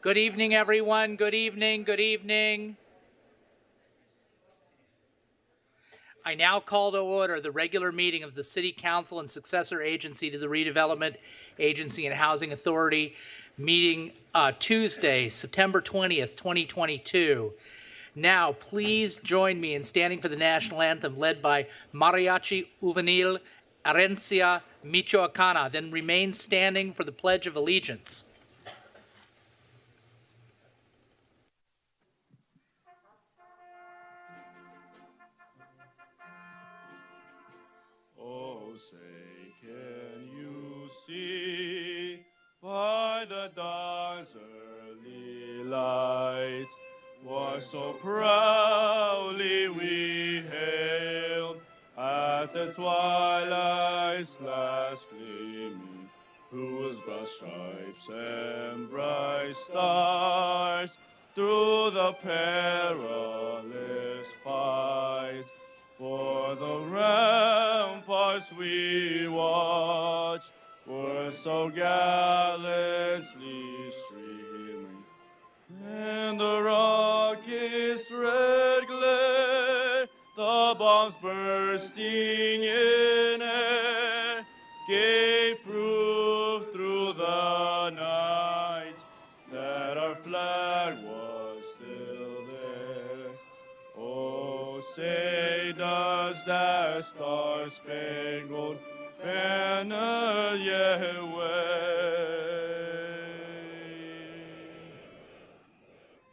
Good evening, everyone. Good evening. Good evening. I now call to order the regular meeting of the City Council and successor agency to the Redevelopment Agency and Housing Authority, meeting Tuesday, September 20th, 2022. Now, please join me in standing for the national anthem led by Mariachi Juvenil Herencia Michoacana, then remain standing for the Pledge of Allegiance. Oh, say, can you see by the dawn's early light what so proudly we hailed at the twilight's last gleaming, whose broad stripes and bright stars through the perilous fight for the ramparts we watched were so gallantly streaming, and the rocket's red glare, the bombs bursting in air, gave proof through the night that our flag was still there. Oh, say does that star-spangled banner yet wave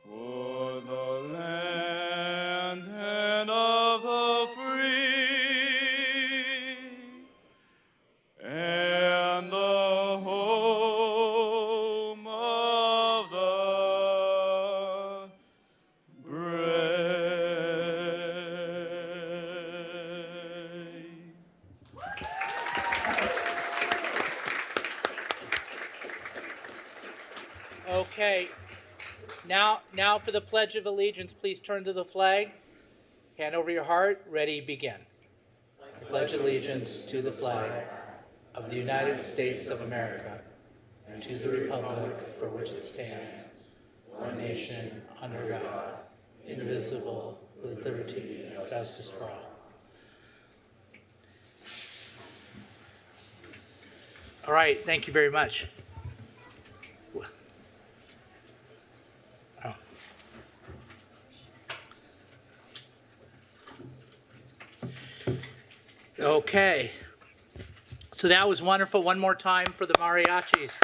for the land and of the free and the home of the brave. Okay, now for the Pledge of Allegiance, please turn to the flag, hand over your heart, ready, begin. I pledge allegiance to the flag of the United States of America and to the republic for which it stands, one nation, under God, indivisible, with liberty and justice for all. All right, thank you very much. Okay, so that was wonderful. One more time for the mariachis.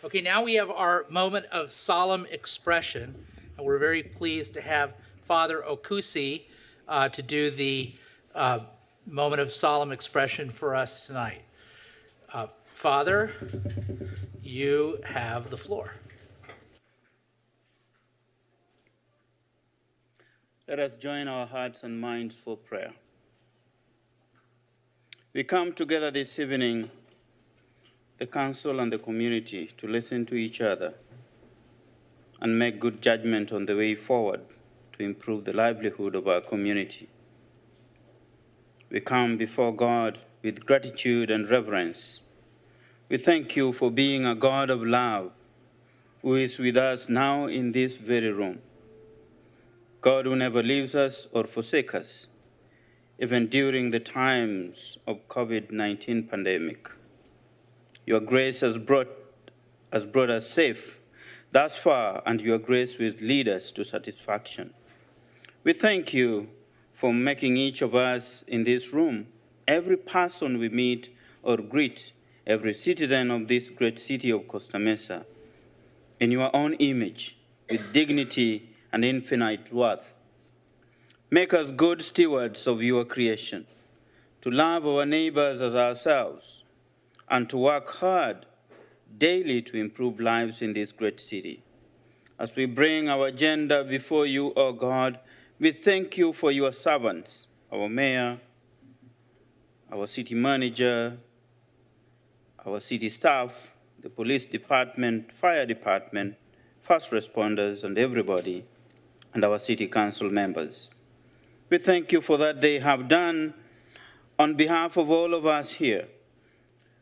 Okay, now we have our moment of solemn expression, and we're very pleased to have Father Okusi to do the moment of solemn expression for us tonight. Father, you have the floor. Let us join our hearts and minds for prayer. We come together this evening, the council and the community, to listen to each other and make good judgment on the way forward to improve the livelihood of our community. We come before God with gratitude and reverence. We thank you for being a God of love who is with us now in this very room. God who never leaves us or forsakes us, even during the times of COVID-19 pandemic. Your grace has brought us safe thus far, and your grace will lead us to satisfaction. We thank you for making each of us in this room, every person we meet or greet, every citizen of this great city of Costa Mesa, in your own image, with dignity and infinite worth. Make us good stewards of your creation, to love our neighbors as ourselves, and to work hard daily to improve lives in this great city. As we bring our agenda before you, O God, we thank you for your servants, our mayor, our city manager, our city staff, the police department, fire department, first responders, and everybody, and our city council members. We thank you for that they have done On behalf of all of us here,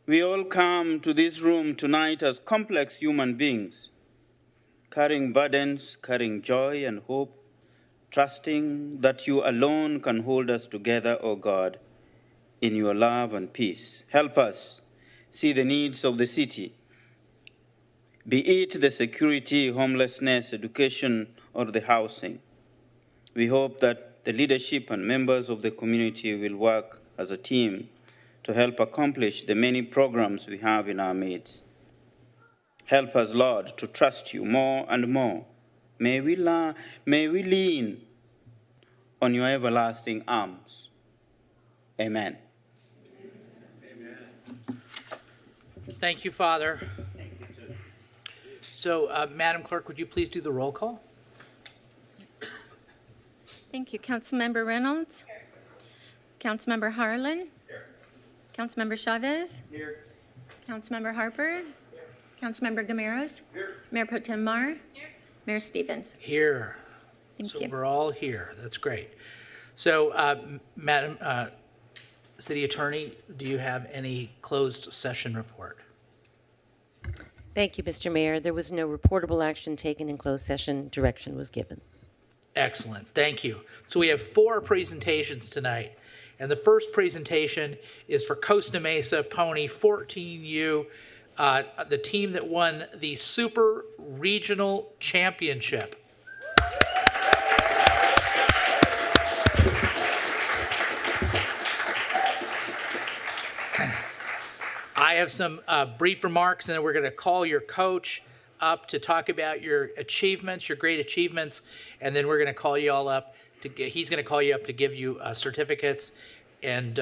we all come to this room tonight as complex human beings, carrying burdens, carrying joy and hope, trusting that you alone can hold us together, O God, in your love and peace. Help us see the needs of the city, be it the security, homelessness, education, or the housing. We hope that the leadership and members of the community will work as a team to help accomplish the many programs we have in our midst. Help us, Lord, to trust you more and more. May we lean on your everlasting arms. Amen. Thank you, Father. So, Madam Clerk, would you please do the roll call? Thank you. Councilmember Reynolds? Here. Councilmember Harlan? Here. Councilmember Chavez? Here. Councilmember Harper? Here. Councilmember Gameros? Here. Mayor Pro Tem Mar? Here. Mayor Stevens? Here. Thank so you. We're all here. That's great. So, Madam City Attorney, do you have any closed session report? Thank you, Mr. Mayor. There was no reportable action taken in closed session. Direction was given. Excellent. Thank you. So we have 4 presentations tonight. And the first presentation is for Costa Mesa Pony 14U, the team that won the Super Regional Championship. I have some brief remarks, and then we're going to call your coach up to talk about your achievements, your great achievements, and then we're going to call you all up he's going to call you up to give you certificates, and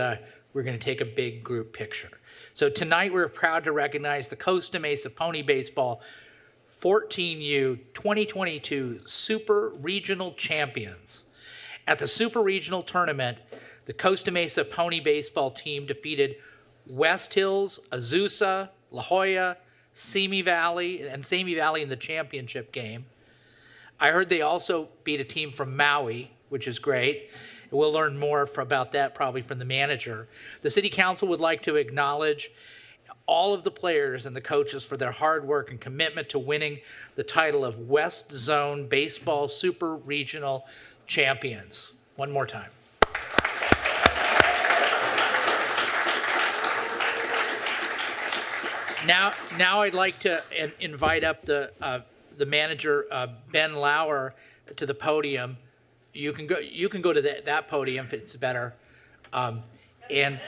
we're going to take a big group picture. So tonight we're proud to recognize the Costa Mesa Pony Baseball 14U 2022 Super Regional Champions. At the Super Regional Tournament, the Costa Mesa Pony Baseball team defeated West Hills, Azusa, La Jolla, Simi Valley in the championship game. I heard they also beat a team from Maui, which is great. We'll learn more about that probably from the manager. The City Council would like to acknowledge all of the players and the coaches for their hard work and commitment to winning the title of West Zone Baseball Super Regional Champions. One more time. Now I'd like to invite up the manager, Ben Lauer, to the podium. You can go to that podium if it's better. And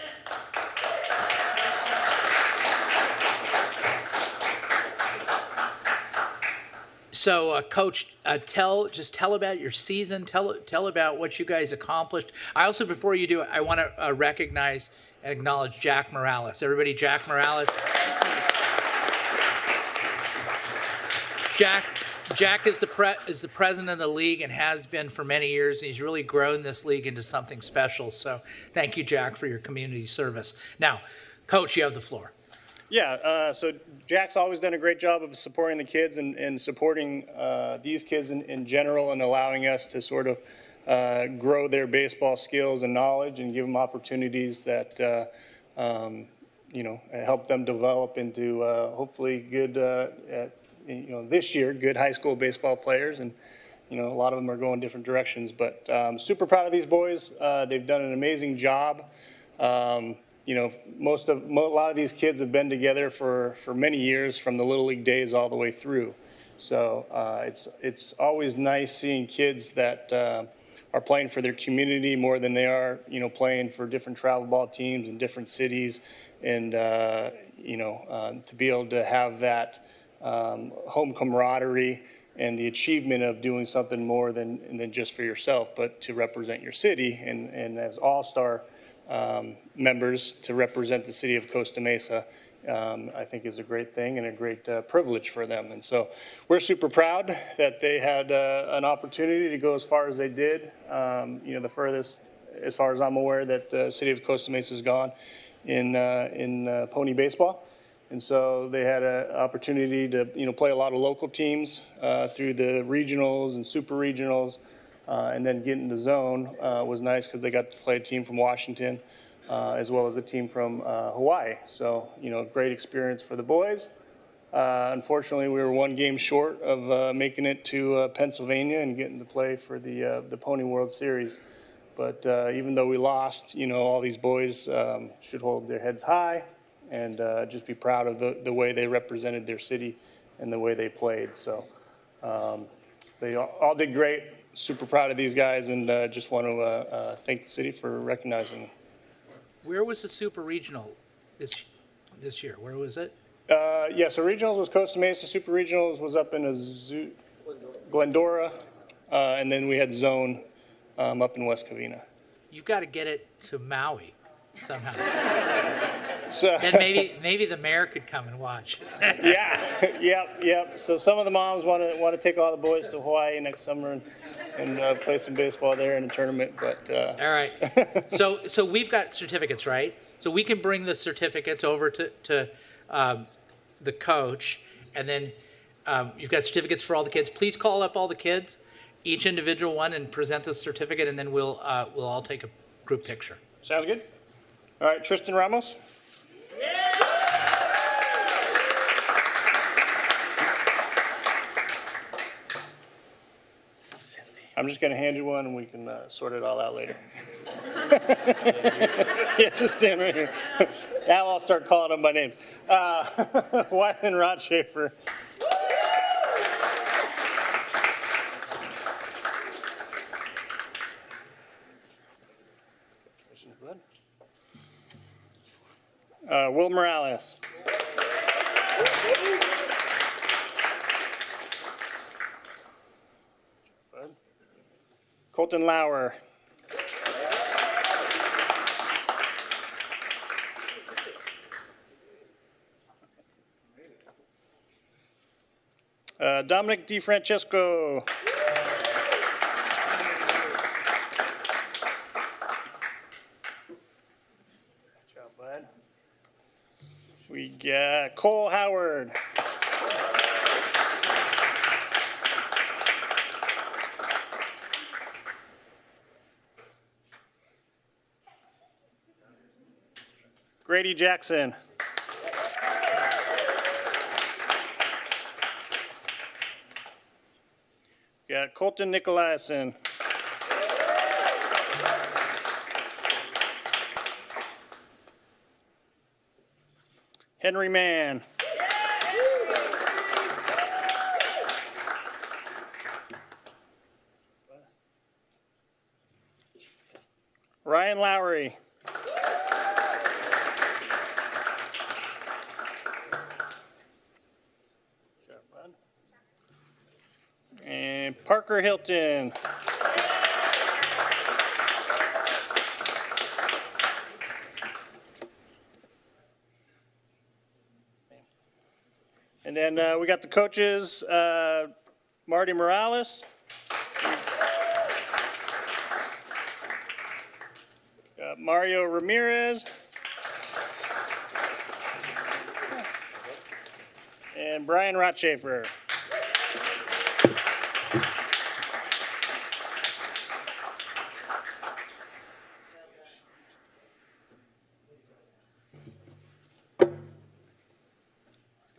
so, Coach, tell about your season. Tell about what you guys accomplished. I also, before you do it, I want to recognize and acknowledge Jack Morales. Everybody, Jack Morales. Jack is the president of the league and has been for many years, and he's really grown this league into something special. So thank you, Jack, for your community service. Now, Coach, you have the floor. Yeah, so Jack's always done a great job of supporting the kids and supporting these kids in general, and allowing us to sort of grow their baseball skills and knowledge and give them opportunities that help them develop into hopefully good this year, good high school baseball players, and a lot of them are going different directions. But super proud of these boys. They've done an amazing job. A lot of these kids have been together for many years, from the Little League days all the way through. So it's always nice seeing kids that are playing for their community more than they are, playing for different travel ball teams in different cities, and to be able to have that home camaraderie and the achievement of doing something more than just for yourself, but to represent your city, and as all-star members to represent the city of Costa Mesa, I think is a great thing and a great privilege for them. And so we're super proud that they had an opportunity to go as far as they did. The furthest, as far as I'm aware, that the city of Costa Mesa has gone in pony baseball. And so they had an opportunity to, play a lot of local teams through the regionals and super regionals, and then get into zone was nice because they got to play a team from Washington, as well as the team from Hawaii. So, great experience for the boys. Unfortunately, we were one game short of making it to Pennsylvania and getting to play for the Pony World Series. But even though we lost, all these boys should hold their heads high and just be proud of the way they represented their city and the way they played. So they all did great. Super proud of these guys, and just want to thank the city for recognizing them. Where was the Super Regional this year? Where was it? So regionals was Costa Mesa. Super regionals was up in Glendora, and then we had zone up in West Covina. You've got to get it to Maui somehow. So Then maybe the mayor could come and watch. Yep. So some of the moms want to take all the boys to Hawaii next summer and play some baseball there in a tournament. But All right. So we've got certificates, right? So we can bring the certificates over to the coach, and then you've got certificates for all the kids. Please call up all the kids, each individual one, and present the certificate, and then we'll all take a group picture. sounds good. All right, Tristan Ramos. I'm just going to hand you one, and we can sort it all out later. Yeah, just stand right here. Now I'll start calling them by name. Wyman Rothschafer. Will Morales. Colton Lauer. Dominic DiFrancesco. Good job, bud. We got Cole Howard. Grady Jackson. Got Colton Nicolaisen. Henry Mann. Ryan Lowry. And Parker Hilton. And then we got the coaches, Marty Morales. Got Mario Ramirez. And Brian Rothschafer.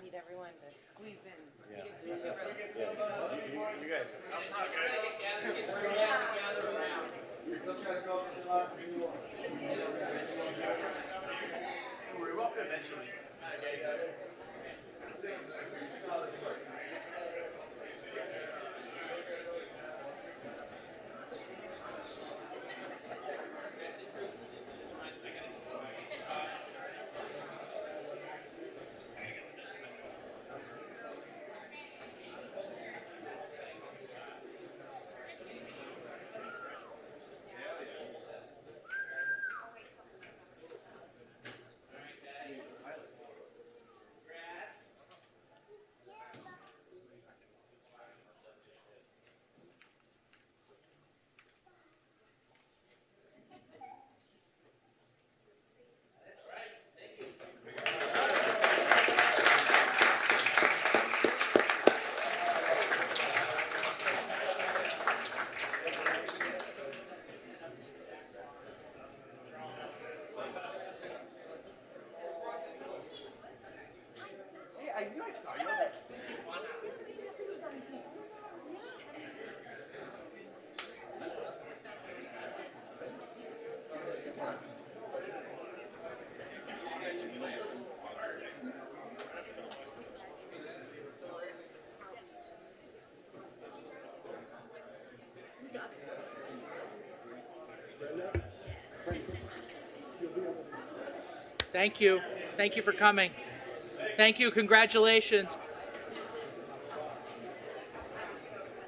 Need everyone to squeeze in. Thank you. Thank you for coming. Thank you. Congratulations.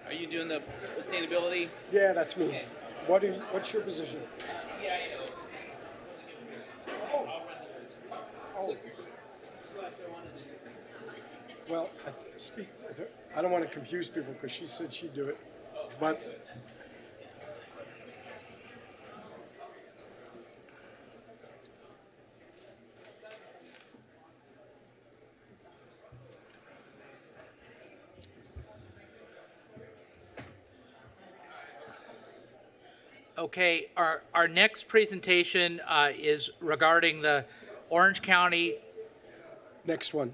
Are you doing the sustainability? Yeah, that's me. What's your position? Oh. Well, I don't want to confuse people because she said she'd do it, but Okay, our next presentation is regarding the Orange County next one.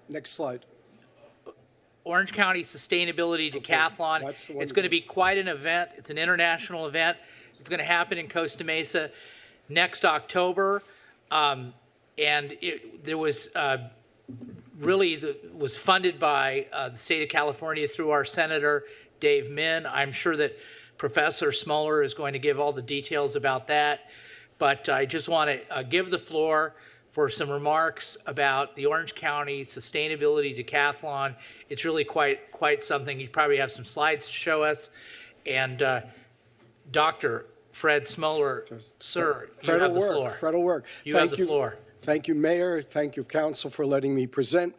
Next slide. Sustainability Decathlon. that's the one It's to going to do. be quite an event. It's an international event. It's going to happen in Costa Mesa next October. There was was funded by the state of California through our Senator Dave Min. I'm sure that Professor Smoller is going to give all the details about that. But I just want to give the floor for some remarks about the Orange County Sustainability Decathlon. It's really quite something. You probably have some slides to show us. And Dr. Fred Smoller, sir, you Fred have the will floor. work. Fred will work. You have the floor. Thank you, Mayor. Thank you, Council, for letting me present.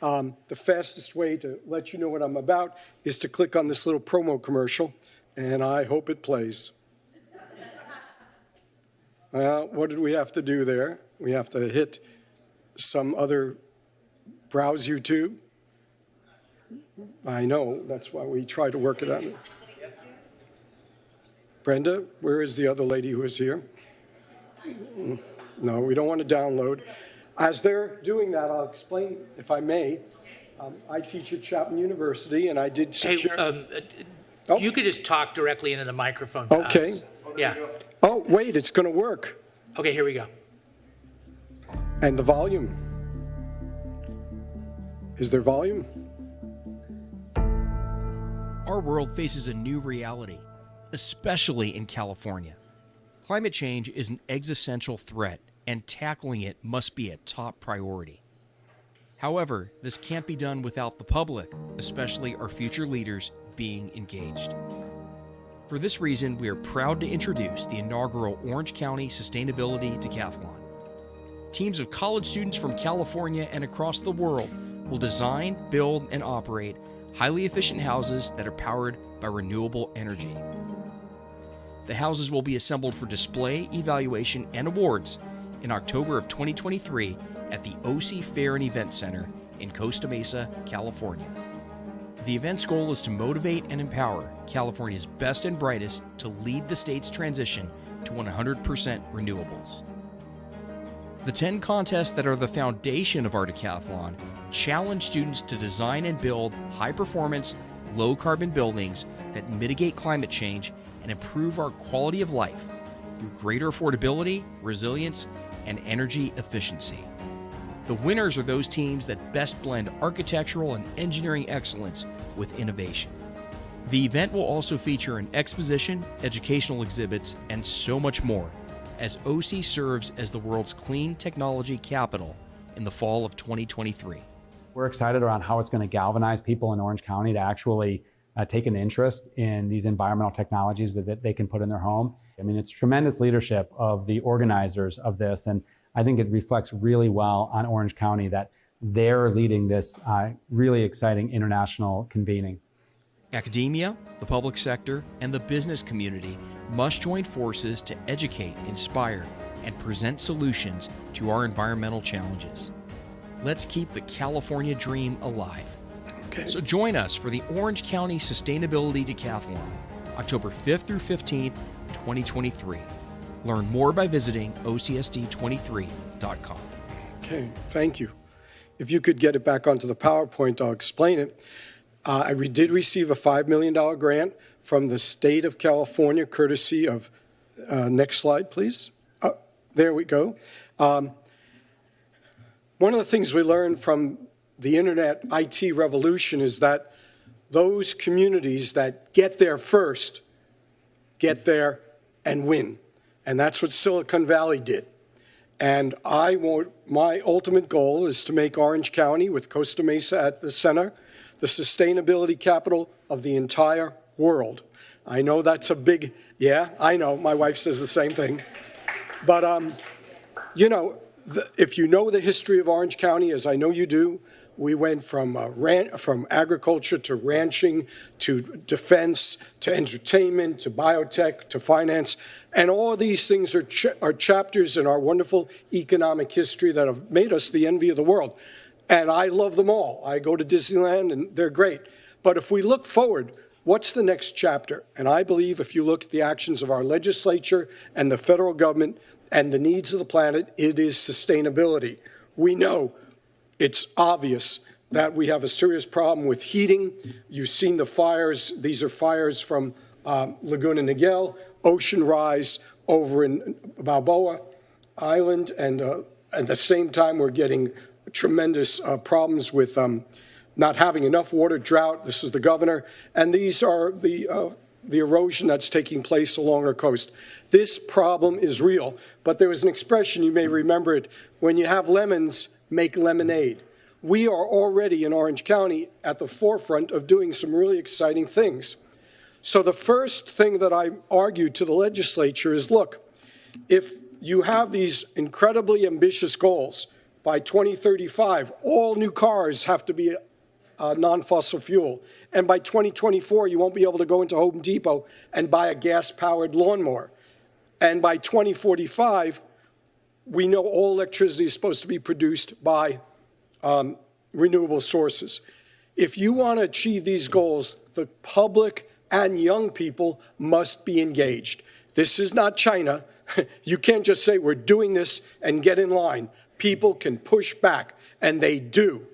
The fastest way to let you know what I'm about is to click on this little promo commercial, and I hope it plays. What did we have to do there? We have to hit some other browse YouTube. I know, that's why we try to work it out. Brenda, where is the other lady who is here? No, we don't want to download. As they're doing that, I'll explain, if I may. I teach at Chapman University, and I did Hey, secure. you could just talk directly into the microphone to Okay. us. Yeah. Oh, wait, it's going to work. Okay, here we go. And the volume. Is there volume? Our world faces a new reality, especially in California. Climate change is an existential threat, and tackling it must be a top priority. However, this can't be done without the public, especially our future leaders, being engaged. For this reason, we are proud to introduce the inaugural Orange County Sustainability Decathlon. Teams of college students from California and across the world will design, build, and operate highly efficient houses that are powered by renewable energy. The houses will be assembled for display, evaluation, and awards in October of 2023 at the OC Fair and Event Center in Costa Mesa, California. The event's goal is to motivate and empower California's best and brightest to lead the state's transition to 100% renewables. The 10 contests that are the foundation of our decathlon challenge students to design and build high-performance, low-carbon buildings that mitigate climate change and improve our quality of life through greater affordability, resilience, and energy efficiency. The winners are those teams that best blend architectural and engineering excellence with innovation. The event will also feature an exposition, educational exhibits, and so much more, as OC serves as the world's clean technology capital in the fall of 2023. We're excited around how it's going to galvanize people in Orange County to actually take an interest in these environmental technologies that they can put in their home. I mean, it's tremendous leadership of the organizers of this, and I think it reflects really well on Orange County that they're leading this really exciting international convening. Academia, the public sector, and the business community must join forces to educate, inspire, and present solutions to our environmental challenges. Let's keep the California dream alive. Okay. So join us for the Orange County Sustainability Decathlon, October 5th through 15th, 2023. Learn more by visiting ocsd23.com. Okay, thank you. If you could get it back onto the PowerPoint, I'll explain it. I did receive a $5 million grant from the state of California, courtesy of, next slide, please. Oh, there we go. One of the things we learned from the internet IT revolution is that those communities that get there first get there and win. And that's what Silicon Valley did. And my ultimate goal is to make Orange County, with Costa Mesa at the center, the sustainability capital of the entire world. I know that's a big, yeah, I know, my wife says the same thing. But, you know, if you know the history of Orange County, as I know you do, we went from agriculture to ranching to defense to entertainment to biotech to finance. And all of these things are chapters in our wonderful economic history that have made us the envy of the world. And I love them all. I go to Disneyland and they're great. But if we look forward, what's the next chapter? And I believe if you look at the actions of our legislature and the federal government and the needs of the planet, it is sustainability. We know it's obvious that we have a serious problem with heating. You've seen the fires. These are fires from Laguna Niguel, ocean rise over in Balboa Island, and at the same time we're getting tremendous problems with not having enough water, drought. This is the governor, and these are the erosion that's taking place along our coast. This problem is real, but there was an expression, you may remember it, when you have lemons, make lemonade. We are already in Orange County at the forefront of doing some really exciting things. So the first thing that I argued to the legislature is, look, if you have these incredibly ambitious goals, by 2035, all new cars have to be non-fossil fuel. And by 2024, you won't be able to go into Home Depot and buy a gas-powered lawnmower. And by 2045, we know all electricity is supposed to be produced by renewable sources. If you want to achieve these goals, the public and young people must be engaged. This is not China. You can't just say we're doing this and get in line. People can push back, and they do.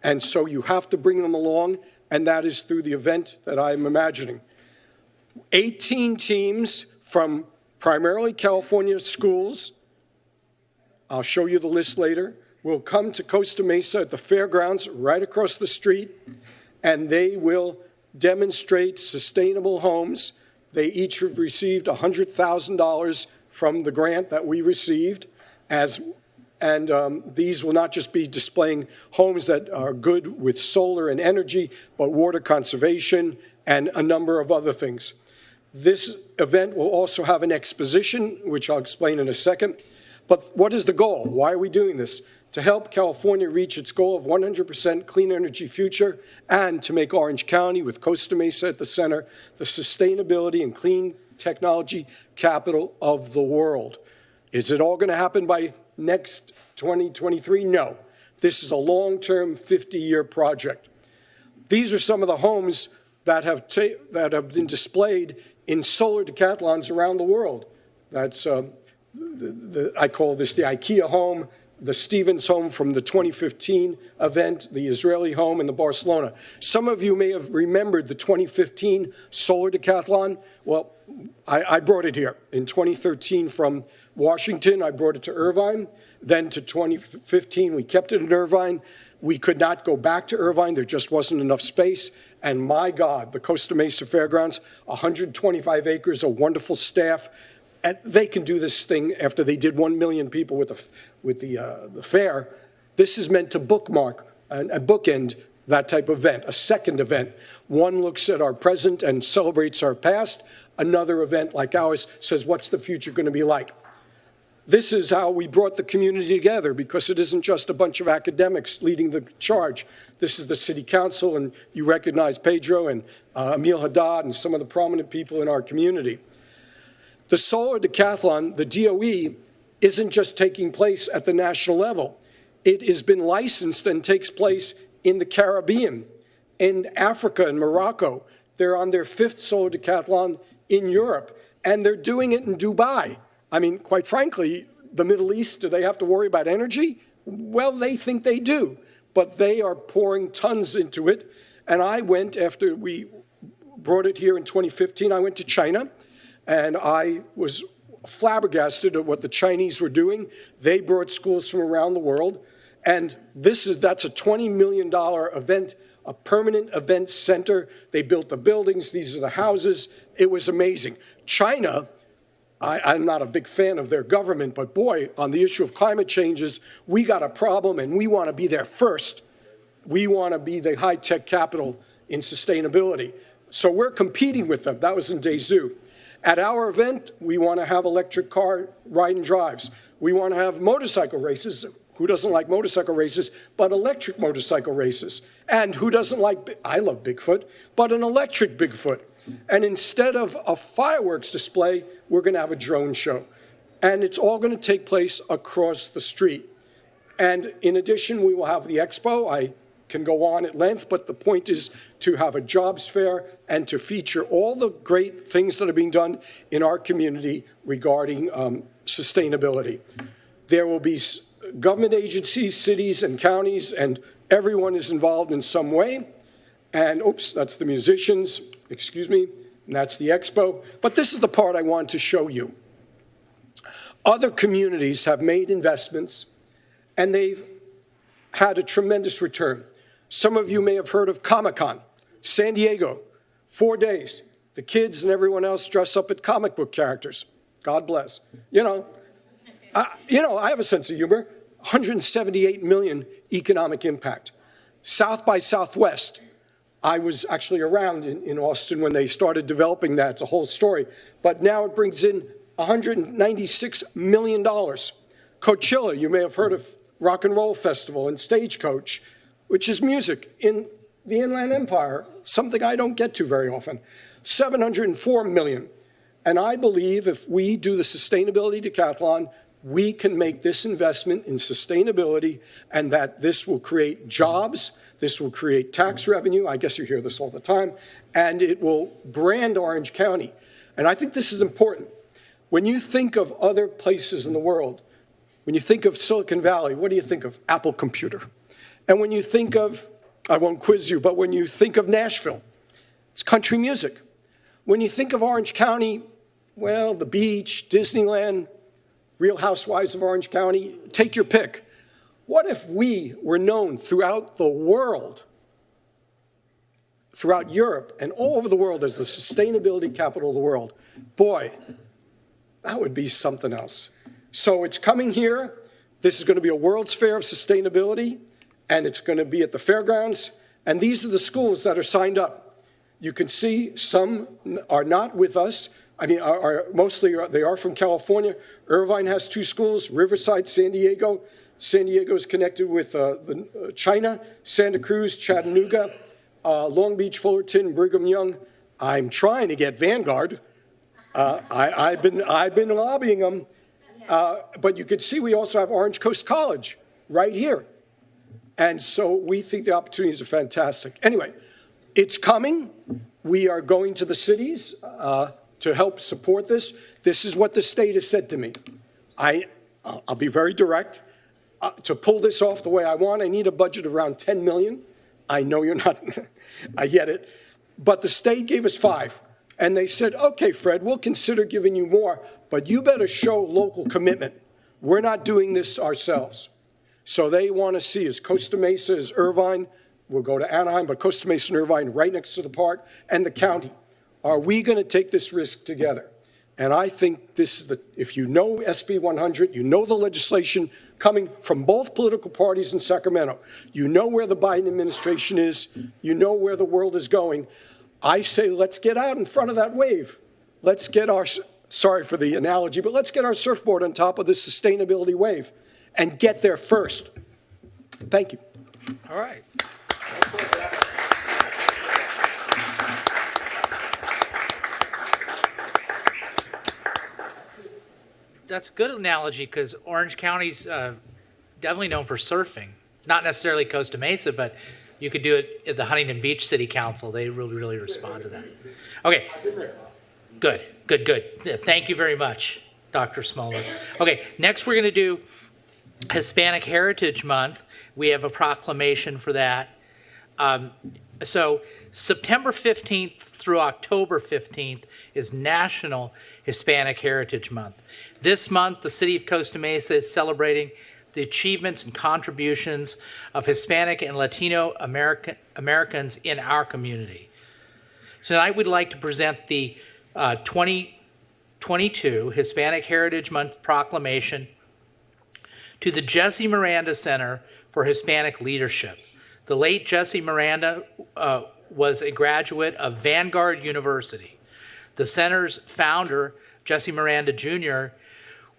And so you have to bring them along, and that is through the event that I'm imagining. 18 teams from primarily California schools, I'll show you the list later, will come to Costa Mesa at the fairgrounds right across the street, and they will demonstrate sustainable homes. They each have received $100,000 from the grant that we received, and these will not just be displaying homes that are good with solar and energy, but water conservation and a number of other things. This event will also have an exposition, which I'll explain in a second. But what is the goal? Why are we doing this? To help California reach its goal of 100% clean energy future and to make Orange County, with Costa Mesa at the center, the sustainability and clean technology capital of the world. Is it all going to happen by next 2023? No. This is a long-term 50-year project. These are some of the homes that have been displayed in solar decathlons around the world. That's I call this the IKEA home, the Stevens home from the 2015 event, the Israeli home, and the Barcelona. Some of you may have remembered the 2015 solar decathlon. Well, I brought it here in 2013 from Washington. I brought it to Irvine. Then to 2015, we kept it in Irvine. We could not go back to Irvine. There just wasn't enough space. And my God, the Costa Mesa Fairgrounds, 125 acres, a wonderful staff. And they can do this thing after they did 1 million people with the fair. This is meant to bookmark and bookend that type of event, a second event. One looks at our present and celebrates our past. Another event like ours says, what's the future going to be like? This is how we brought the community together, because it isn't just a bunch of academics leading the charge. This is the city council, and you recognize Pedro and Emil Haddad and some of the prominent people in our community. The solar decathlon, the DOE, isn't just taking place at the national level. It has been licensed and takes place in the Caribbean, in Africa and Morocco. They're on their 5th solar decathlon in Europe, and they're doing it in Dubai. I mean, quite frankly, the Middle East, do they have to worry about energy? Well, they think they do, but they are pouring tons into it. And I went, after we brought it here in 2015, I went to China, and I was flabbergasted at what the Chinese were doing. They brought schools from around the world, and that's a $20 million event, a permanent event center. They built the buildings. These are the houses. It was amazing. China I'm not a big fan of their government, but boy, on the issue of climate changes, we got a problem and we want to be there first. We want to be the high-tech capital in sustainability. So we're competing with them. That was in Dezhou. At our event, we want to have electric car ride and drives. We want to have motorcycle races. Who doesn't like motorcycle races, but electric motorcycle races? And who doesn't like, I love Bigfoot, but an electric Bigfoot. And instead of a fireworks display, we're going to have a drone show. And it's all going to take place across the street. And in addition, we will have the expo. I can go on at length, but the point is to have a jobs fair and to feature all the great things that are being done in our community regarding sustainability. There will be government agencies, cities and counties, and everyone is involved in some way. And oops, that's the musicians, excuse me, and that's the expo. But this is the part I want to show you. Other communities have made investments and they've had a tremendous return. Some of you may have heard of Comic-Con, San Diego, 4 days. The kids and everyone else dress up as comic book characters. God bless. You know, I have a sense of humor. 178 million economic impact. South by Southwest. I was actually around in Austin when they started developing that. It's a whole story. But now it brings in $196 million. Coachella, you may have heard of Rock and Roll Festival and Stagecoach, which is music in the Inland Empire, something I don't get to very often. 704 million. And I believe if we do the sustainability decathlon, we can make this investment in sustainability and that this will create jobs, this will create tax revenue, I guess you hear this all the time, and it will brand Orange County. And I think this is important. When you think of other places in the world, when you think of Silicon Valley, what do you think of? Apple Computer. And when you think of, I won't quiz you, but when you think of Nashville, it's country music. When you think of Orange County, well, the beach, Disneyland, Real Housewives of Orange County, take your pick. What if we were known throughout the world, throughout Europe and all over the world as the sustainability capital of the world? Boy, that would be something else. So it's coming here. This is going to be a World's Fair of Sustainability, and it's going to be at the fairgrounds. And these are the schools that are signed up. You can see some are not with us. I mean, they are from California. Irvine has 2 schools, Riverside, San Diego. San Diego is connected with China, Santa Cruz, Chattanooga, Long Beach, Fullerton, Brigham Young. I'm trying to get Vanguard. I've been lobbying them. But you can see we also have Orange Coast College right here. And so we think the opportunities are fantastic. Anyway, it's coming. We are going to the cities to help support this. This is what the state has said to me. I'll be very direct. To pull this off the way I want, I need a budget of around 10 million. I know you're not, I get it. But the state gave us 5. And they said, okay, Fred, we'll consider giving you more, but you better show local commitment. We're not doing this ourselves. So they want to see is Costa Mesa, is Irvine. We'll go to Anaheim, but Costa Mesa and Irvine right next to the park and the county. Are we going to take this risk together? And I think this is if you know SB 100, you know the legislation coming from both political parties in Sacramento. You know where the Biden administration is. You know where the world is going. I say let's get out in front of that wave. Let's get our, sorry for the analogy, but let's get our surfboard on top of this sustainability wave and get there first. Thank you. All right. That's a good analogy because Orange County's definitely known for surfing. Not necessarily Costa Mesa, but you could do it at the Huntington Beach City Council. They really respond to that. Okay, good. Thank you very much, Dr. Smoller. Okay, next we're going to do Hispanic Heritage Month. We have a proclamation for that. So September 15th through October 15th is National Hispanic Heritage Month. This month, the city of Costa Mesa is celebrating the achievements and contributions of Hispanic and Latino Americans in our community. Tonight, we'd like to present the 2022 Hispanic Heritage Month proclamation to the Jesse Miranda Center for Hispanic Leadership. The late Jesse Miranda was a graduate of Vanguard University. The center's founder, Jesse Miranda Jr.,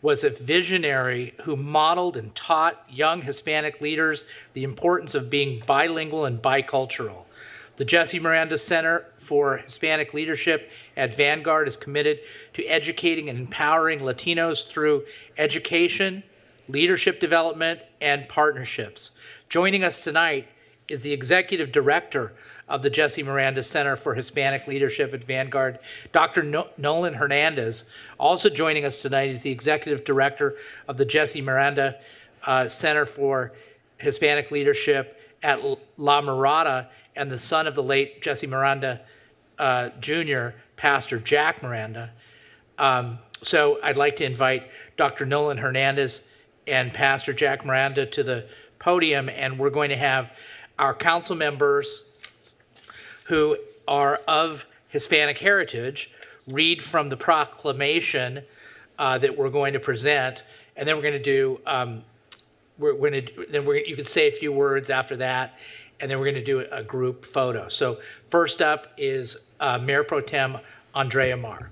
was a visionary who modeled and taught young Hispanic leaders the importance of being bilingual and bicultural. The Jesse Miranda Center for Hispanic Leadership at Vanguard is committed to educating and empowering Latinos through education, leadership development, and partnerships. Joining us tonight is the Executive Director of the Jesse Miranda Center for Hispanic Leadership at Vanguard, Dr. Nolan Hernandez. Also joining us tonight is the Executive Director of the Jesse Miranda Center for Hispanic Leadership at La Mirada, and the son of the late Jesse Miranda Jr., Pastor Jack Miranda. So I'd like to invite Dr. Nolan Hernandez and Pastor Jack Miranda to the podium, and we're going to have our council members who are of Hispanic heritage read from the proclamation that we're going to present, and then we're going to do. You can say a few words after that, and then we're going to do a group photo. So first up is Mayor Pro Tem Andrea Mar.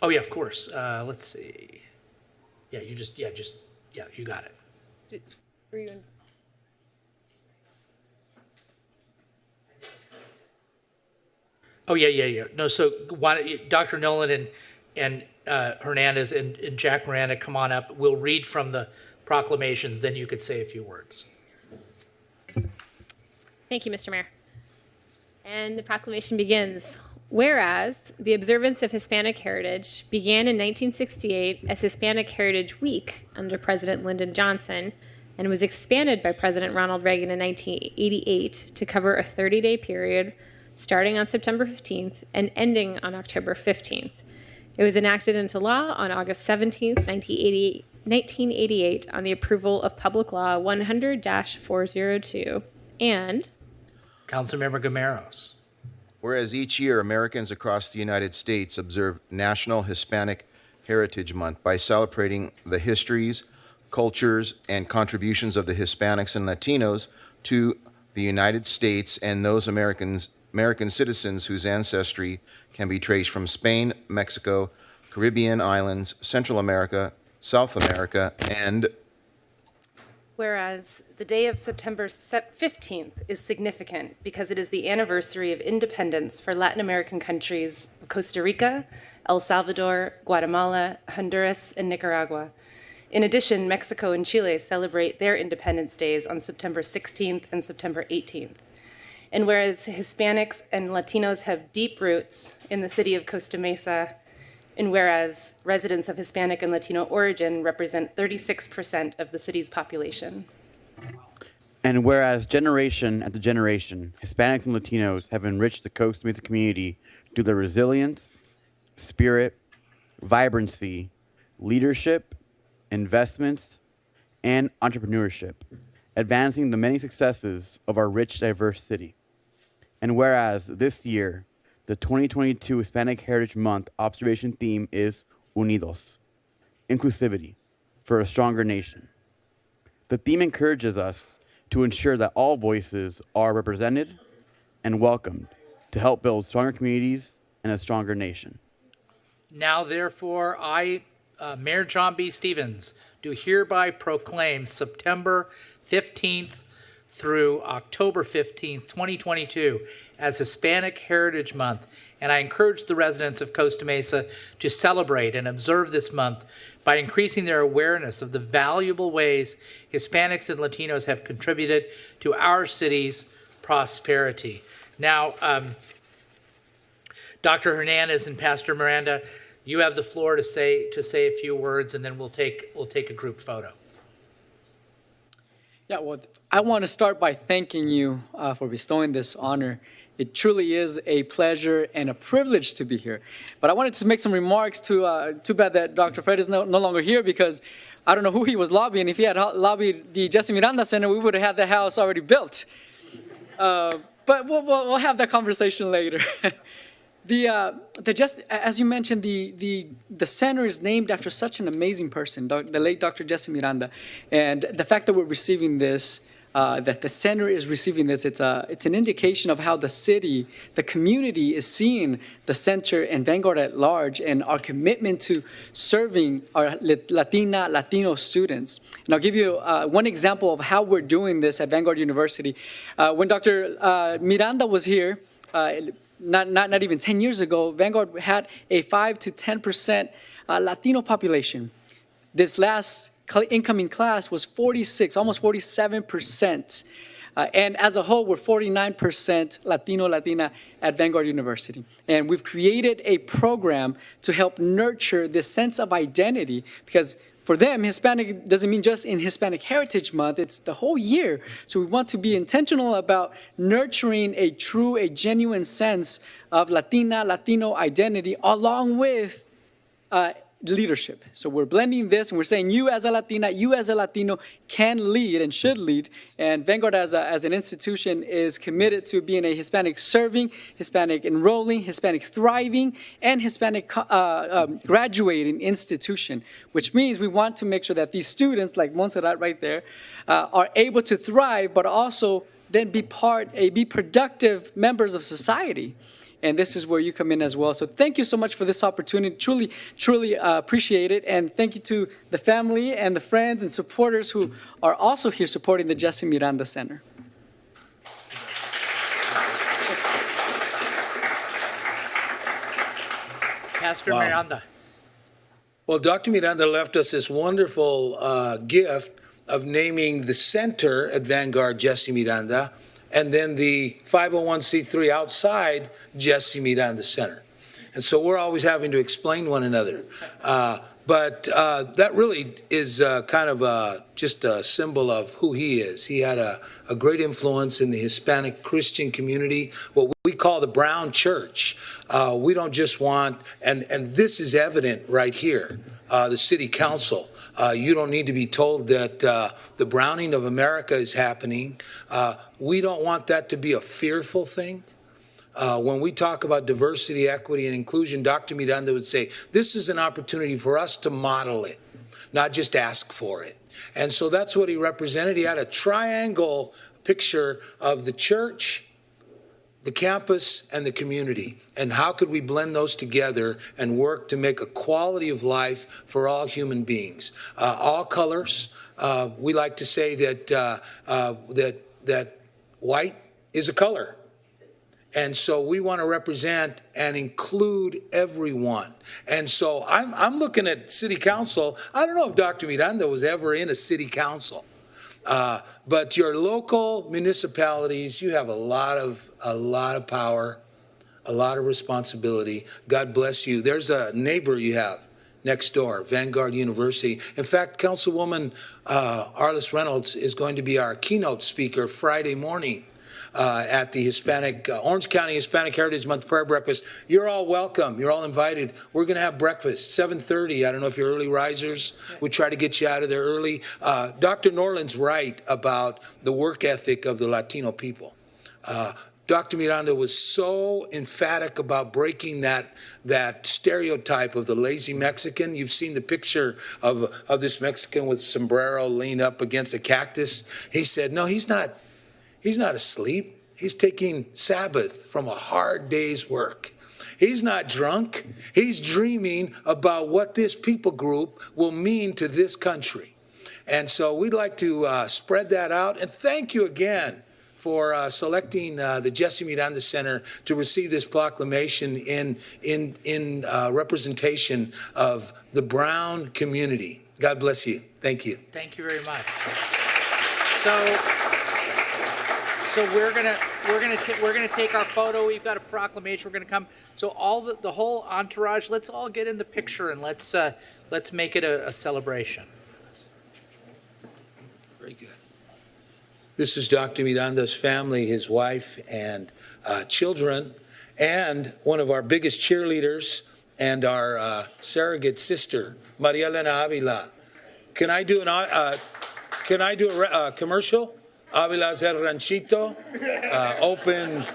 Oh yeah, of course. Let's see. Yeah, you got it. Were you in? Oh yeah. No, so Dr. Nolan and Hernandez and Jack Miranda, come on up. We'll read from the proclamations, then you could say a few words. Thank you, Mr. Mayor. And the proclamation begins. Whereas the observance of Hispanic heritage began in 1968 as Hispanic Heritage Week under President Lyndon Johnson and was expanded by President Ronald Reagan in 1988 to cover a 30-day period starting on September 15th and ending on October 15th. It was enacted into law on August 17th, 1988 on the approval of Public Law 100-402 and Councilmember Gameros. Whereas each year Americans across the United States observe National Hispanic Heritage Month by celebrating the histories, cultures, and contributions of the Hispanics and Latinos to the United States and those American citizens whose ancestry can be traced from Spain, Mexico, Caribbean islands, Central America, South America, and whereas the day of September 15th is significant because it is the anniversary of independence for Latin American countries of Costa Rica, El Salvador, Guatemala, Honduras, and Nicaragua. In addition, Mexico and Chile celebrate their independence days on September 16th and September 18th. And whereas Hispanics and Latinos have deep roots in the city of Costa Mesa, and whereas residents of Hispanic and Latino origin represent 36% of the city's population. And whereas generation after generation, Hispanics and Latinos have enriched the Costa Mesa community through their resilience, spirit, vibrancy, leadership, investments, and entrepreneurship, advancing the many successes of our rich, diverse city. And whereas this year, the 2022 Hispanic Heritage Month observation theme is Unidos, inclusivity for a stronger nation. The theme encourages us to ensure that all voices are represented and welcomed to help build stronger communities and a stronger nation. Now, therefore, I, Mayor John B. Stevens, do hereby proclaim September 15th through October 15th, 2022 as Hispanic Heritage Month, and I encourage the residents of Costa Mesa to celebrate and observe this month by increasing their awareness of the valuable ways Hispanics and Latinos have contributed to our city's prosperity. Now, Dr. Hernandez and Pastor Miranda, you have the floor to say a few words, and then we'll take a group photo. Yeah, well, I want to start by thanking you for bestowing this honor. It truly is a pleasure and a privilege to be here. But I wanted to make some remarks to, too bad that Dr. Fred is no longer here, because I don't know who he was lobbying. If he had lobbied the Jesse Miranda Center, we would have had the house already built. But we'll have that conversation later. As you mentioned, the center is named after such an amazing person, the late Dr. Jesse Miranda, and the fact that we're receiving this, that the center is receiving this, it's an indication of how the city, the community is seeing the center and Vanguard at large, and our commitment to serving our Latino students. And I'll give you one example of how we're doing this at Vanguard University. When Dr. Miranda was here, not even 10 years ago, Vanguard had a 5 to 10% Latino population. This last incoming class was 46, almost 47%. And as a whole, we're 49% Latino, Latina at Vanguard University. And we've created a program to help nurture this sense of identity, because for them, Hispanic doesn't mean just in Hispanic Heritage Month, it's the whole year. So we want to be intentional about nurturing a genuine sense of Latino identity along with leadership. So we're blending this and we're saying you as a Latina, you as a Latino can lead and should lead. And Vanguard as an institution is committed to being a Hispanic serving, Hispanic enrolling, Hispanic thriving, and Hispanic graduating institution, which means we want to make sure that these students, like Montserrat right there, are able to thrive, but also then be productive members of society. And this is where you come in as well. So thank you so much for this opportunity. Truly appreciate it. And thank you to the family and the friends and supporters who are also here supporting the Jesse Miranda Center. Pastor Miranda. Well, Dr. Miranda left us this wonderful gift of naming the center at Vanguard Jesse Miranda, and then the 501c3 outside Jesse Miranda Center. And so we're always having to explain one another. But that really is kind of just a symbol of who he is. He had a great influence in the Hispanic Christian community, what we call the Brown Church. We don't just want, and this is evident right here, the city council. You don't need to be told that the browning of America is happening. We don't want that to be a fearful thing. When we talk about diversity, equity, and inclusion, Dr. Miranda would say, this is an opportunity for us to model it, not just ask for it. And so that's what he represented. He had a triangle picture of the church, the campus, and the community. And how could we blend those together and work to make a quality of life for all human beings? All colors. We like to say that white is a color. And so we want to represent and include everyone. And so I'm looking at city council. I don't know if Dr. Miranda was ever in a city council. But your local municipalities, you have a lot of power, a lot of responsibility. God bless you. There's a neighbor you have next door, Vanguard University. In fact, Councilwoman Arlis Reynolds is going to be our keynote speaker Friday morning at the Orange County Hispanic Heritage Month prayer breakfast. You're all welcome. You're all invited. We're going to have breakfast, 7:30. I don't know if you're early risers. We try to get you out of there early. Dr. Norland's right about the work ethic of the Latino people. Dr. Miranda was so emphatic about breaking that stereotype of the lazy Mexican. You've seen the picture of this Mexican with sombrero leaned up against a cactus. He said, no, he's not asleep. He's taking Sabbath from a hard day's work. He's not drunk. He's dreaming about what this people group will mean to this country. And so we'd like to spread that out. And thank you again for selecting the Jesse Miranda Center to receive this proclamation in representation of the Brown community. God bless you. Thank you. Thank you very much. So we're gonna take our photo. We've got a proclamation. We're gonna come. So all the whole entourage. Let's all get in the picture and let's make it a celebration. Very good. This is Dr. Miranda's family, his wife and children, and one of our biggest cheerleaders and our surrogate sister, Maria Elena Avila. Can I do a commercial? Avila's El Ranchito, open.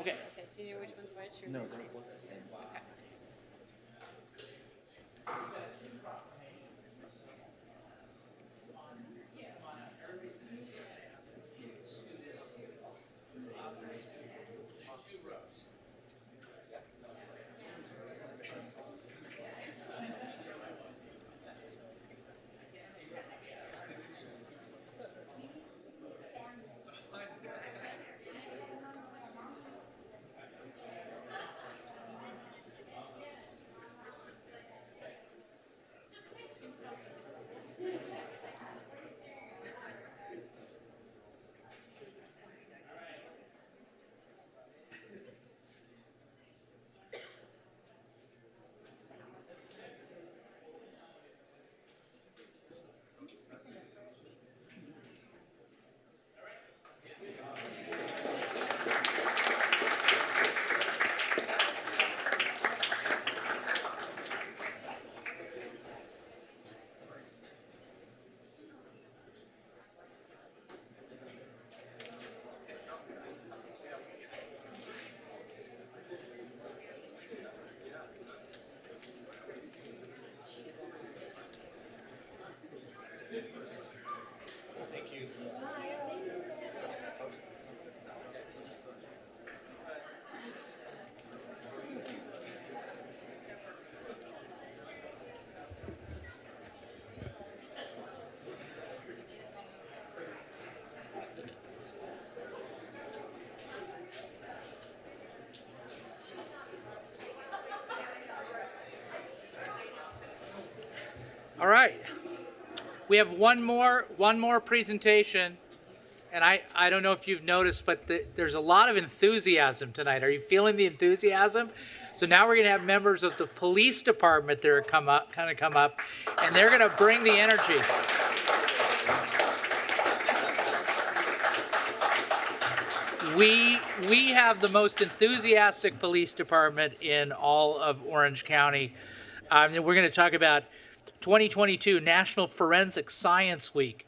Okay. Do you know which one's which? No, they're both the same. Okay. All right. We have one more presentation, and I don't know if you've noticed, but there's a lot of enthusiasm tonight. Are you feeling the enthusiasm? So now we're going to have members of the police department that are come up, and they're going to bring the energy. We have the most enthusiastic police department in all of Orange County. And we're going to talk about 2022 National Forensic Science Week.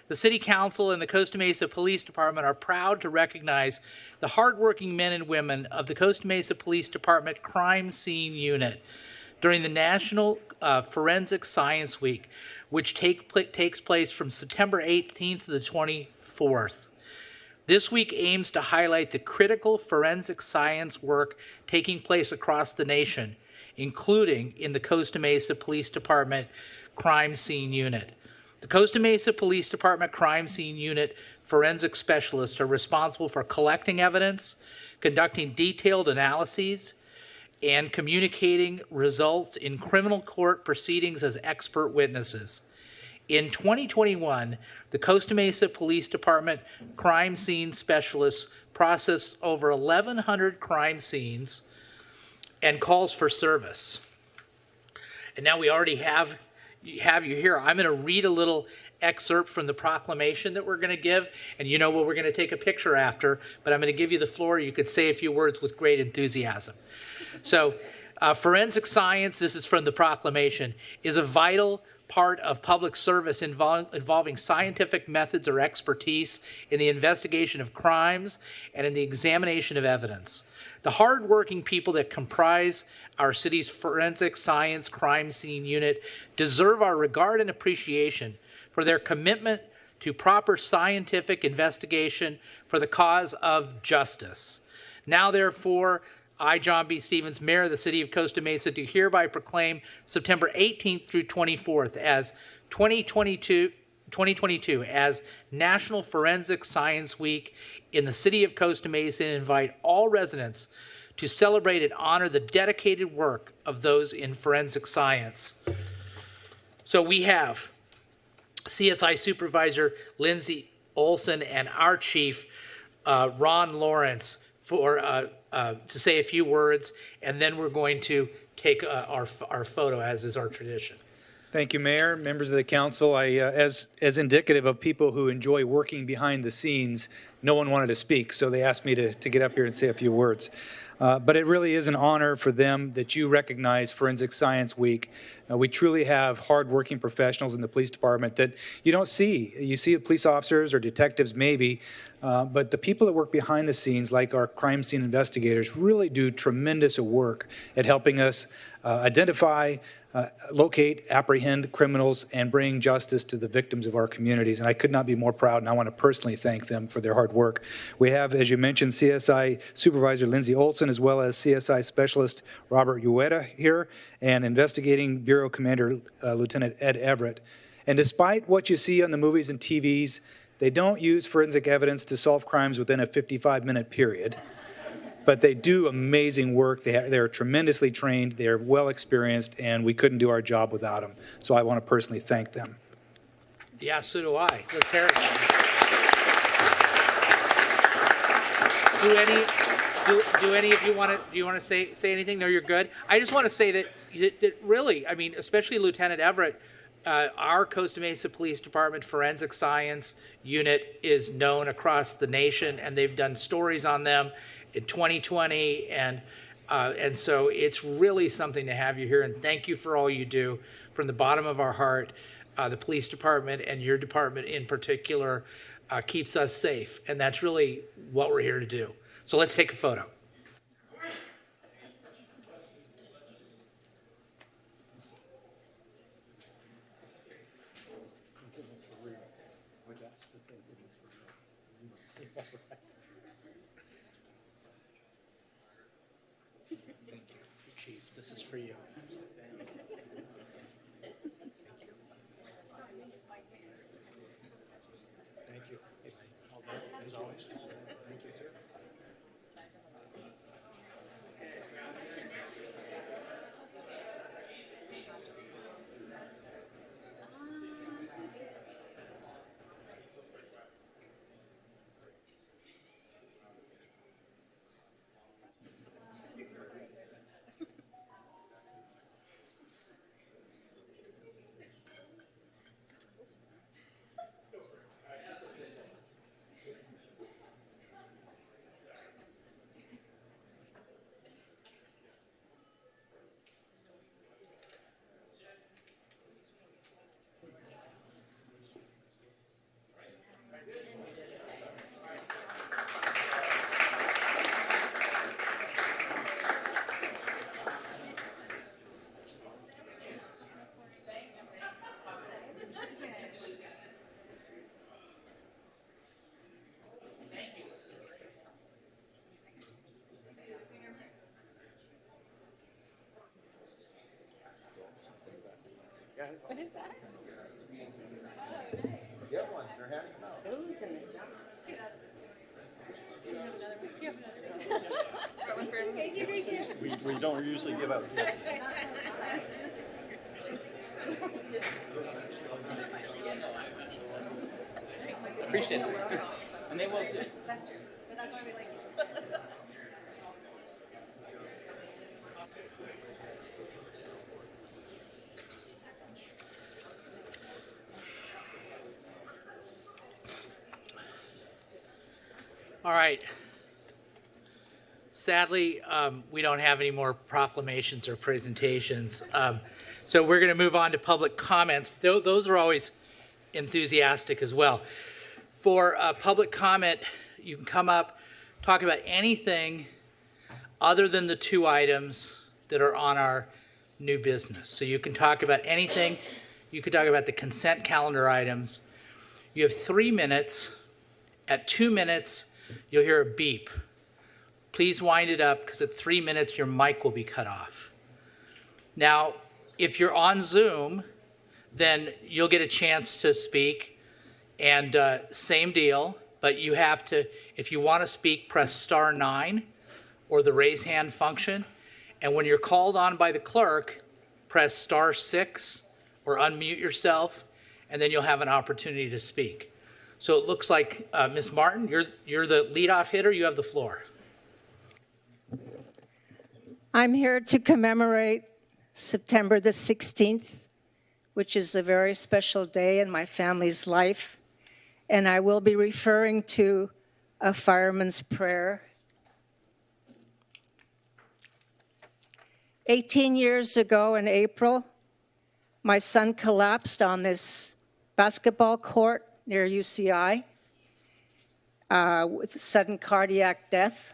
The City Council and the Costa Mesa Police Department are proud to recognize the hardworking men and women of the Costa Mesa Police Department Crime Scene Unit during the National Forensic Science Week, which takes place from September 18th to the 24th. This week aims to highlight the critical forensic science work taking place across the nation, including in the Costa Mesa Police Department Crime Scene Unit. The Costa Mesa Police Department Crime Scene Unit forensic specialists are responsible for collecting evidence, conducting detailed analyses, and communicating results in criminal court proceedings as expert witnesses. In 2021, the Costa Mesa Police Department crime scene specialists processed over 1,100 crime scenes and calls for service. And now we already have you here. I'm going to read a little excerpt from the proclamation that we're going to give, and you know what we're going to take a picture after, but I'm going to give you the floor. You could say a few words with great enthusiasm. So, forensic science, this is from the proclamation, is a vital part of public service involving scientific methods or expertise in the investigation of crimes and in the examination of evidence. The hardworking people that comprise our city's forensic science crime scene unit deserve our regard and appreciation for their commitment to proper scientific investigation for the cause of justice. Now, therefore, I, John B. Stevens, Mayor of the City of Costa Mesa, do hereby proclaim September 18th through 24th as 2022 as National Forensic Science Week in the City of Costa Mesa and invite all residents to celebrate and honor the dedicated work of those in forensic science. So we have CSI Supervisor Lindsay Olson and our Chief, Ron Lawrence, to say a few words, and then we're going to take our photo, as is our tradition. Thank you, Mayor, members of the council. As indicative of people who enjoy working behind the scenes, no one wanted to speak, so they asked me to get up here and say a few words. But it really is an honor for them that you recognize Forensic Science Week. We truly have hardworking professionals in the police department that you don't see. You see police officers or detectives maybe, but the people that work behind the scenes, like our crime scene investigators, really do tremendous work at helping us identify, locate, apprehend criminals, and bring justice to the victims of our communities. And I could not be more proud, and I want to personally thank them for their hard work. We have, as you mentioned, CSI Supervisor Lindsay Olson, as well as CSI Specialist Robert Ueda here, and Investigating Bureau Commander Lieutenant Ed Everett. And despite what you see on the movies and TVs, they don't use forensic evidence to solve crimes within a 55-minute period. But they do amazing work. They're tremendously trained, they're well experienced, and we couldn't do our job without them. So I want to personally thank them. Yeah, so do I. Let's hear it. Do any of you want to say anything? No, you're good. I just want to say that really, I mean, especially Lieutenant Everett, our Costa Mesa Police Department Forensic Science Unit is known across the nation, and they've done stories on them in 2020, and so it's really something to have you here, and thank you for all you do from the bottom of our heart. The police department and your department in particular keeps us safe, and that's really what we're here to do. So let's take a photo. Chief, this is for you. Thank you. As always. Thank you, sir. What is that? Get one. They're handing them out. Those in the jar. We don't usually give out gifts. Appreciate it. And they will too. That's true. But that's why we like you. All right. Sadly, we don't have any more proclamations or presentations. So we're going to move on to public comments. Those are always enthusiastic as well. For public comment, you can come up, talk about anything other than the two items that are on our new business. So you can talk about anything. You could talk about the consent calendar items. You have 3 minutes. At 2 minutes, you'll hear a beep. Please wind it up, because at 3 minutes, your mic will be cut off. Now, if you're on Zoom, then you'll get a chance to speak, and same deal, but you have to, if you want to speak, press *9 or the raise hand function, and when you're called on by the clerk, press *6 or unmute yourself, and then you'll have an opportunity to speak. So it looks like, Ms. Martin, you're the leadoff hitter. You have the floor. I'm here to commemorate September the 16th, which is a very special day in my family's life. And I will be referring to a fireman's prayer. 18 years ago in April, my son collapsed on this basketball court near UCI with sudden cardiac death.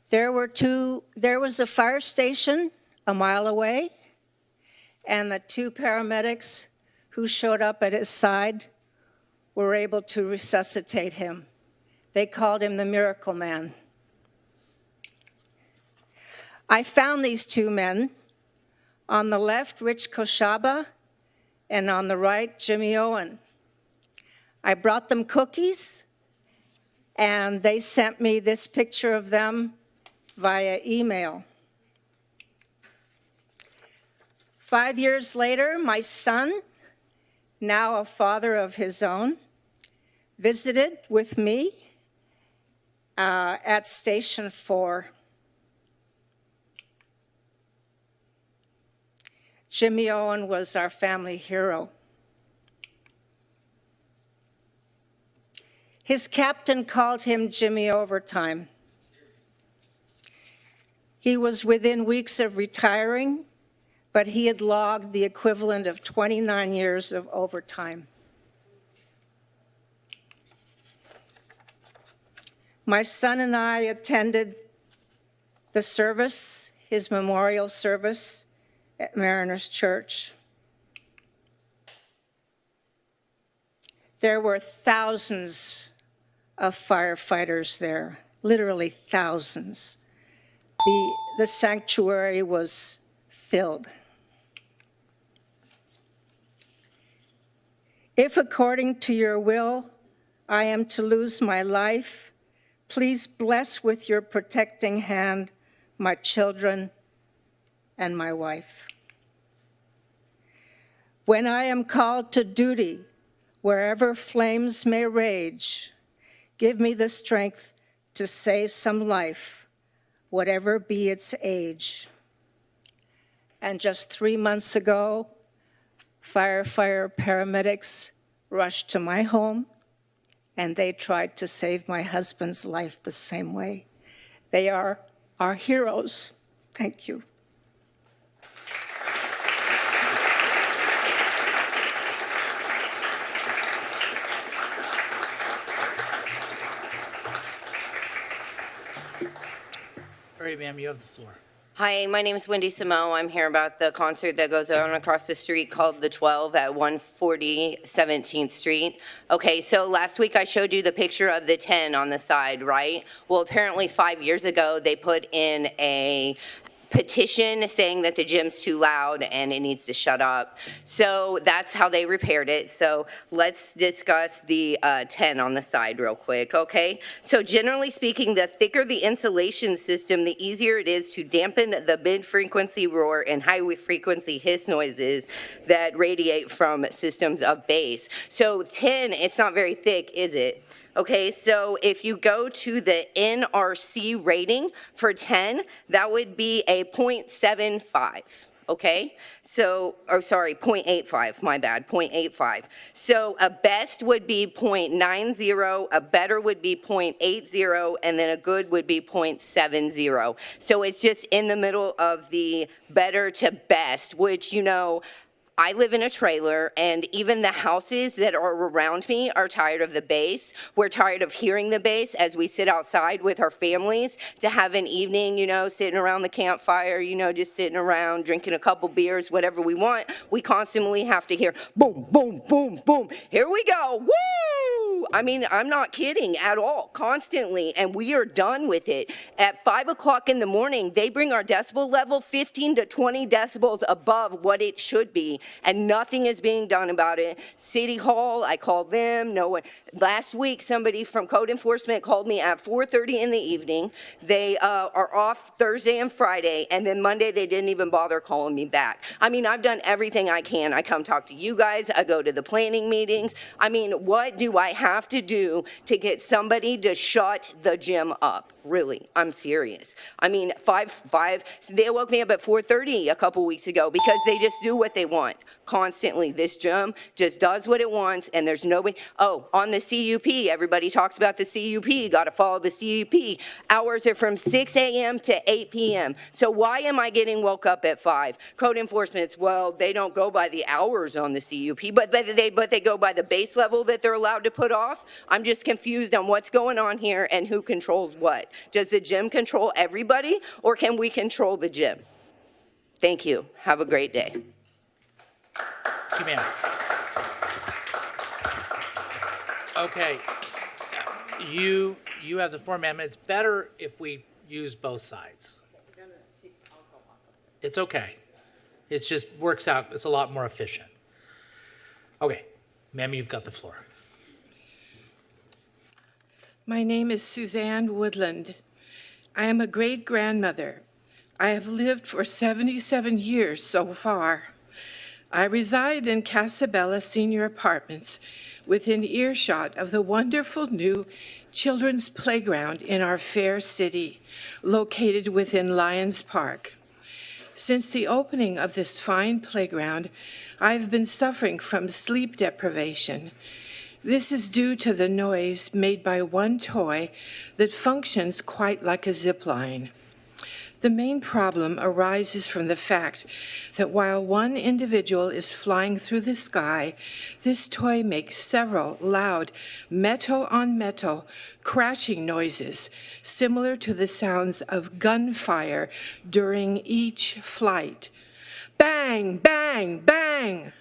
There was a fire station a mile away, and the two paramedics who showed up at his side were able to resuscitate him. They called him the Miracle Man. I found these two men. On the left, Rich Koshaba, and on the right, Jimmy Owen. I brought them cookies, and they sent me this picture of them via email. 5 years later, my son, now a father of his own, visited with me at Station 4. Jimmy Owen was our family hero. His captain called him Jimmy Overtime. He was within weeks of retiring, but he had logged the equivalent of 29 years of overtime. My son and I attended the service, his memorial service, at Mariners Church. There were thousands of firefighters there, literally thousands. The sanctuary was filled. If according to your will I am to lose my life, please bless with your protecting hand my children and my wife. When I am called to duty, wherever flames may rage, give me the strength to save some life, whatever be its age. And just 3 months ago, firefighter paramedics rushed to my home, and they tried to save my husband's life the same way. They are our heroes. Thank you. All right, ma'am, you have the floor. Hi, my name is Wendy Samo. I'm here about the concert that goes on across the street called The 12 at 140 17th Street. Okay, so last week I showed you the picture of the 10 on the side, right? Well, apparently 5 years ago they put in a petition saying that the gym's too loud and it needs to shut up. So that's how they repaired it. So let's discuss the 10 on the side real quick, okay? So generally speaking, the thicker the insulation system, the easier it is to dampen the mid-frequency roar and high-frequency hiss noises that radiate from systems of bass. So 10, it's not very thick, is it? Okay, so if you go to the NRC rating for 10, that would be a 0.75, okay? So, or sorry, 0.85, my bad, 0.85. So a best would be 0.90, a better would be 0.80, and then a good would be 0.70. So it's just in the middle of the better to best, which, you know, I live in a trailer, and even the houses that are around me are tired of the bass. We're tired of hearing the bass as we sit outside with our families to have an evening, you know, sitting around the campfire, you know, just sitting around, drinking a couple beers, whatever we want. We constantly have to hear boom, boom, boom, boom. Here we go. Woo! I mean, I'm not kidding at all, constantly, and we are done with it. At 5 o'clock in the morning, they bring our decibel level 15 to 20 decibels above what it should be, and nothing is being done about it. City Hall, I called them, no one. Last week, somebody from code enforcement called me at 4:30 in the evening. They are off Thursday and Friday, and then Monday they didn't even bother calling me back. I mean, I've done everything I can. I come talk to you guys, I go to the planning meetings. I mean, what do I have have to do to get somebody to shut the gym up? Really, I'm serious. I mean, they woke me up at 4:30 a couple weeks ago because they just do what they want constantly. This gym just does what it wants, and there's nobody. Oh, on the CUP, everybody talks about the CUP. Got to follow the CUP. Hours are from 6 a.m. to 8 p.m. So why am I getting woke up at 5? Code enforcement's, well, they don't go by the hours on the CUP, but they go by the base level that they're allowed to put off. I'm just confused on what's going on here and who controls what. Does the gym control everybody, or can we control the gym? Thank you. Have a great day. Thank you, ma'am. Okay. You have the floor, ma'am. It's better if we use both sides. It's okay. It just works out. It's a lot more efficient. Okay. Ma'am, you've got the floor. My name is Suzanne Woodland. I am a great-grandmother. I have lived for 77 years so far. I reside in Casabella Senior Apartments within earshot of the wonderful new children's playground in our fair city, located within Lions Park. Since the opening of this fine playground, I've been suffering from sleep deprivation. This is due to the noise made by one toy that functions quite like a zip line. The main problem arises from the fact that while one individual is flying through the sky, this toy makes several loud metal-on-metal crashing noises similar to the sounds of gunfire during each flight. Bang, bang, bang!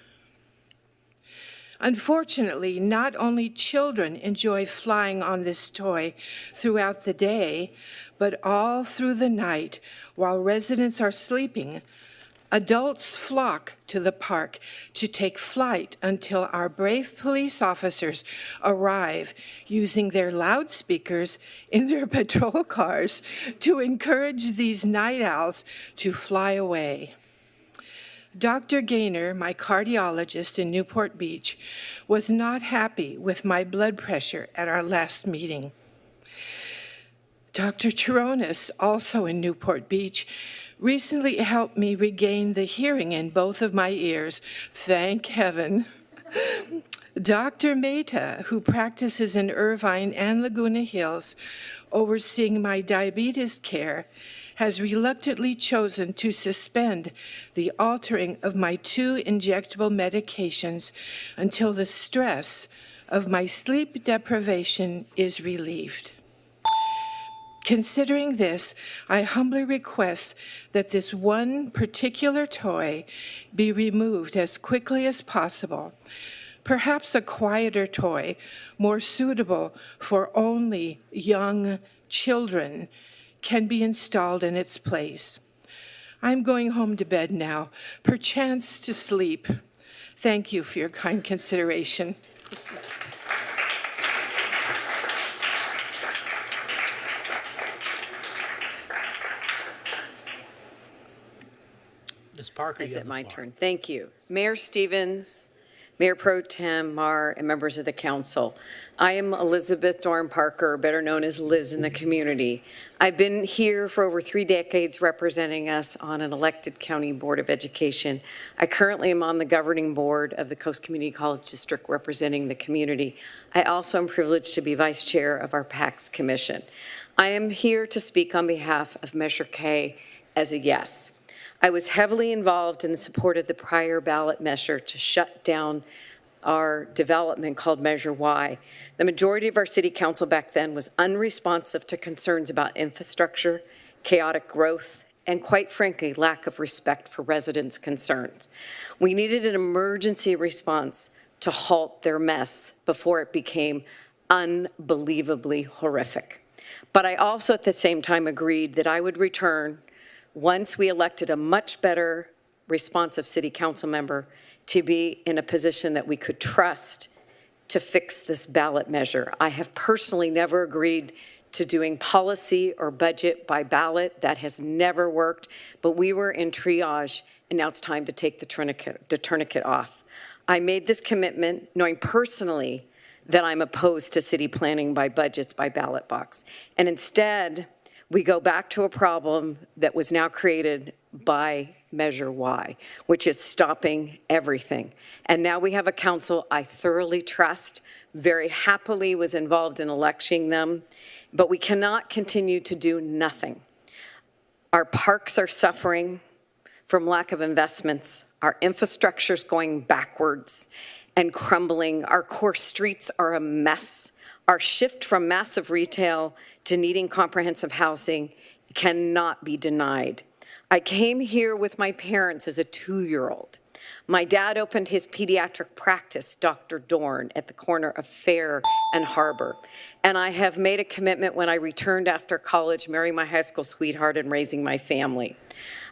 Unfortunately, not only children enjoy flying on this toy throughout the day, but all through the night while residents are sleeping. Adults flock to the park to take flight until our brave police officers arrive using their loudspeakers in their patrol cars to encourage these night owls to fly away. Dr. Gaynor, my cardiologist in Newport Beach, was not happy with my blood pressure at our last meeting. Dr. Chironis, also in Newport Beach, recently helped me regain the hearing in both of my ears. Thank heaven. Dr. Mehta, who practices in Irvine and Laguna Hills, overseeing my diabetes care, has reluctantly chosen to suspend the altering of my 2 injectable medications until the stress of my sleep deprivation is relieved. Considering this, I humbly request that this one particular toy be removed as quickly as possible. Perhaps a quieter toy, more suitable for only young children, can be installed in its place. I'm going home to bed now, perchance to sleep. Thank you for your kind consideration. Ms. Parker, Is you have it the my floor. turn? Thank you. Mayor Stevens, Mayor Pro Tem Mar, and members of the council. I am Elizabeth Dorn Parker, better known as Liz in the community. I've been here for over 3 decades representing us on an elected county board of education. I currently am on the governing board of the Coast Community College District representing the community. I also am privileged to be vice chair of our PACS Commission. I am here to speak on behalf of Measure K as a yes. I was heavily involved in the support of the prior ballot measure to shut down our development called Measure Y. The majority of our city council back then was unresponsive to concerns about infrastructure, chaotic growth, and quite frankly, lack of respect for residents' concerns. We needed an emergency response to halt their mess before it became unbelievably horrific. But I also at the same time agreed that I would return once we elected a much better responsive city council member to be in a position that we could trust to fix this ballot measure. I have personally never agreed to doing policy or budget by ballot. That has never worked, but we were in triage, and now it's time to take the tourniquet off. I made this commitment knowing personally that I'm opposed to city planning by budgets by ballot box. And instead, we go back to a problem that was now created by Measure Y, which is stopping everything. And now we have a council I thoroughly trust, very happily was involved in electing them, but we cannot continue to do nothing. Our parks are suffering from lack of investments. Our infrastructure is going backwards and crumbling. Our core streets are a mess. Our shift from massive retail to needing comprehensive housing cannot be denied. I came here with my parents as a 2-year-old. My dad opened his pediatric practice, Dr. Dorn, at the corner of Fair and Harbor. And I have made a commitment when I returned after college, marrying my high school sweetheart and raising my family.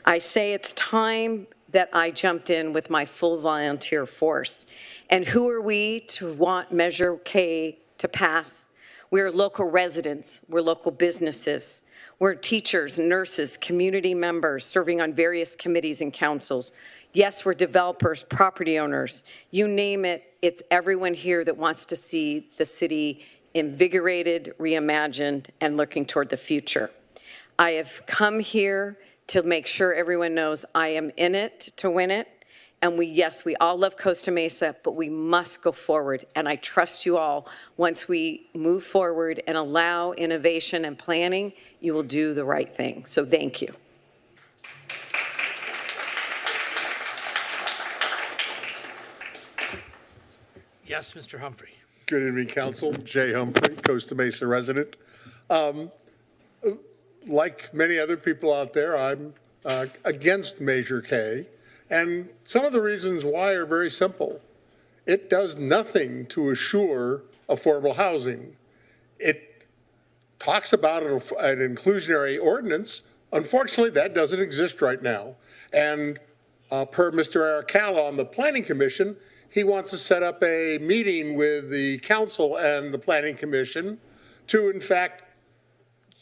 I say it's time that I jumped in with my full volunteer force. And who are we to want Measure K to pass? We're local residents, we're local businesses, we're teachers, nurses, community members serving on various committees and councils. Yes, we're developers, property owners, you name it, it's everyone here that wants to see the city invigorated, reimagined, and looking toward the future. I have come here to make sure everyone knows I am in it to win it. And we all love Costa Mesa, but we must go forward. And I trust you all, once we move forward and allow innovation and planning, you will do the right thing. So thank you. Yes, Mr. Humphrey. Good evening, Council. Jay Humphrey, Costa Mesa resident. Like many other people out there, I'm against Measure K. And some of the reasons why are very simple. It does nothing to assure affordable housing. It talks about an inclusionary ordinance. Unfortunately, that doesn't exist right now. And per Mr. Aracala on the Planning Commission, he wants to set up a meeting with the council and the Planning Commission to, in fact,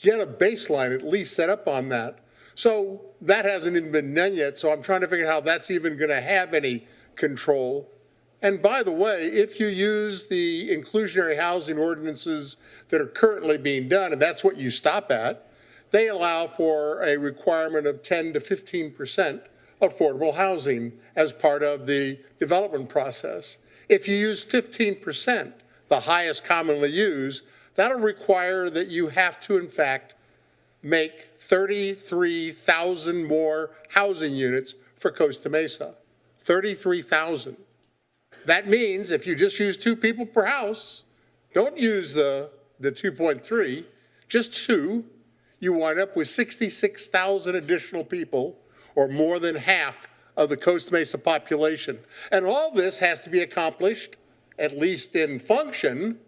get a baseline at least set up on that. So that hasn't even been done yet, so I'm trying to figure out how that's even going to have any control. And by the way, if you use the inclusionary housing ordinances that are currently being done, and that's what you stop at, they allow for a requirement of 10 to 15% affordable housing as part of the development process. If you use 15%, the highest commonly used, that'll require that you have to, in fact, make 33,000 more housing units for Costa Mesa. 33,000. That means if you just use 2 people per house, don't use the 2.3, just 2, you wind up with 66,000 additional people, or more than half of the Costa Mesa population. And all this has to be accomplished, at least in function,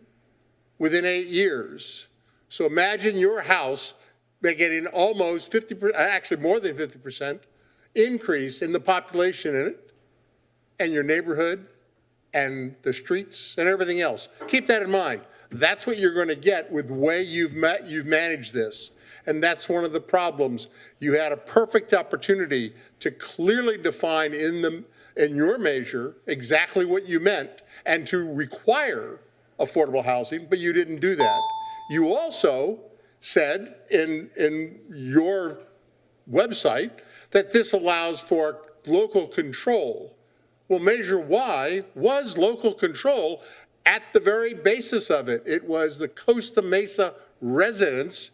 within 8 years. So imagine your house getting almost 50%, actually more than 50% increase in the population in it, and your neighborhood, and the streets, and everything else. Keep that in mind. That's what you're going to get with the way you've managed this. And that's one of the problems. You had a perfect opportunity to clearly define in your measure exactly what you meant and to require affordable housing, but you didn't do that. You also said in your website that this allows for local control. Well, Measure Y was local control at the very basis of it. It was the Costa Mesa residents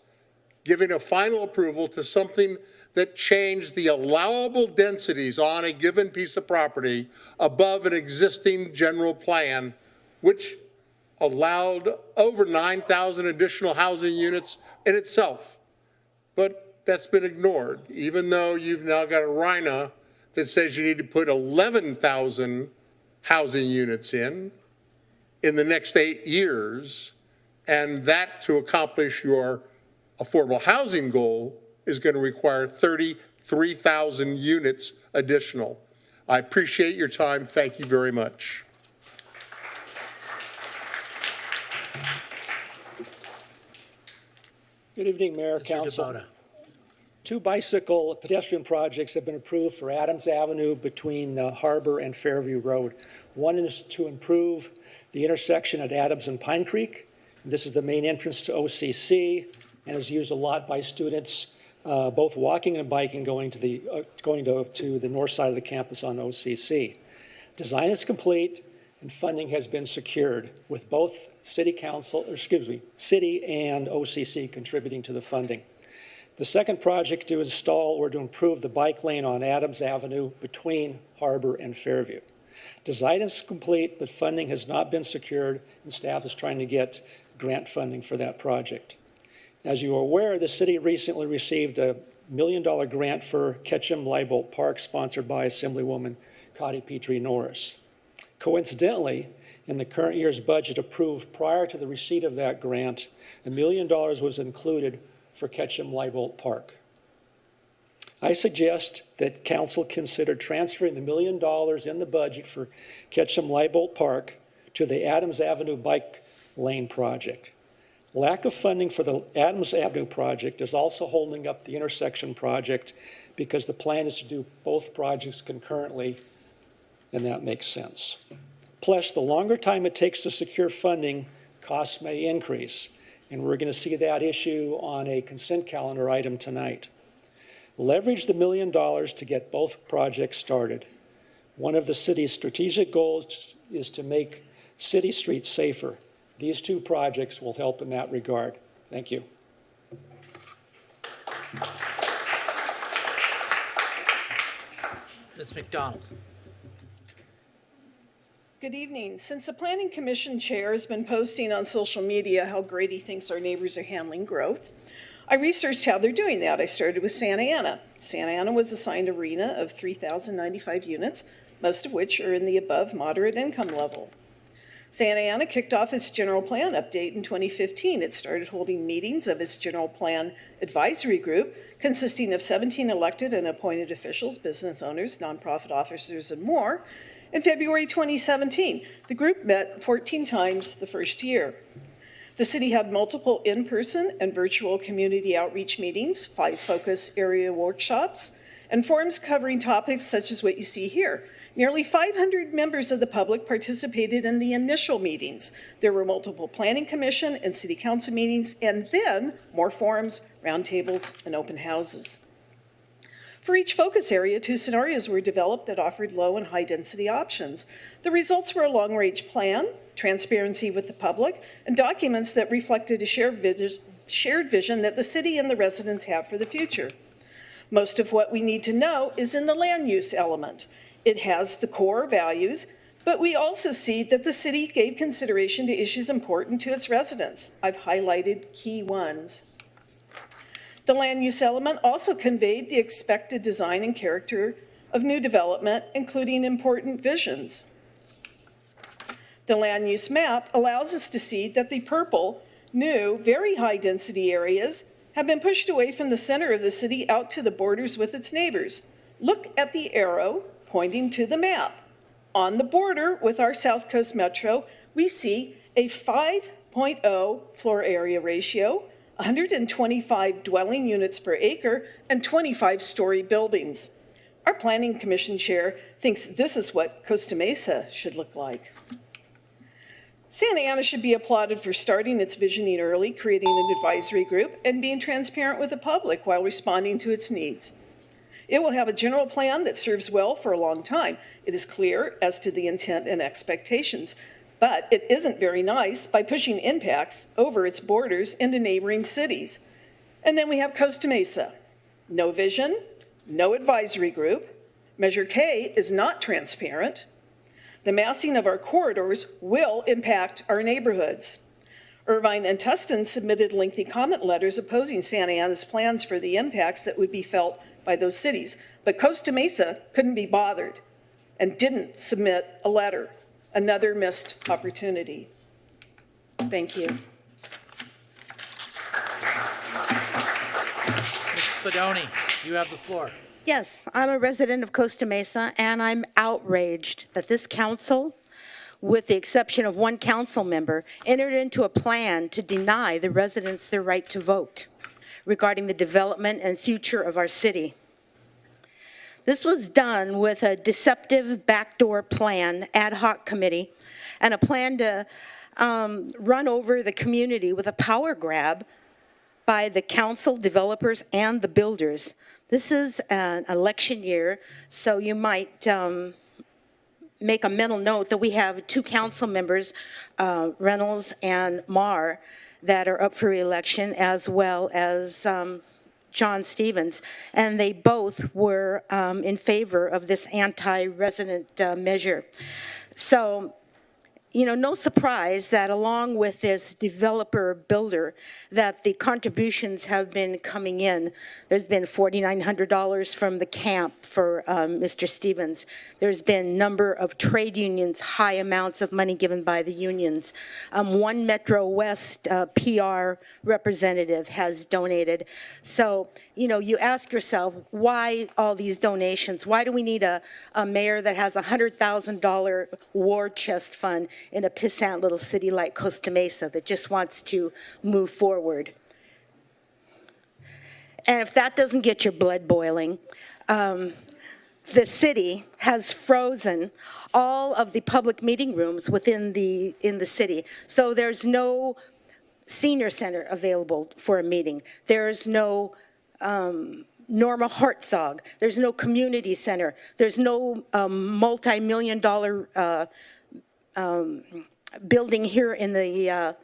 giving a final approval to something that changed the allowable densities on a given piece of property above an existing general plan, which allowed over 9,000 additional housing units in itself. But that's been ignored, even though you've now got a RINA that says you need to put 11,000 housing units in the next 8 years, and that to accomplish your affordable housing goal is going to require 33,000 units additional. I appreciate your time. Thank you very much. Good evening, Mayor, Mr. Council. DeBotta. 2 bicycle pedestrian projects have been approved for Adams Avenue between Harbor and Fairview Road. One is to improve the intersection at Adams and Pine Creek. This is the main entrance to OCC and is used a lot by students, both walking and biking, going to the north side of the campus on OCC. Design is complete and funding has been secured with both city and OCC contributing to the funding. The second project to install or to improve the bike lane on Adams Avenue between Harbor and Fairview. Design is complete, but funding has not been secured, and staff is trying to get grant funding for that project. As you are aware, the city recently received a $1 million grant for Ketchum-Leibolt Park, sponsored by Assemblywoman Cotty Petrie Norris. Coincidentally, in the current year's budget approved prior to the receipt of that grant, $1 million was included for Ketchum-Leibolt Park. I suggest that council consider transferring the $1 million in the budget for Ketchum-Leibolt Park to the Adams Avenue Bike Lane project. Lack of funding for the Adams Avenue project is also holding up the intersection project because the plan is to do both projects concurrently, and that makes sense. Plus, the longer time it takes to secure funding, costs may increase, and we're going to see that issue on a consent calendar item tonight. Leverage the $1 million to get both projects started. One of the city's strategic goals is to make city streets safer. These 2 projects will help in that regard. Thank you. Ms. McDonald. Good evening. Since the Planning Commission chair has been posting on social media how great he thinks our neighbors are handling growth, I researched how they're doing that. I started with Santa Ana. Santa Ana was assigned a RENA of 3,095 units, most of which are in the above moderate income level. Santa Ana kicked off its general plan update in 2015. It started holding meetings of its general plan advisory group, consisting of 17 elected and appointed officials, business owners, nonprofit officers, and more. In February 2017, the group met 14 times the first year. The city had multiple in-person and virtual community outreach meetings, 5 focus area workshops, and forums covering topics such as what you see here. Nearly 500 members of the public participated in the initial meetings. There were multiple planning commission and city council meetings, and then more forums, roundtables, and open houses. For each focus area, 2 scenarios were developed that offered low and high density options. The results were a long-range plan, transparency with the public, and documents that reflected a shared vision that the city and the residents have for the future. Most of what we need to know is in the land use element. It has the core values, but we also see that the city gave consideration to issues important to its residents. I've highlighted key ones. The land use element also conveyed the expected design and character of new development, including important visions. The land use map allows us to see that the purple, new, very high density areas have been pushed away from the center of the city out to the borders with its neighbors. Look at the arrow pointing to the map. On the border with our South Coast Metro, we see a 5.0 floor area ratio, 125 dwelling units per acre, and 25-story buildings. Our Planning Commission chair thinks this is what Costa Mesa should look like. Santa Ana should be applauded for starting its visioning early, creating an advisory group, and being transparent with the public while responding to its needs. It will have a general plan that serves well for a long time. It is clear as to the intent and expectations, but it isn't very nice by pushing impacts over its borders into neighboring cities. And then we have Costa Mesa. No vision, no advisory group. Measure K is not transparent. The massing of our corridors will impact our neighborhoods. Irvine and Tustin submitted lengthy comment letters opposing Santa Ana's plans for the impacts that would be felt by those cities. But Costa Mesa couldn't be bothered and didn't submit a letter. Another missed opportunity. Thank you. Ms. Spadoni, you have the floor. Yes, I'm a resident of Costa Mesa, and I'm outraged that this council, with the exception of one council member, entered into a plan to deny the residents their right to vote. regarding the development and future of our city. This was done with a deceptive backdoor plan, ad hoc committee, and a plan to run over the community with a power grab by the council, developers, and the builders. This is an election year, so you might make a mental note that we have two council members, Reynolds and Marr, that are up for re-election, as well as John Stevens, and they both were in favor of this anti-resident measure. So, you know, no surprise that along with this developer builder that the contributions have been coming in. There's been $4,900 from the camp for Mr. Stevens. There's been a number of trade unions, high amounts of money given by the unions. One Metro West PR representative has donated. So, you know, you ask yourself, why all these donations? Why do we need a mayor that has a $100,000 war chest fund in a pissant little city like Costa Mesa that just wants to move forward? And if that doesn't get your blood boiling, the city has frozen all of the public meeting rooms in the city. So there's no senior center available for a meeting. There's no Norma Hartzog. There's no community center. There's no multi-million-dollar building here in the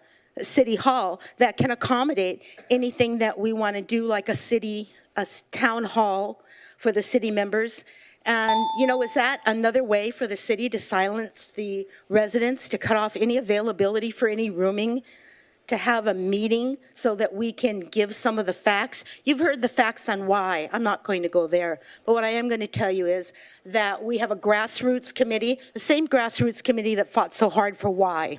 City Hall that can accommodate anything that we want to do, like a town hall for the city members. And, you know, is that another way for the city to silence the residents, to cut off any availability for any rooming, to have a meeting so that we can give some of the facts? You've heard the facts on why. I'm not going to go there. But what I am going to tell you is that we have a grassroots committee, the same grassroots committee that fought so hard for why.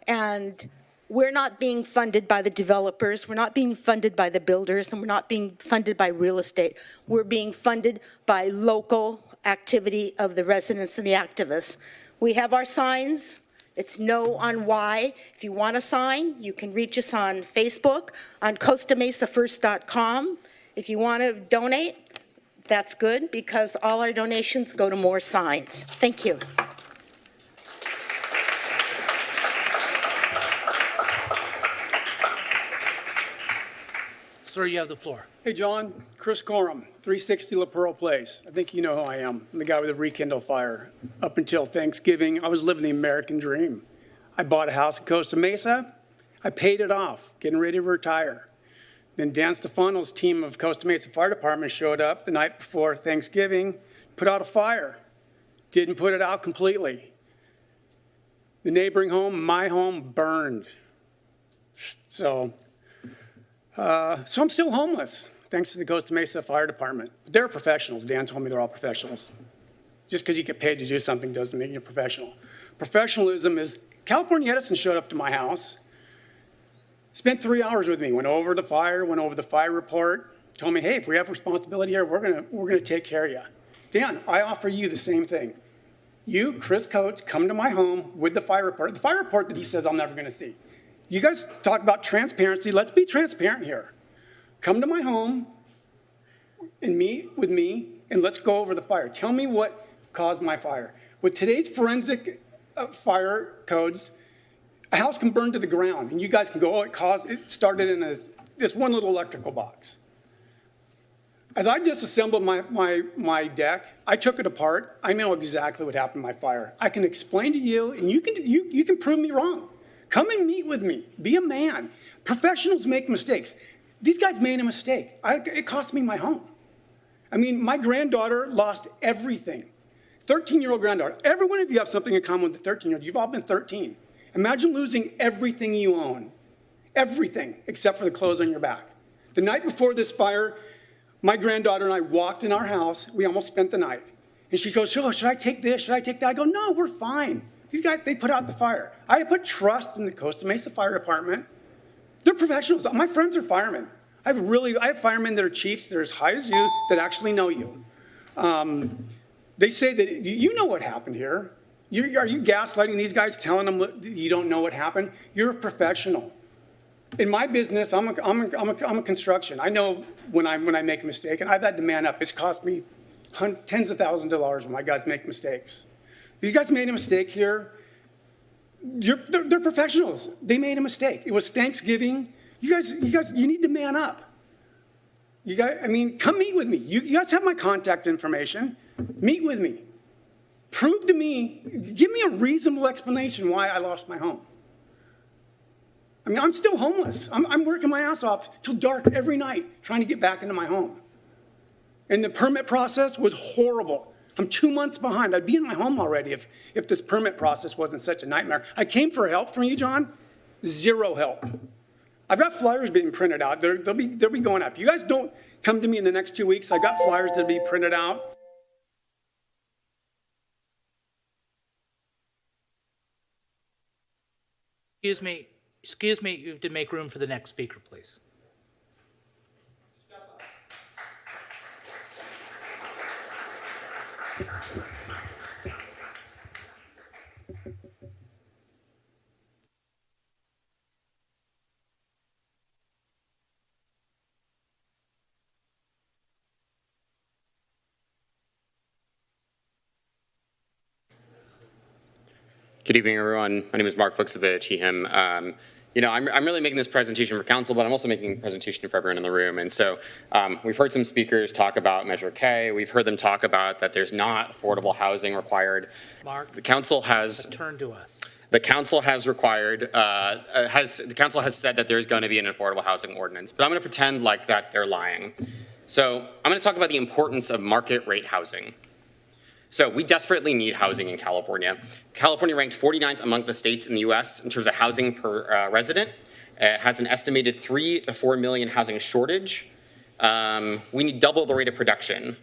And we're not being funded by the developers, we're not being funded by the builders, and we're not being funded by real estate. We're being funded by local activity of the residents and the activists. We have our signs. It's no on why. If you want a sign, you can reach us on Facebook, on CostaMesaFirst.com. If you want to donate, that's good, because all our donations go to more signs. Thank you. Sir, you have the floor. Hey, John. Chris Coram, 360 La Pearl Place. I think you know who I am. I'm the guy with the Rekindle Fire. Up until Thanksgiving, I was living the American dream. I bought a house in Costa Mesa. I paid it off, getting ready to retire. Then Dan Stefano's team of Costa Mesa Fire Department showed up the night before Thanksgiving, put out a fire. Didn't put it out completely. The neighboring home, my home, burned. So I'm still homeless, thanks to the Costa Mesa Fire Department. They're professionals. Dan told me they're all professionals. Just because you get paid to do something doesn't make you a professional. Professionalism is, California Edison showed up to my house, spent 3 hours with me, went over the fire report, told me, hey, if we have responsibility here, we're gonna take care of you. Dan, I offer you the same thing. You, Chris Coates, come to my home with the fire report that he says I'm never gonna see. You guys talk about transparency. Let's be transparent here. Come to my home and meet with me, and let's go over the fire. Tell me what caused my fire. With today's forensic fire codes, a house can burn to the ground, and you guys can go, it started in this one little electrical box. As I disassembled my deck, I took it apart. I know exactly what happened to my fire. I can explain to you, and you can prove me wrong. Come and meet with me. Be a man. Professionals make mistakes. These guys made a mistake. It cost me my home. I mean, my granddaughter lost everything. 13-year-old granddaughter. Every one of you have something in common with the 13-year-old. You've all been 13. Imagine losing everything you own. Everything, except for the clothes on your back. The night before this fire, my granddaughter and I walked in our house. We almost spent the night. And she goes, oh, should I take this? Should I take that? I go, no, we're fine. These guys, they put out the fire. I put trust in the Costa Mesa Fire Department. They're professionals. My friends are firemen. I have firemen that are chiefs that are as high as you that actually know you. They say that you know what happened here. Are you gaslighting these guys, telling them you don't know what happened? You're a professional. In my business, I'm a construction. I know when I make a mistake, and I've had to man up. It's cost me tens of thousands of dollars when my guys make mistakes. These guys made a mistake here. They're professionals. They made a mistake. It was Thanksgiving. You guys, you need to man up. You guys, I mean, come meet with me. You guys have my contact information. Meet with me. Prove to me, give me a reasonable explanation why I lost my home. I mean, I'm still homeless. I'm working my ass off till dark every night trying to get back into my home. And the permit process was horrible. I'm 2 months behind. I'd be in my home already if this permit process wasn't such a nightmare. I came for help from you, John. Zero help. I've got flyers being printed out. They'll be going up. If you guys don't come to me in the next 2 weeks, I've got flyers to be printed out. Excuse me, you have to make room for the next speaker, please. Good evening, everyone. My name is Mark Fuxovich, he, him. You know, I'm really making this presentation for council, but I'm also making a presentation for everyone in the room. And so we've heard some speakers talk about Measure K. We've heard them talk about that there's not affordable housing required. Mark, the council has turn to us. The council has required, the council has said that there's going to be an affordable housing ordinance, but I'm going to pretend like that they're lying. So I'm going to talk about the importance of market rate housing. So we desperately need housing in California. California ranked 49th among the states in the US in terms of housing per resident. It has an estimated 3 to 4 million housing shortage. We need double the rate of production.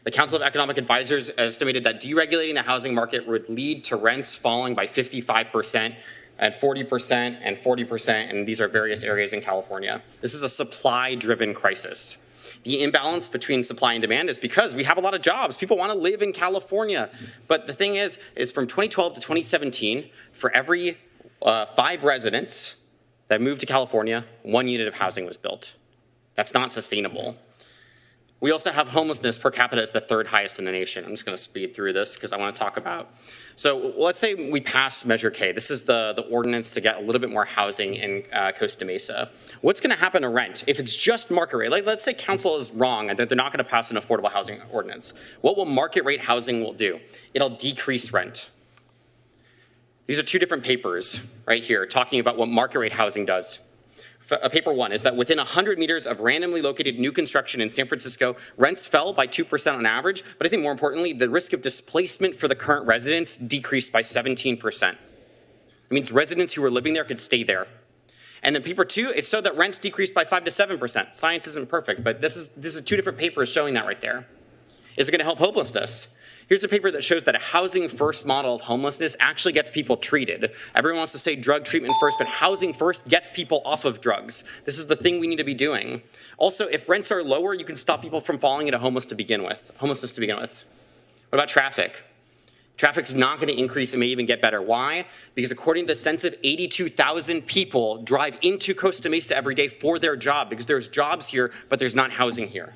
The Council of Economic Advisors estimated that deregulating the housing market would lead to rents falling by 55%, at 40% and 40%, and these are various areas in California. This is a supply-driven crisis. The imbalance between supply and demand is because we have a lot of jobs. People want to live in California. But the thing is from 2012 to 2017, for every 5 residents that moved to California, 1 unit of housing was built. That's not sustainable. We also have homelessness per capita is the 3rd highest in the nation. I'm just going to speed through this because I want to talk about. So let's say we pass Measure K. This is the ordinance to get a little bit more housing in Costa Mesa. What's going to happen to rent if it's just market rate? Like, let's say council is wrong and that they're not going to pass an affordable housing ordinance. What will market rate housing will do? It'll decrease rent. These are 2 different papers right here talking about what market rate housing does. Paper 1 is that within 100 meters of randomly located new construction in San Francisco, rents fell by 2% on average, but I think more importantly, the risk of displacement for the current residents decreased by 17%. It means residents who were living there could stay there. And then paper 2, it showed that rents decreased by 5 to 7%. Science isn't perfect, but this is 2 different papers showing that right there. Is it going to help homelessness? Here's a paper that shows that a housing first model of homelessness actually gets people treated. Everyone wants to say drug treatment first, but housing first gets people off of drugs. This is the thing we need to be doing. Also, if rents are lower, you can stop people from falling into homelessness to begin with. What about traffic? Traffic's not going to increase, it may even get better. Why? Because according to the census, 82,000 people drive into Costa Mesa every day for their job because there's jobs here, but there's not housing here.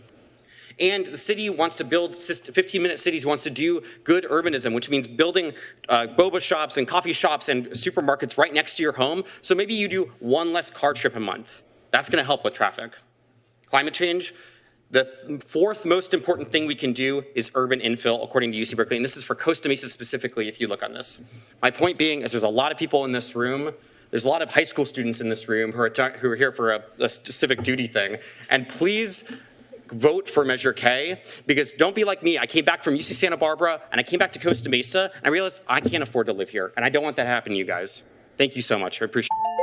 And the city wants to build, 15-minute cities wants to do good urbanism, which means building boba shops and coffee shops and supermarkets right next to your home. So maybe you do 1 less car trip a month. That's going to help with traffic. Climate change, the 4th most important thing we can do is urban infill, according to UC Berkeley. And this is for Costa Mesa specifically, if you look on this. My point being is there's a lot of people in this room. There's a lot of high school students in this room who are here for a civic duty thing. And please, vote for Measure K, because don't be like me. I came back from UC Santa Barbara and I came back to Costa Mesa and I realized I can't afford to live here and I don't want that to happen to you guys. Thank you so much. I appreciate it.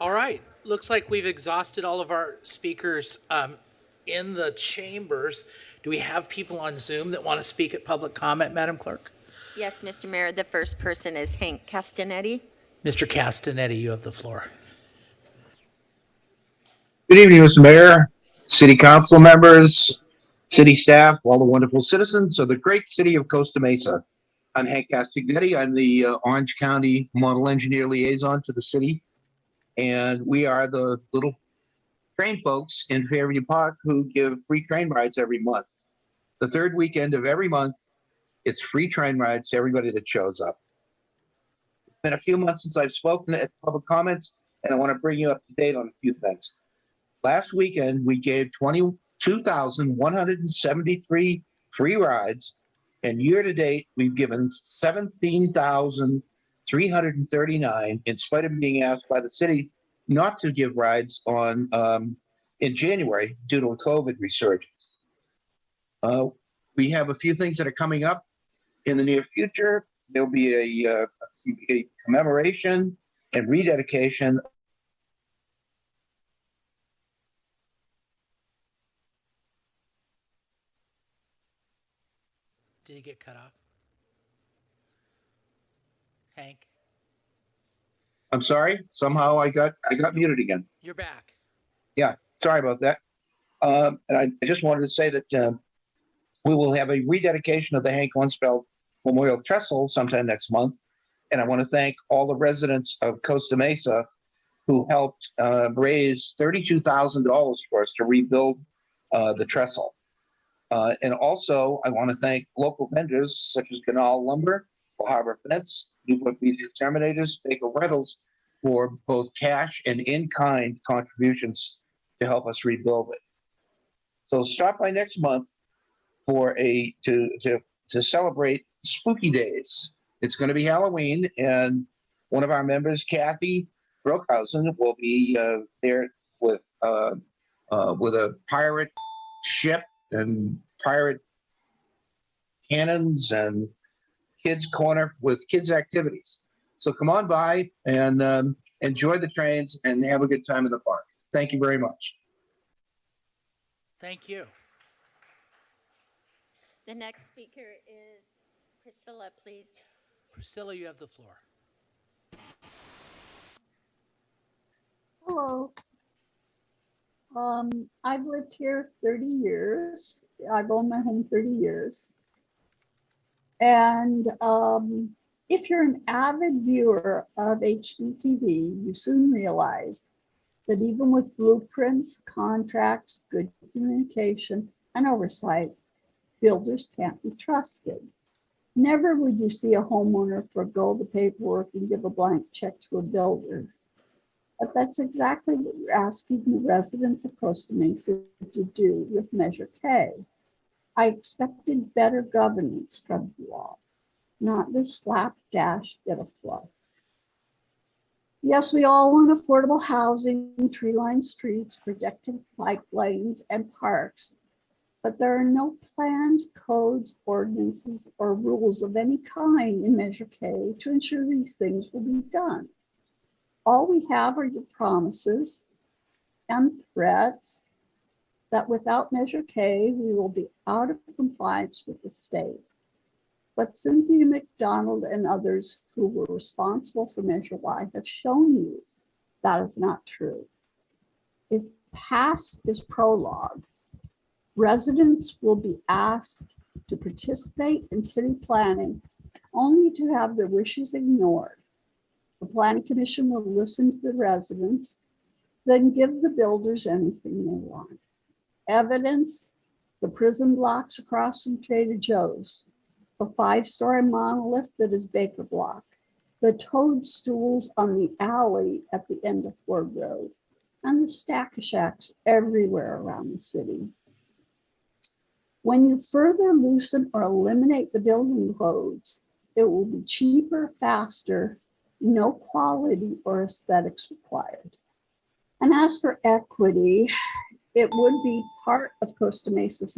All right. Looks like we've exhausted all of our speakers in the chambers. Do we have people on Zoom that want to speak at public comment, Madam Clerk? Yes, Mr. Mayor, the first person is Hank Castanetti. Mr. Castanetti, you have the floor. Good evening, Mr. Mayor, City Council members, city staff, all the wonderful citizens of the great city of Costa Mesa. I'm Hank Castagnetti. I'm the Orange County Model Engineer Liaison to the city. And we are the little train folks in Fairview Park who give free train rides every month. The third weekend of every month, it's free train rides to everybody that shows up. It's been a few months since I've spoken at public comments, and I want to bring you up to date on a few things. Last weekend, we gave 22,173 free rides, and year to date, we've given 17,339, in spite of being asked by the city not to give rides on in January due to a COVID resurgence. We have a few things that are coming up in the near future. There'll be a commemoration and rededication. Did he get cut off? Hank, I'm sorry. Somehow I got muted again. you're back. Yeah, sorry about that. And I just wanted to say that we will have a rededication of the Hank Lunsfeld Memorial Trestle sometime next month. And I want to thank all the residents of Costa Mesa who helped raise $32,000 for us to rebuild the trestle. And also, I want to thank local vendors such as Canal Lumber, Harbor Fence, Newport Beach Exterminators, Baker Rentals for both cash and in-kind contributions to help us rebuild it. So stop by next month for to celebrate Spooky Days. It's going to be Halloween, and one of our members, Kathy Brookhausen, will be there with a pirate ship and pirate cannons and kids corner with kids activities. So come on by and enjoy the trains and have a good time in the park. Thank you very much. Thank you. The next speaker is Priscilla, please. Priscilla, you have the floor. Hello. I've lived here 30 years. I've owned my home 30 years. And if you're an avid viewer of HGTV, you soon realize that even with blueprints, contracts, good communication, and oversight, builders can't be trusted. Never would you see a homeowner forgo the paperwork and give a blank check to a builder. But that's exactly what you're asking the residents of Costa Mesa to do with Measure K. I expected better governance from you all, not this slapdash bit of fluff. Yes, we all want affordable housing, tree-lined streets, protected bike lanes, and parks, but there are no plans, codes, ordinances, or rules of any kind in Measure K to ensure these things will be done. All we have are your promises and threats that without Measure K, we will be out of compliance with the state. But Cynthia McDonald and others who were responsible for Measure Y have shown you that is not true. If past is prologue, residents will be asked to participate in city planning only to have their wishes ignored. The Planning Commission will listen to the residents, then give the builders anything they want. Evidence, the prison blocks across from Trader Joe's, the 5-story monolith that is Baker Block, the toadstools on the alley at the end of Ford Road, and the stack of shacks everywhere around the city. When you further loosen or eliminate the building codes, it will be cheaper, faster, no quality or aesthetics required. And as for equity, it would be part of Costa Mesa's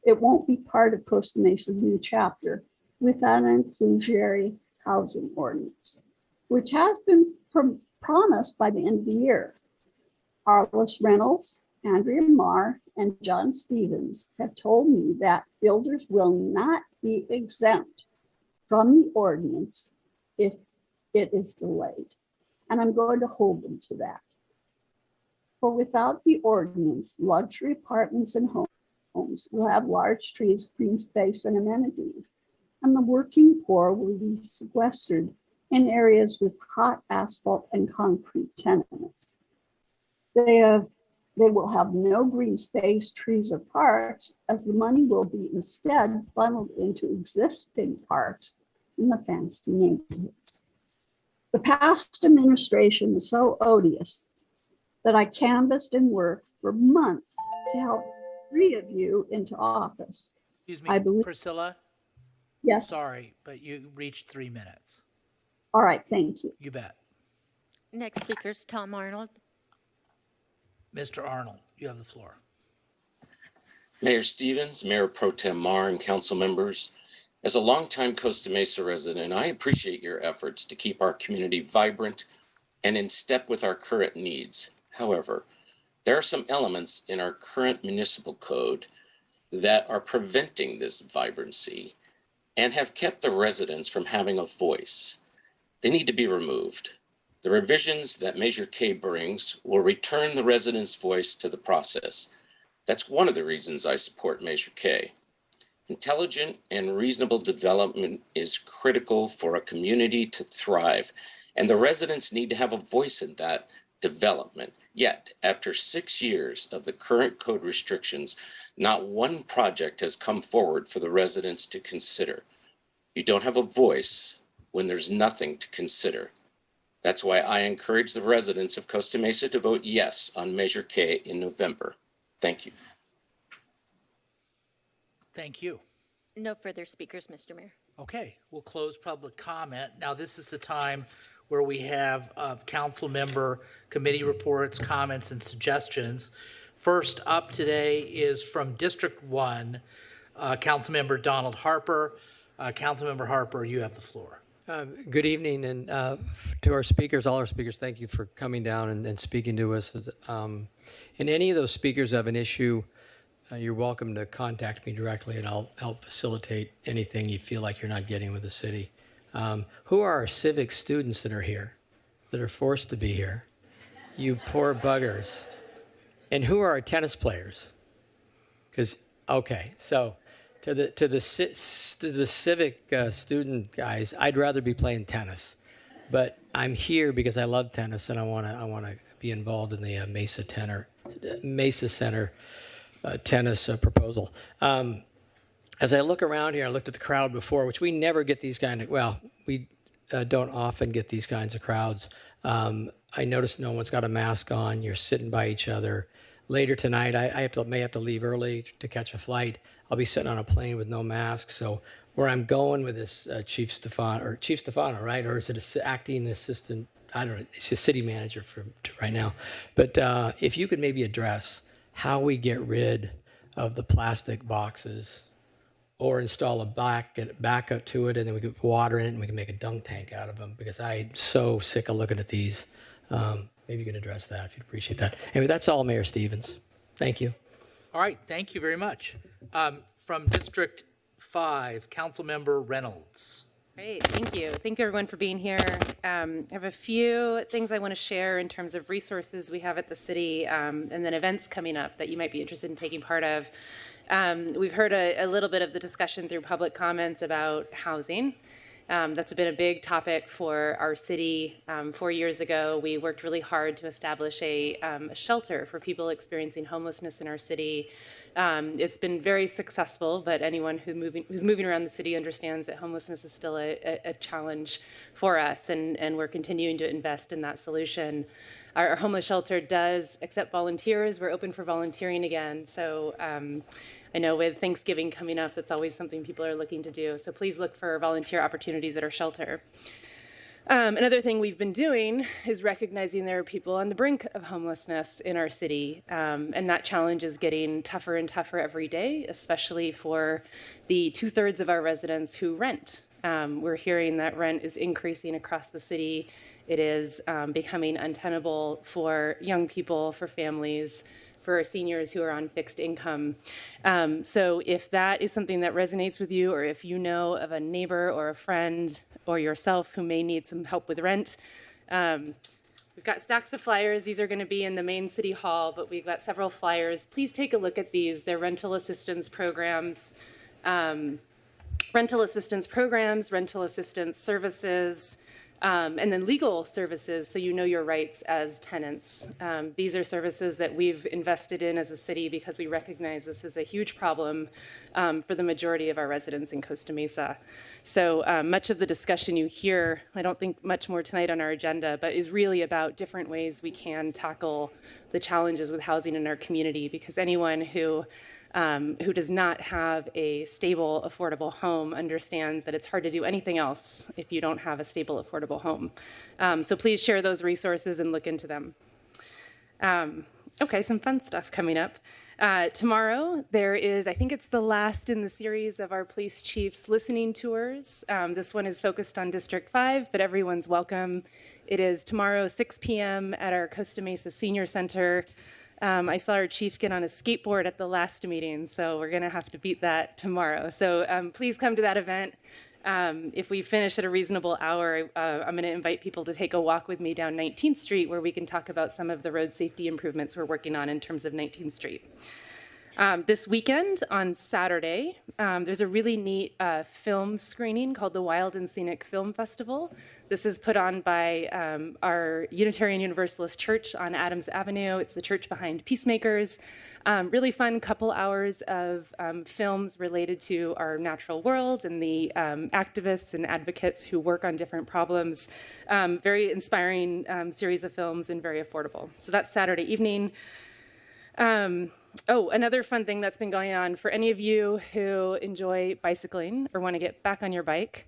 it won't be part of Costa Mesa's new chapter without an inclusionary housing ordinance, which has been promised by the end of the year. Arliss Reynolds, Andrea Marr, and John Stevens have told me that builders will not be exempt from the ordinance if it is delayed. And I'm going to hold them to that. For without the ordinance, luxury apartments and homes homes will have large trees, green space, and amenities. And the working poor will be sequestered in areas with hot asphalt and concrete tenements. They will have no green space, trees, or parks, as the money will be instead funneled into existing parks in the fancy neighborhoods. The past administration was so odious that I canvassed and worked for months to help 3 of you into office. Excuse me, I believe, Priscilla? yes. Sorry, but you reached 3 minutes. All right, thank you. You bet. Next speaker is Tom Arnold. Mr. Arnold, you have the floor. Mayor Stevens, Mayor Pro Tem Mar, and council members, as a longtime Costa Mesa resident, I appreciate your efforts to keep our community vibrant and in step with our current needs. However, there are some elements in our current municipal code that are preventing this vibrancy and have kept the residents from having a voice. They need to be removed. The revisions that Measure K brings will return the residents' voice to the process. That's one of the reasons I support Measure K. Intelligent and reasonable development is critical for a community to thrive, and the residents need to have a voice in that development. Yet, after 6 years of the current code restrictions, not one project has come forward for the residents to consider. You don't have a voice when there's nothing to consider. That's why I encourage the residents of Costa Mesa to vote yes on Measure K in November. Thank you. Thank you. No further speakers, Mr. Mayor. Okay, we'll close public comment. Now, this is the time where we have council member committee reports, comments, and suggestions. First up today is from District 1, Councilmember Donald Harper. Councilmember Harper, you have the floor. Good evening, and to our speakers, all our speakers, thank you for coming down and speaking to us. And any of those speakers have an issue, you're welcome to contact me directly, and I'll help facilitate anything you feel like you're not getting with the city. Who are our civic students that are here, that are forced to be here? You poor buggers. And who are our tennis players? Because, okay, so to the civic student guys, I'd rather be playing tennis, but I'm here because I love tennis and I want to be involved in the Mesa Center tennis proposal. As I look around here, I looked at the crowd before, which we never get these kind of, well, we don't often get these kinds of crowds. I noticed no one's got a mask on. You're sitting by each other. Later tonight, I may have to leave early to catch a flight. I'll be sitting on a plane with no mask. So where I'm going with this Chief Stefano, right? Or is it an acting assistant? I don't know. It's a city manager right now. But if you could maybe address how we get rid of the plastic boxes or install a backup to it, and then we could water in it and we can make a dunk tank out of them, because I'm so sick of looking at these. Maybe you can address that if you'd appreciate that. Anyway, that's all, Mayor Stevens. Thank you. All right, thank you very much. From District 5, Councilmember Reynolds. Great, thank you. Thank you, everyone, for being here. I have a few things I want to share in terms of resources we have at the city, and then events coming up that you might be interested in taking part of. We've heard a little bit of the discussion through public comments about housing. That's been a big topic for our city. 4 years ago, we worked really hard to establish a shelter for people experiencing homelessness in our city. It's been very successful, but anyone who's moving around the city understands that homelessness is still a challenge for us, and we're continuing to invest in that solution. Our homeless shelter does accept volunteers. We're open for volunteering again. So I know with Thanksgiving coming up, that's always something people are looking to do. So please look for volunteer opportunities at our shelter. Another thing we've been doing is recognizing there are people on the brink of homelessness in our city. And that challenge is getting tougher and tougher every day, especially for the 2/3 of our residents who rent. We're hearing that rent is increasing across the city. It is becoming untenable for young people, for families, for our seniors who are on fixed income. So if that is something that resonates with you, or if you know of a neighbor or a friend or yourself who may need some help with rent, We've got stacks of flyers. These are going to be in the main city hall, but we've got several flyers. Please take a look at these. They're rental assistance programs, rental assistance services, and then legal services, so you know your rights as tenants. These are services that we've invested in as a city because we recognize this is a huge problem for the majority of our residents in Costa Mesa. So much of the discussion you hear, I don't think much more tonight on our agenda, but is really about different ways we can tackle the challenges with housing in our community, because anyone who does not have a stable, affordable home understands that it's hard to do anything else if you don't have a stable, affordable home. So please share those resources and look into them. Okay, some fun stuff coming up. Tomorrow, there is, I think it's the last in the series of our police chiefs listening tours. This one is focused on District 5, but everyone's welcome. It is tomorrow, 6 p.m. at our Costa Mesa Senior Center. I saw our chief get on a skateboard at the last meeting, so we're going to have to beat that tomorrow. So please come to that event. If we finish at a reasonable hour, I'm going to invite people to take a walk with me down 19th Street, where we can talk about some of the road safety improvements we're working on in terms of 19th Street. This weekend, on Saturday, there's a really neat film screening called the Wild and Scenic Film Festival. This is put on by our Unitarian Universalist Church on Adams Avenue. It's the church behind Peacemakers. Really fun couple hours of films related to our natural world and the activists and advocates who work on different problems. Very inspiring series of films and very affordable. So that's Saturday evening. Oh, another fun thing that's been going on for any of you who enjoy bicycling or want to get back on your bike,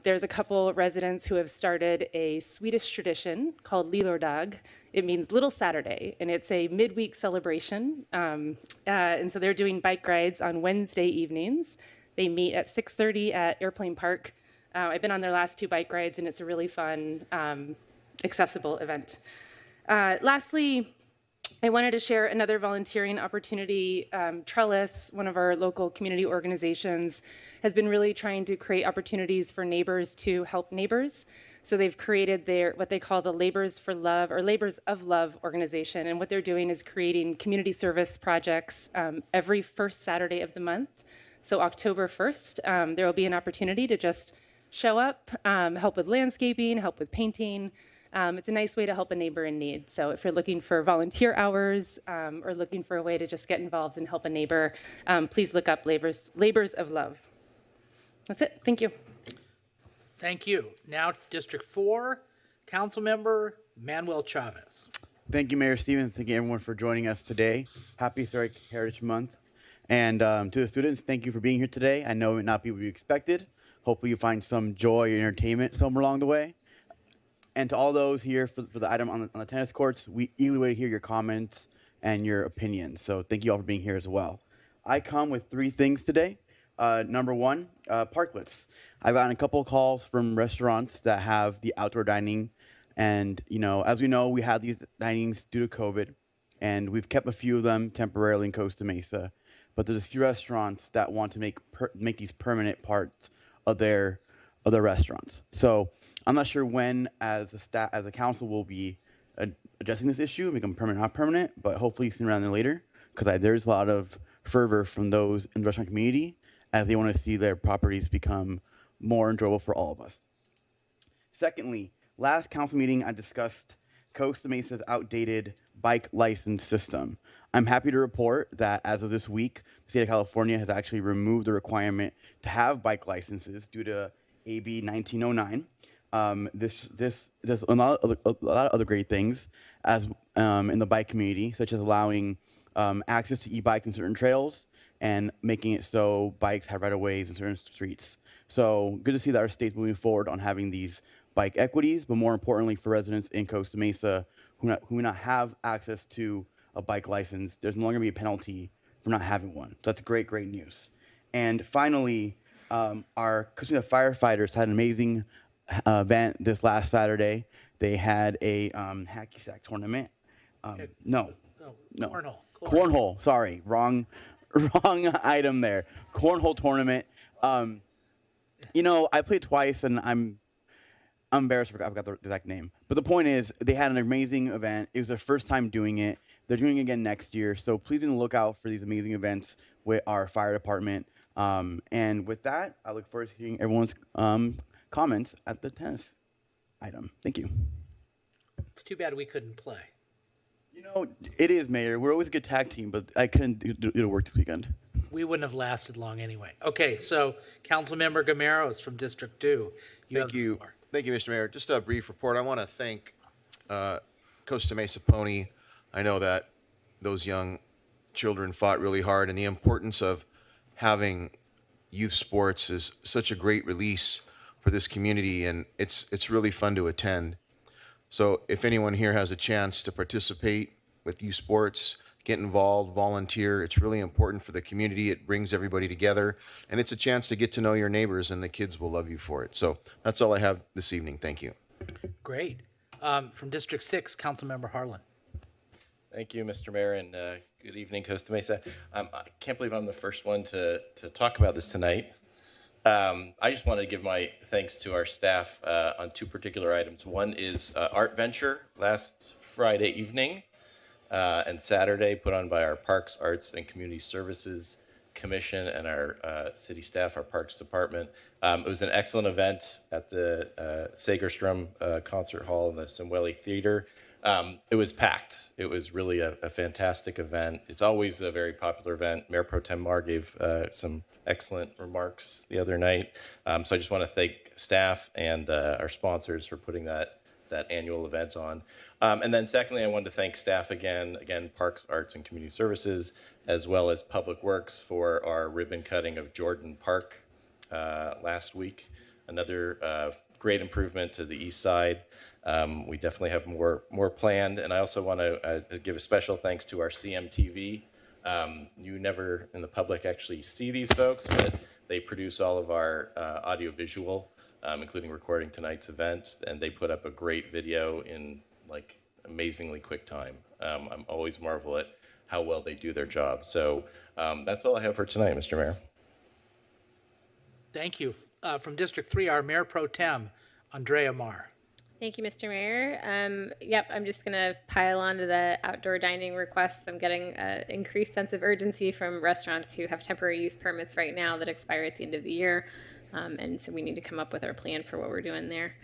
there's a couple residents who have started a Swedish tradition called Lillordag. It means Little Saturday, and it's a midweek celebration. And so they're doing bike rides on Wednesday evenings. They meet at 6:30 at Airplane Park. I've been on their last 2 bike rides, and it's a really fun, accessible event. Lastly, I wanted to share another volunteering opportunity. Trellis, one of our local community organizations, has been really trying to create opportunities for neighbors to help neighbors. So they've created what they call the Labors for Love or Labors of Love organization. And what they're doing is creating community service projects every first Saturday of the month. So October 1st, there will be an opportunity to just show up, help with landscaping, help with painting. It's a nice way to help a neighbor in need. So if you're looking for volunteer hours or looking for a way to just get involved and help a neighbor, please look up Labors of Love. That's it. Thank you. Thank you. Now, District 4, Councilmember Manuel Chavez. Thank you, Mayor Stevens. Thank you, everyone, for joining us today. Happy Historic Heritage Month. And to the students, thank you for being here today. I know it may not be what you expected. Hopefully you find some joy or entertainment somewhere along the way. And to all those here for the item on the tennis courts, we eagerly wait to hear your comments and your opinions. So thank you all for being here as well. I come with 3 things today. Number 1, parklets. I've gotten a couple of calls from restaurants that have the outdoor dining. And, you know, as we know, we had these dinings due to COVID. And we've kept a few of them temporarily in Costa Mesa. But there's a few restaurants that want to make these permanent parts of their restaurants. So I'm not sure when, as a council, will be addressing this issue, make them permanent, not permanent, but hopefully sooner rather than later, because there's a lot of fervor from those in the restaurant community as they want to see their properties become more enjoyable for all of us. Secondly, last council meeting, I discussed Costa Mesa's outdated bike license system. I'm happy to report that as of this week, the state of California has actually removed the requirement to have bike licenses due to AB 1909. This does a lot of other great things as in the bike community, such as allowing access to e-bikes in certain trails and making it so bikes have right-of-ways in certain streets. So good to see that our state's moving forward on having these bike equities, but more importantly for residents in Costa Mesa who may not have access to a bike license, there's no longer going to be a penalty for not having one. So that's great news. And finally, our Costa Mesa firefighters had an amazing event this last Saturday. They had a hacky sack tournament. No. Cornhole. Sorry, wrong item there. Cornhole tournament. You know, I played twice, and I'm embarrassed, I forgot the exact name. But the point is, they had an amazing event. It was their first time doing it. They're doing it again next year. So please be on the lookout for these amazing events with our fire department. And with that, I look forward to hearing everyone's comments at the tennis item. Thank you. It's too bad we couldn't play. You know, it is, Mayor. We're always a good tag team, but I couldn't do the work this weekend. We wouldn't have lasted long anyway. Okay, so Councilmember Gameros from District 2. Thank you. Thank you, Mr. Mayor. Just a brief report. I want to thank Costa Mesa Pony. I know that those young children fought really hard, and the importance of having youth sports is such a great release for this community, and it's really fun to attend. So if anyone here has a chance to participate with youth sports, get involved, volunteer, it's really important for the community. It brings everybody together, and it's a chance to get to know your neighbors, and the kids will love you for it. So that's all I have this evening. Thank you. Great. From District 6, Councilmember Harlan. Thank you, Mr. Mayor, and good evening, Costa Mesa. I can't believe I'm the first one to talk about this tonight. I just wanted to give my thanks to our staff on two particular items. One is Art Venture last Friday evening and Saturday, put on by our Parks, Arts, and Community Services Commission and our city staff, our Parks Department. It was an excellent event at the Segerstrom Concert Hall in the Simweli Theater. It was packed. It was really a fantastic event. It's always a very popular event. Mayor Pro Tem Mar gave some excellent remarks the other night. So I just want to thank staff and our sponsors for putting that annual event on. And then secondly, I wanted to thank staff again, Parks, Arts, and Community Services, as well as Public Works for our ribbon cutting of Jordan Park last week. Another great improvement to the east side. We definitely have more planned. And I also want to give a special thanks to our CMTV. You never in the public actually see these folks, but they produce all of our audiovisual, including recording tonight's event, and they put up a great video in like amazingly quick time. I'm always marvel at how well they do their job. So that's all I have for tonight, Mr. Mayor. Thank you. From District 3, our Mayor Pro Tem, Andrea Mar. Thank you, Mr. Mayor. Yep, I'm just going to pile on to the outdoor dining requests. I'm getting an increased sense of urgency from restaurants who have temporary use permits right now that expire at the end of the year. And so we need to come up with our plan for what we're doing there.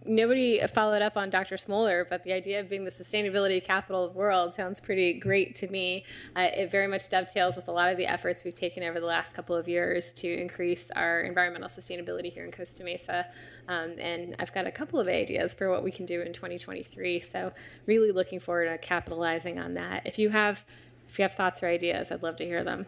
Nobody followed up on Dr. Smoller, but the idea of being the sustainability capital of the world sounds pretty great to me. It very much dovetails with a lot of the efforts we've taken over the last couple of years to increase our environmental sustainability here in Costa Mesa. And I've got a couple of ideas for what we can do in 2023. So really looking forward to capitalizing on that. If you have thoughts or ideas, I'd love to hear them.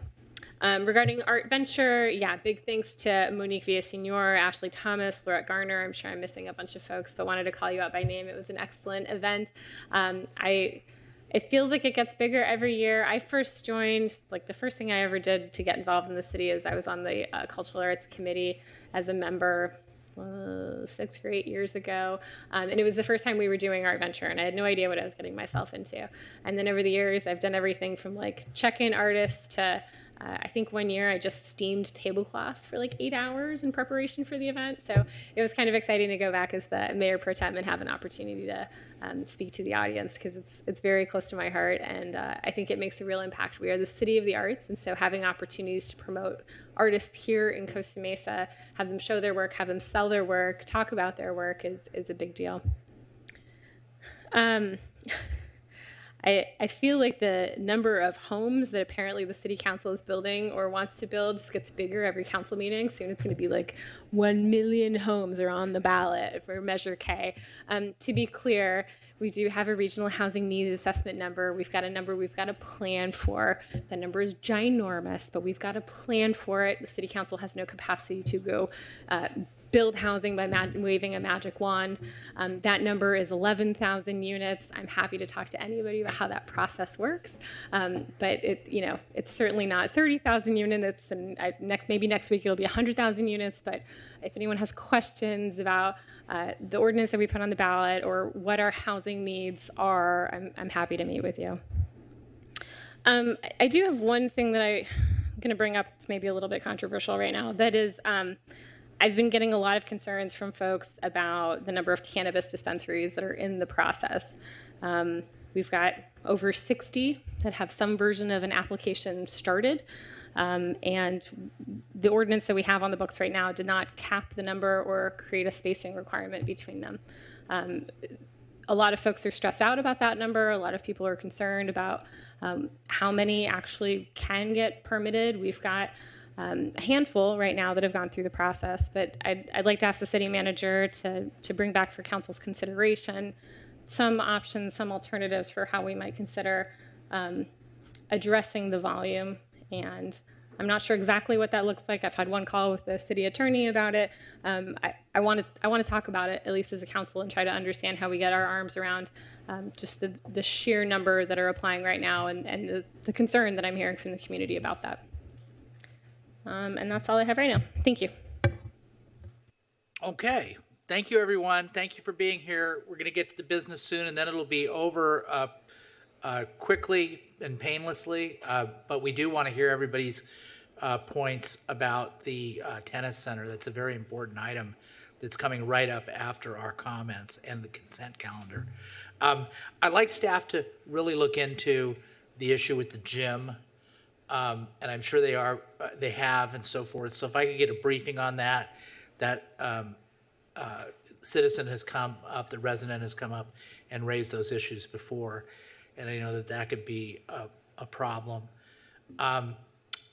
Regarding Art Venture, yeah, big thanks to Monique Villasenor, Ashley Thomas, Laurette Garner. I'm sure I'm missing a bunch of folks, but wanted to call you out by name. It was an excellent event. It feels like it gets bigger every year. I first joined, like the first thing I ever did to get involved in the city is I was on the Cultural Arts Committee as a member 6 or 8 years ago. And it was the first time we were doing Art Venture, and I had no idea what I was getting myself into. And then over the years, I've done everything from like check-in artists to I think one year I just steamed tablecloths for like 8 hours in preparation for the event. So it was kind of exciting to go back as the Mayor Pro Tem and have an opportunity to speak to the audience because it's very close to my heart, and I think it makes a real impact. We are the city of the arts, and so having opportunities to promote artists here in Costa Mesa, have them show their work, have them sell their work, talk about their work is a big deal. I feel like the number of homes that apparently the city council is building or wants to build just gets bigger every council meeting. Soon it's going to be like 1 million homes are on the ballot for Measure K. To be clear, we do have a regional housing needs assessment number. We've got a number we've got a plan for. The number is ginormous, but we've got a plan for it. The city council has no capacity to go build housing by waving a magic wand. That number is 11,000 units. I'm happy to talk to anybody about how that process works. But it's certainly not 30,000 units, and maybe next week it'll be 100,000 units. But if anyone has questions about the ordinance that we put on the ballot or what our housing needs are, I'm happy to meet with you. I do have one thing that I'm going to bring up that's maybe a little bit controversial right now. That is, I've been getting a lot of concerns from folks about the number of cannabis dispensaries that are in the process. We've got over 60 that have some version of an application started. And the ordinance that we have on the books right now did not cap the number or create a spacing requirement between them. A lot of folks are stressed out about that number. A lot of people are concerned about how many actually can get permitted. We've got a handful right now that have gone through the process, but I'd like to ask the city manager to bring back for council's consideration some options, some alternatives for how we might consider addressing the volume. And I'm not sure exactly what that looks like. I've had one call with the city attorney about it. I want to talk about it, at least as a council, and try to understand how we get our arms around just the sheer number that are applying right now and the concern that I'm hearing from the community about that. And that's all I have right now. Thank you. Okay. Thank you, everyone. Thank you for being here. We're going to get to the business soon, and then it'll be over quickly and painlessly. But we do want to hear everybody's points about the tennis center. That's a very important item that's coming right up after our comments and the consent calendar. I'd like staff to really look into the issue with the gym. And I'm sure they have and so forth. So if I could get a briefing on that citizen has come up, the resident has come up and raised those issues before. And I know that could be a problem.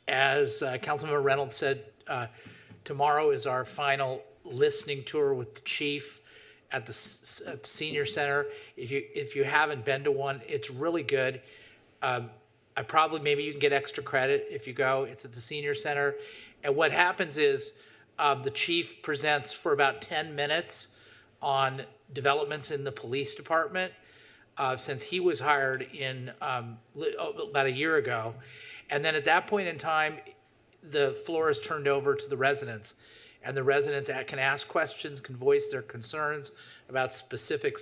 As Councilmember Reynolds said, tomorrow is our final listening tour with the chief at the senior center. If you haven't been to one, it's really good. Maybe you can get extra credit if you go. It's at the senior center. And what happens is the chief presents for about 10 minutes on developments in the police department since he was hired in about a year ago. And then at that point in time, the floor is turned over to the residents. And the residents can ask questions, can voice their concerns about specific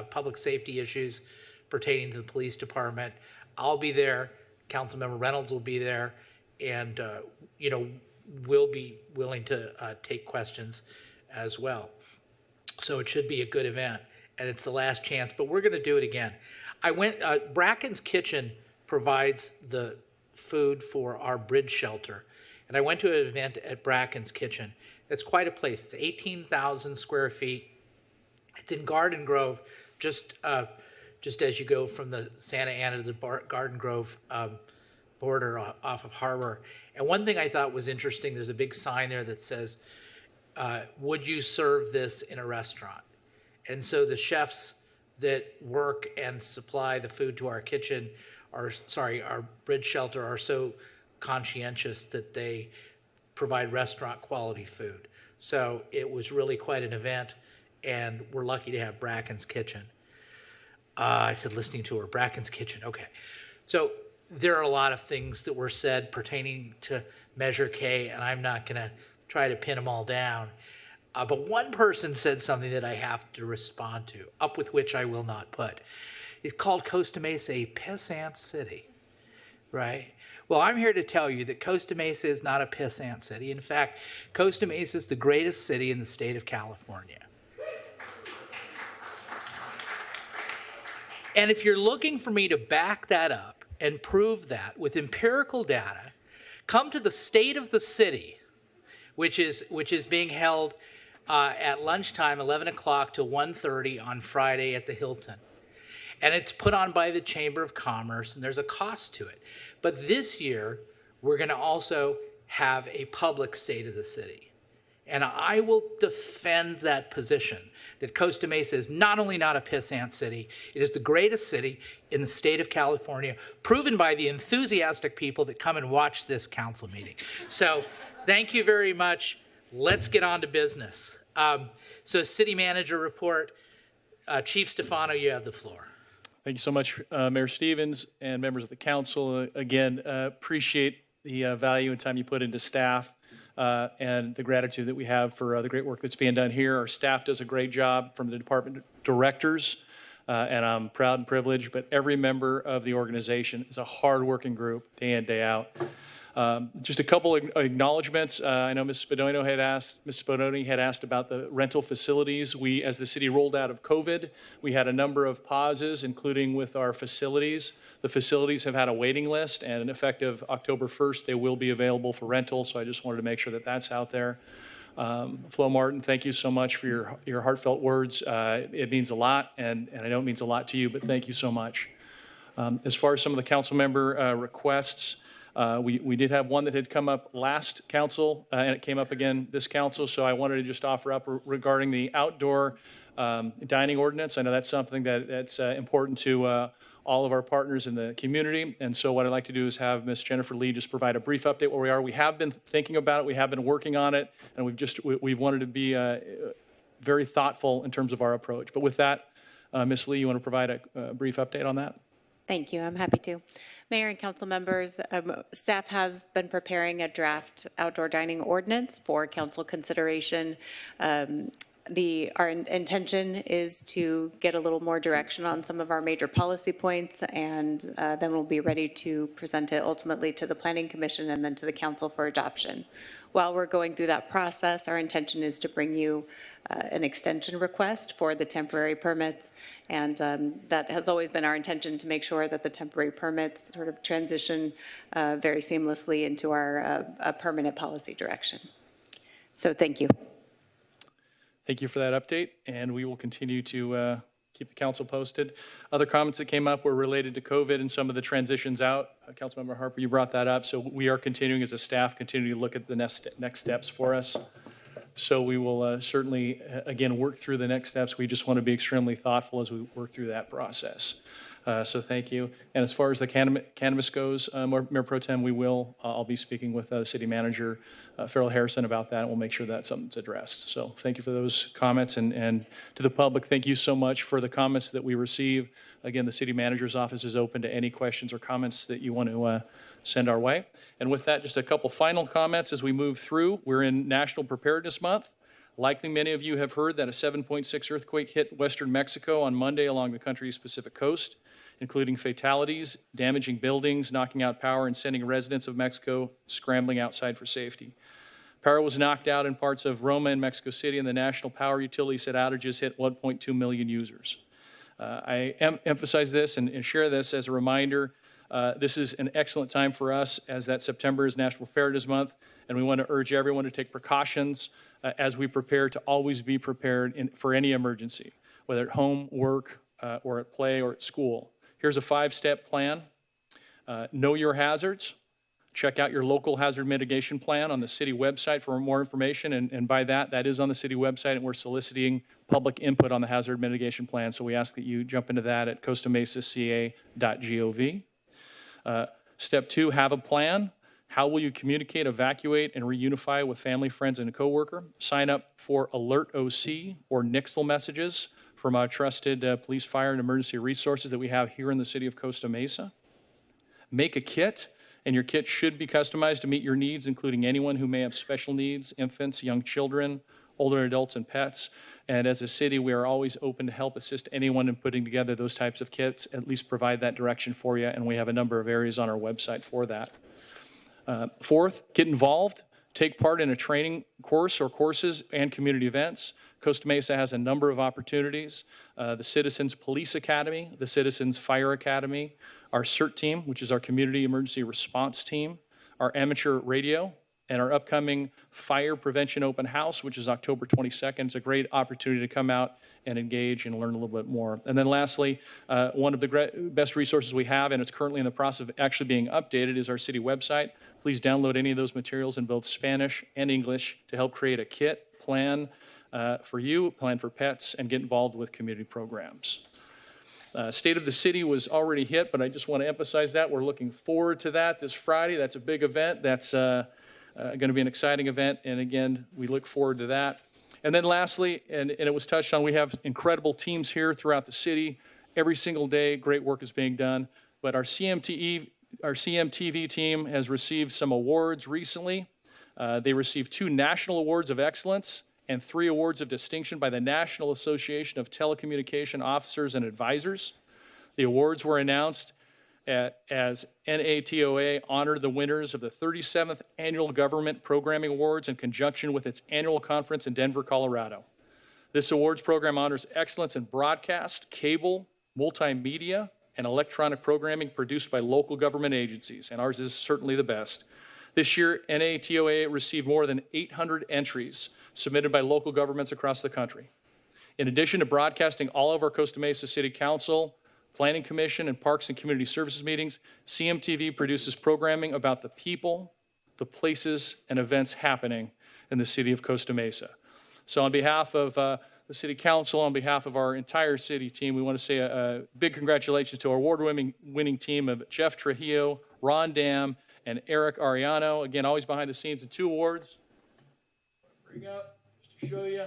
public safety issues pertaining to the police department. I'll be there. Councilmember Reynolds will be there, and we'll be willing to take questions as well. So it should be a good event, and it's the last chance. But we're going to do it again. Bracken's Kitchen provides the food for our bridge shelter, and I went to an event at Bracken's Kitchen. It's quite a place. It's 18,000 square feet. It's in Garden Grove, just as you go from the Santa Ana to the Garden Grove border off of Harbor. And one thing I thought was interesting, there's a big sign there that says, would you serve this in a restaurant? And so the chefs that work and supply the food to our kitchen, our bridge shelter, are so conscientious that they provide restaurant quality food. So it was really quite an event, and we're lucky to have Bracken's Kitchen. I said listening to her, Bracken's Kitchen. Okay. So there are a lot of things that were said pertaining to Measure K, and I'm not going to try to pin them all down. But one person said something that I have to respond to, up with which I will not put. It's called Costa Mesa a pissant city, right? Well, I'm here to tell you that Costa Mesa is not a pissant city. In fact, Costa Mesa is the greatest city in the state of California. And if you're looking for me to back that up and prove that with empirical data, come to the State of the City, which is being held at lunchtime, 11 o'clock to 1:30 on Friday at the Hilton. And it's put on by the Chamber of Commerce, and there's a cost to it. But this year, we're going to also have a public State of the City. And I will defend that position, that Costa Mesa is not only not a pissant city, it is the greatest city in the state of California, proven by the enthusiastic people that come and watch this council meeting. So thank you very much. Let's get on to business. So city manager report. Chief Stefano, you have the floor. Thank you so much, Mayor Stevens and members of the council. Again, appreciate the value and time you put into staff. And the gratitude that we have for the great work that's being done here. Our staff does a great job, from the department directors, and I'm proud and privileged, but every member of the organization is a hardworking group, day in, day out. Just a couple of acknowledgments. I know Ms. Spadoni had asked about the rental facilities. We, as the city rolled out of COVID, we had a number of pauses, including with our facilities. The facilities have had a waiting list, and effective October 1st, they will be available for rental. So I just wanted to make sure that that's out there. Flo Martin, thank you so much for your heartfelt words. It means a lot, and I know it means a lot to you, but thank you so much. As far as some of the council member requests, we did have one that had come up last council, and it came up again this council, so I wanted to just offer up regarding the outdoor dining ordinance. I know that's something that's important to all of our partners in the community, and so what I'd like to do is have Ms. Jennifer Lee just provide a brief update where we are. We have been thinking about it, we have been working on it, and we've wanted to be very thoughtful in terms of our approach. But with that, Ms. Lee, you want to provide a brief update on that? Thank you. I'm happy to. Mayor and council members, staff has been preparing a draft outdoor dining ordinance for council consideration. Our intention is to get a little more direction on some of our major policy points, and then we'll be ready to present it ultimately to the Planning Commission and then to the council for adoption. While we're going through that process, our intention is to bring you an extension request for the temporary permits, and that has always been our intention, to make sure that the temporary permits sort of transition very seamlessly into our permanent policy direction. So thank you. Thank you for that update, and we will continue to keep the council posted. Other comments that came up were related to COVID and some of the transitions out. Councilmember Harper, you brought that up, so we are continuing as a staff, continuing to look at the next steps for us. So we will certainly, again, work through the next steps. We just want to be extremely thoughtful as we work through that process. So thank you. And as far as the cannabis goes, Mayor Pro Tem, I'll be speaking with the city manager, Farrell Harrison, about that, and we'll make sure that's something that's addressed. So thank you for those comments, and to the public, thank you so much for the comments that we receive. Again, the city manager's office is open to any questions or comments that you want to send our way. And with that, just a couple final comments as we move through. We're in National Preparedness Month. Likely many of you have heard that a 7.6 earthquake hit western Mexico on Monday along the country's Pacific coast, including fatalities, damaging buildings, knocking out power, and sending residents of Mexico scrambling outside for safety. Power was knocked out in parts of Roma and Mexico City, and the national power utility said outages hit 1.2 million users. I emphasize this and share this as a reminder. This is an excellent time for us, as that September is National Preparedness Month, and we want to urge everyone to take precautions as we prepare to always be prepared for any emergency, whether at home, work, or at play or at school. Here's a 5-step plan. Know your hazards. Check out your local hazard mitigation plan on the city website for more information, and by that is on the city website, and we're soliciting public input on the hazard mitigation plan, so we ask that you jump into that at costamesa.ca.gov. Step 2, have a plan. How will you communicate, evacuate, and reunify with family, friends, and a coworker? Sign up for Alert OC or Nixle messages from our trusted police, fire, and emergency resources that we have here in the city of Costa Mesa. Make a kit, and your kit should be customized to meet your needs, including anyone who may have special needs, infants, young children, older adults, and pets. And as a city, we are always open to help assist anyone in putting together those types of kits, at least provide that direction for you, and we have a number of areas on our website for that. Fourth, get involved. Take part in a training course or courses and community events. Costa Mesa has a number of opportunities. The Citizens Police Academy, the Citizens Fire Academy, our CERT team, which is our Community Emergency Response Team, our amateur radio, and our upcoming Fire Prevention Open House, which is October 22nd. It's a great opportunity to come out and engage and learn a little bit more. And then lastly, one of the best resources we have, and it's currently in the process of actually being updated, is our city website. Please download any of those materials in both Spanish and English to help create a kit, plan for you, plan for pets, and get involved with community programs. State of the City was already hit, but I just want to emphasize that. We're looking forward to that this Friday. That's a big event. That's going to be an exciting event, and again, we look forward to that. And then lastly, and it was touched on, we have incredible teams here throughout the city. Every single day, great work is being done. But our CMTV team has received some awards recently. They received 2 National Awards of Excellence and 3 awards of distinction by the National Association of Telecommunication Officers and Advisors. The awards were announced as NATOA honored the winners of the 37th Annual Government Programming Awards in conjunction with its annual conference in Denver, Colorado. This awards program honors excellence in broadcast, cable, multimedia, and electronic programming produced by local government agencies, and ours is certainly the best. This year, NATOA received more than 800 entries submitted by local governments across the country. In addition to broadcasting all of our Costa Mesa City Council, Planning Commission, and Parks and Community Services meetings, CMTV produces programming about the people, the places, and events happening in the city of Costa Mesa. So on behalf of the City Council, on behalf of our entire city team, we want to say a big congratulations to our award-winning team of Jeff Trujillo, Ron Dam, and Eric Ariano. Again, always behind the scenes, and 2 awards. Bring up, just to show you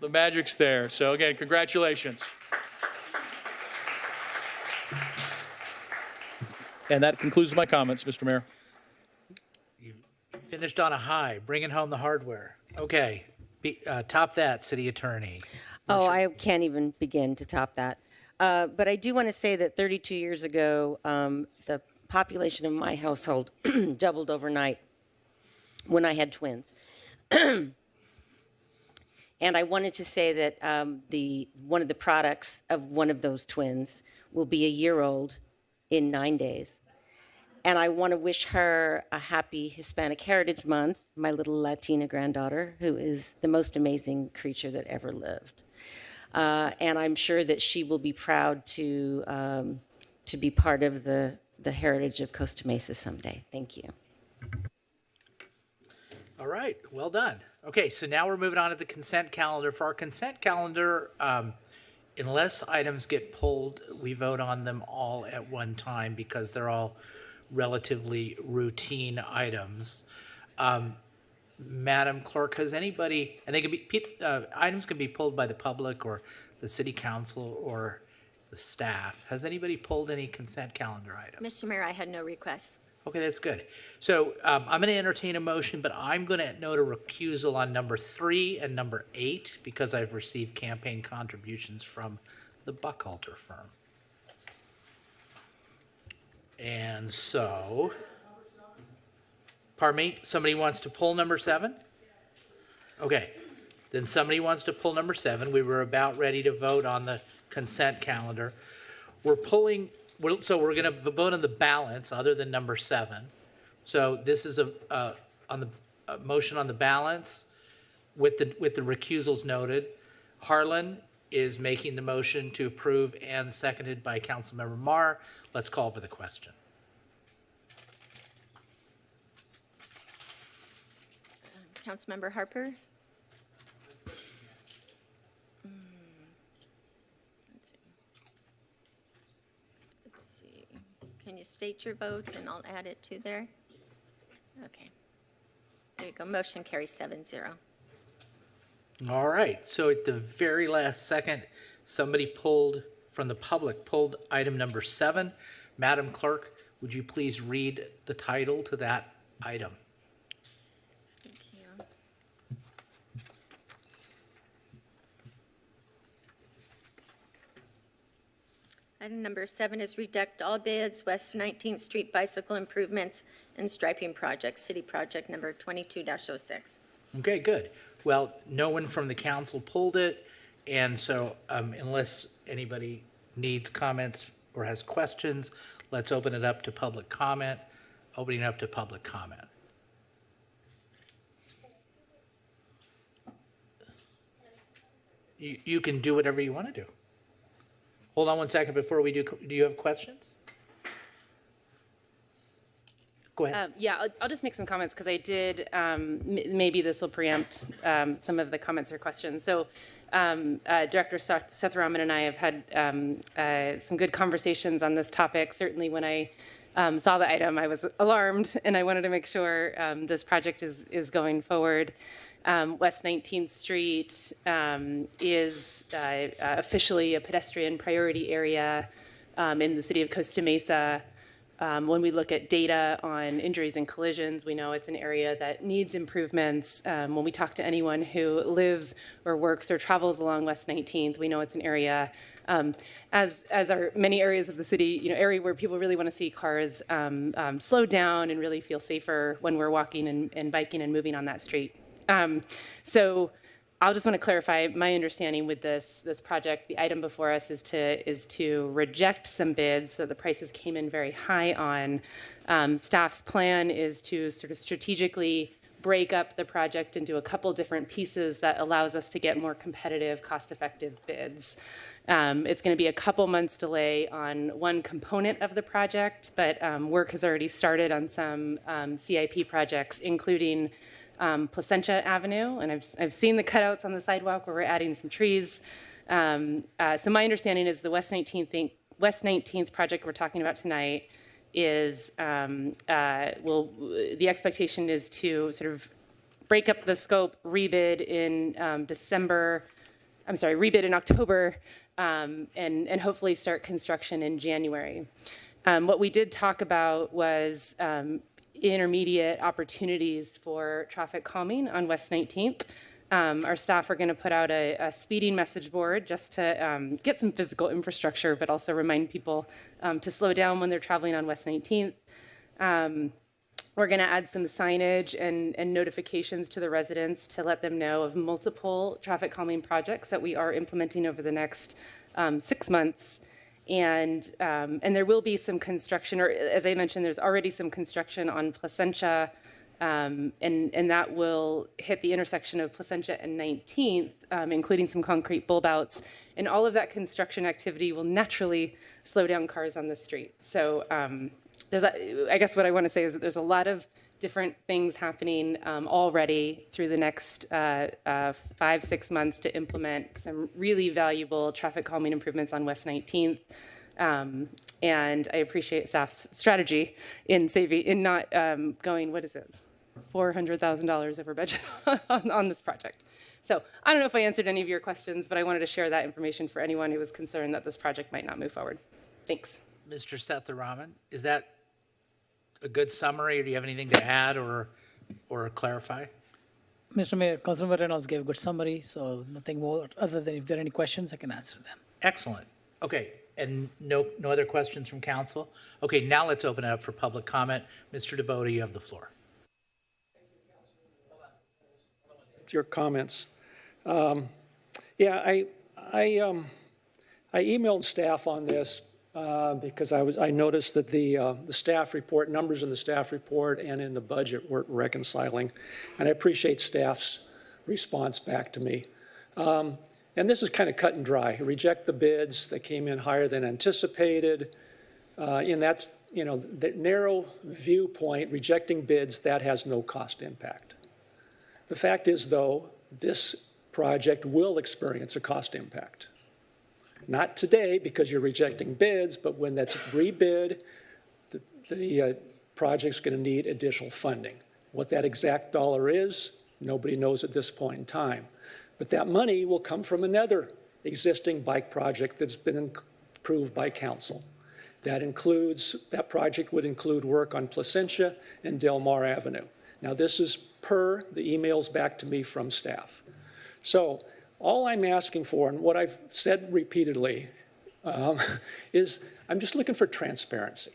the magic's there. So again, congratulations. And that concludes my comments, Mr. Mayor. You finished on a high, bringing home the hardware. Okay, top that, City Attorney. Oh, I can't even begin to top that. But I do want to say that 32 years ago, the population of my household doubled overnight when I had twins. And I wanted to say that one of the products of one of those twins will be a year old in 9 days. And I want to wish her a happy Hispanic Heritage Month, my little Latina granddaughter, who is the most amazing creature that ever lived. And I'm sure that she will be proud to be part of the heritage of Costa Mesa someday. Thank you. All right, well done. Okay, so now we're moving on to the consent calendar. For our consent calendar, unless items get pulled, we vote on them all at one time because they're all relatively routine items. Madam Clerk, has anybody, and they can be, items can be pulled by the public or the City Council or the staff. Has anybody pulled any consent calendar items? Mr. Mayor, I had no requests. Okay, that's good. So I'm going to entertain a motion, but I'm going to note a recusal on number 3 and number 8 because I've received campaign contributions from the Buckhalter firm. And so, pardon me, somebody wants to pull number 7? Okay, then somebody wants to pull number 7. We were about ready to vote on the consent calendar. We're pulling, so we're going to vote on the balance other than number 7. So this is a motion on the balance with the recusals noted. Harlan is making the motion to approve and seconded by Councilmember Marr. Let's call for the question. Councilmember Harper? Let's see. Can you state your vote and I'll add it to there? Okay. There you go. Motion carries 7-0. All right, so at the very last second, somebody pulled from the public, pulled item number 7. Madam Clerk, would you please read the title to that item? Thank you. Item number 7 is reject all bids, West 19th Street bicycle improvements and striping project, city project number 22-06. Okay, good. Well, no one from the council pulled it, and so unless anybody needs comments or has questions, let's open it up to public comment. Opening up to public comment. You can do whatever you want to do. Hold on one second before we do. Do you have questions? Go ahead. Yeah, I'll just make some comments because I did, maybe this will preempt some of the comments or questions. So Director Seth Rahman and I have had some good conversations on this topic. Certainly when I saw the item, I was alarmed and I wanted to make sure this project is going forward. West 19th Street is officially a pedestrian priority area in the city of Costa Mesa. When we look at data on injuries and collisions, we know it's an area that needs improvements. When we talk to anyone who lives or works or travels along West 19th, we know it's an area, as are many areas of the city, area where people really want to see cars slow down and really feel safer when we're walking and biking and moving on that street. So I'll just want to clarify my understanding with this project. The item before us is to reject some bids that the prices came in very high on. Staff's plan is to sort of strategically break up the project into a couple different pieces that allows us to get more competitive, cost-effective bids. It's going to be a couple months delay on one component of the project, but work has already started on some CIP projects, including Placentia Avenue, and I've seen the cutouts on the sidewalk where we're adding some trees. So my understanding is the West 19th project we're talking about tonight is, the expectation is to sort of break up the scope, rebid in rebid in October, and hopefully start construction in January. What we did talk about was intermediate opportunities for traffic calming on West 19th. Our staff are going to put out a speeding message board just to get some physical infrastructure, but also remind people to slow down when they're traveling on West 19th. We're going to add some signage and notifications to the residents to let them know of multiple traffic calming projects that we are implementing over the next 6 months. And there will be some construction, or as I mentioned, there's already some construction on Placentia, and that will hit the intersection of Placentia and 19th, including some concrete bulb outs. And all of that construction activity will naturally slow down cars on the street. So I guess what I want to say is that there's a lot of different things happening already through the next 5-6 months to implement some really valuable traffic calming improvements on West 19th. And I appreciate staff's strategy in not going, what is it, $400,000 over budget on this project. So I don't know if I answered any of your questions, but I wanted to share that information for anyone who was concerned that this project might not move forward. Thanks. Mr. Sethuraman, is that a good summary, or do you have anything to add or clarify? Mr. Mayor, Councilmember Reynolds gave a good summary, so nothing more other than if there are any questions, I can answer them. Excellent. Okay, and no other questions from council? Okay, now let's open it up for public comment. Mr. DeBoda, you have the floor. Your comments. I emailed staff on this because I noticed that the staff report, numbers in the staff report and in the budget weren't reconciling, and I appreciate staff's response back to me. And this is kind of cut and dry. Reject the bids that came in higher than anticipated. In that, the narrow viewpoint, rejecting bids, that has no cost impact. The fact is, though, this project will experience a cost impact. Not today because you're rejecting bids, but when that's rebid, the project's going to need additional funding. What that exact dollar is, nobody knows at this point in time. But that money will come from another existing bike project that's been approved by council. That project would include work on Placentia and Del Mar Avenue. Now, this is per the emails back to me from staff. So all I'm asking for, and what I've said repeatedly, is I'm just looking for transparency.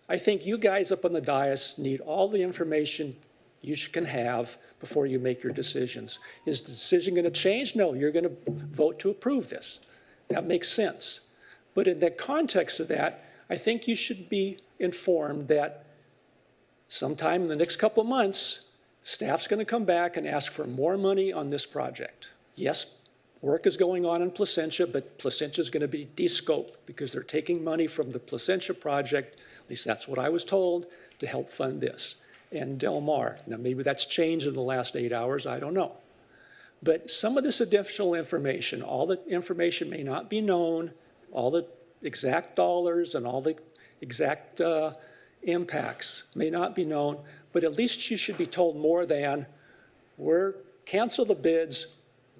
I think you guys up on the dais need all the information you can have before you make your decisions. Is the decision going to change? No, you're going to vote to approve this. That makes sense. But in the context of that, I think you should be informed that sometime in the next couple of months, staff's going to come back and ask for more money on this project. Yes, work is going on in Placentia, but Placentia is going to be de-scoped because they're taking money from the Placentia project, at least that's what I was told, to help fund this. And Del Mar, now maybe that's changed in the last 8 hours, I don't know. But some of this additional information, all the information may not be known, all the exact dollars and all the exact impacts may not be known, but at least you should be told more than, cancel the bids,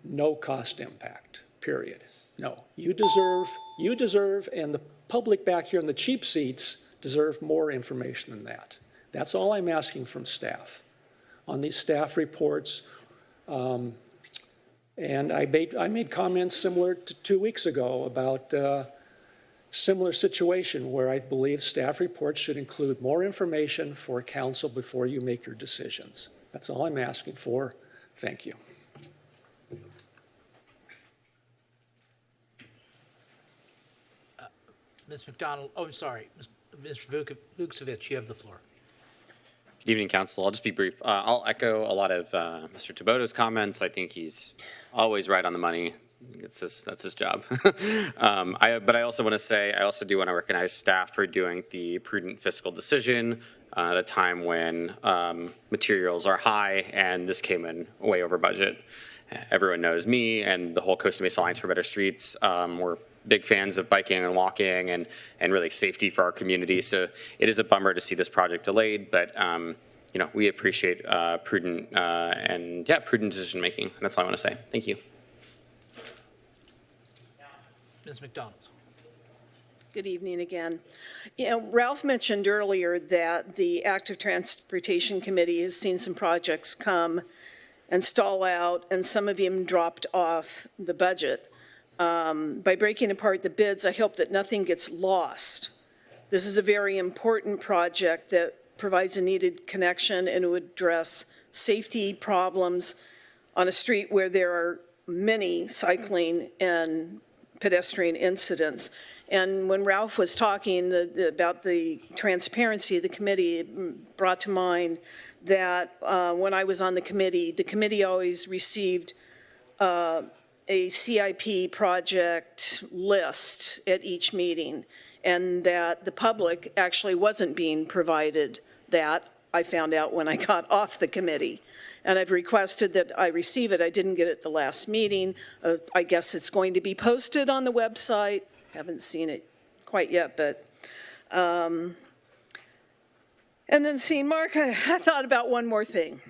no cost impact, period. No, you deserve, and the public back here in the cheap seats deserve more information than that. That's all I'm asking from staff on these staff reports. And I made comments similar to 2 weeks ago about similar situation where I believe staff reports should include more information for council before you make your decisions. That's all I'm asking for. Thank you. Ms. McDonald, oh, I'm sorry, Mr. Vucevic, you have the floor. Good evening, Council. I'll just be brief. I'll echo a lot of Mr. Taboto's comments. I think he's always right on the money. That's his job. But I also want to say, I also do want to recognize staff for doing the prudent fiscal decision at a time when materials are high, and this came in way over budget. Everyone knows me and the whole Costa Mesa Alliance for Better Streets. We're big fans of biking and walking and really safety for our community. So it is a bummer to see this project delayed, but you know, we appreciate prudent prudent decision making. And that's all I want to say. Thank you. Ms. McDonald. Good evening again. You know, Ralph mentioned earlier that the Active Transportation Committee has seen some projects come and stall out, and some of them dropped off the budget. By breaking apart the bids, I hope that nothing gets lost. This is a very important project that provides a needed connection and would address safety problems on a street where there are many cycling and pedestrian incidents. And when Ralph was talking about the transparency of the committee, it brought to mind that when I was on the committee always received a CIP project list at each meeting, and that the public actually wasn't being provided that. I found out when I got off the committee. And I've requested that I receive it. I didn't get it the last meeting. I guess it's going to be posted on the website. Haven't seen it quite yet, but. And then seeing Mark, I thought about one more thing.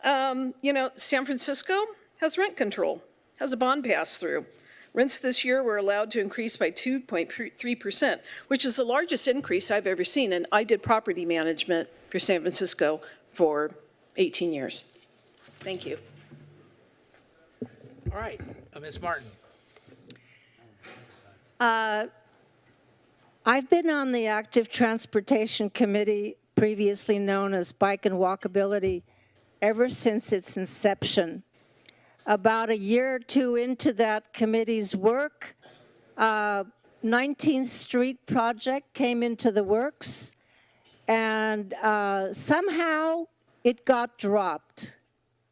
You know, San Francisco has rent control, has a bond pass-through. Rents this year were allowed to increase by 2.3%, which is the largest increase I've ever seen. And I did property management for San Francisco for 18 years. Thank you. All right, Ms. Martin. I've been on the Active Transportation Committee, previously known as Bike and Walkability, ever since its inception. About a year or two into that committee's work, 19th Street project came into the works, and somehow it got dropped.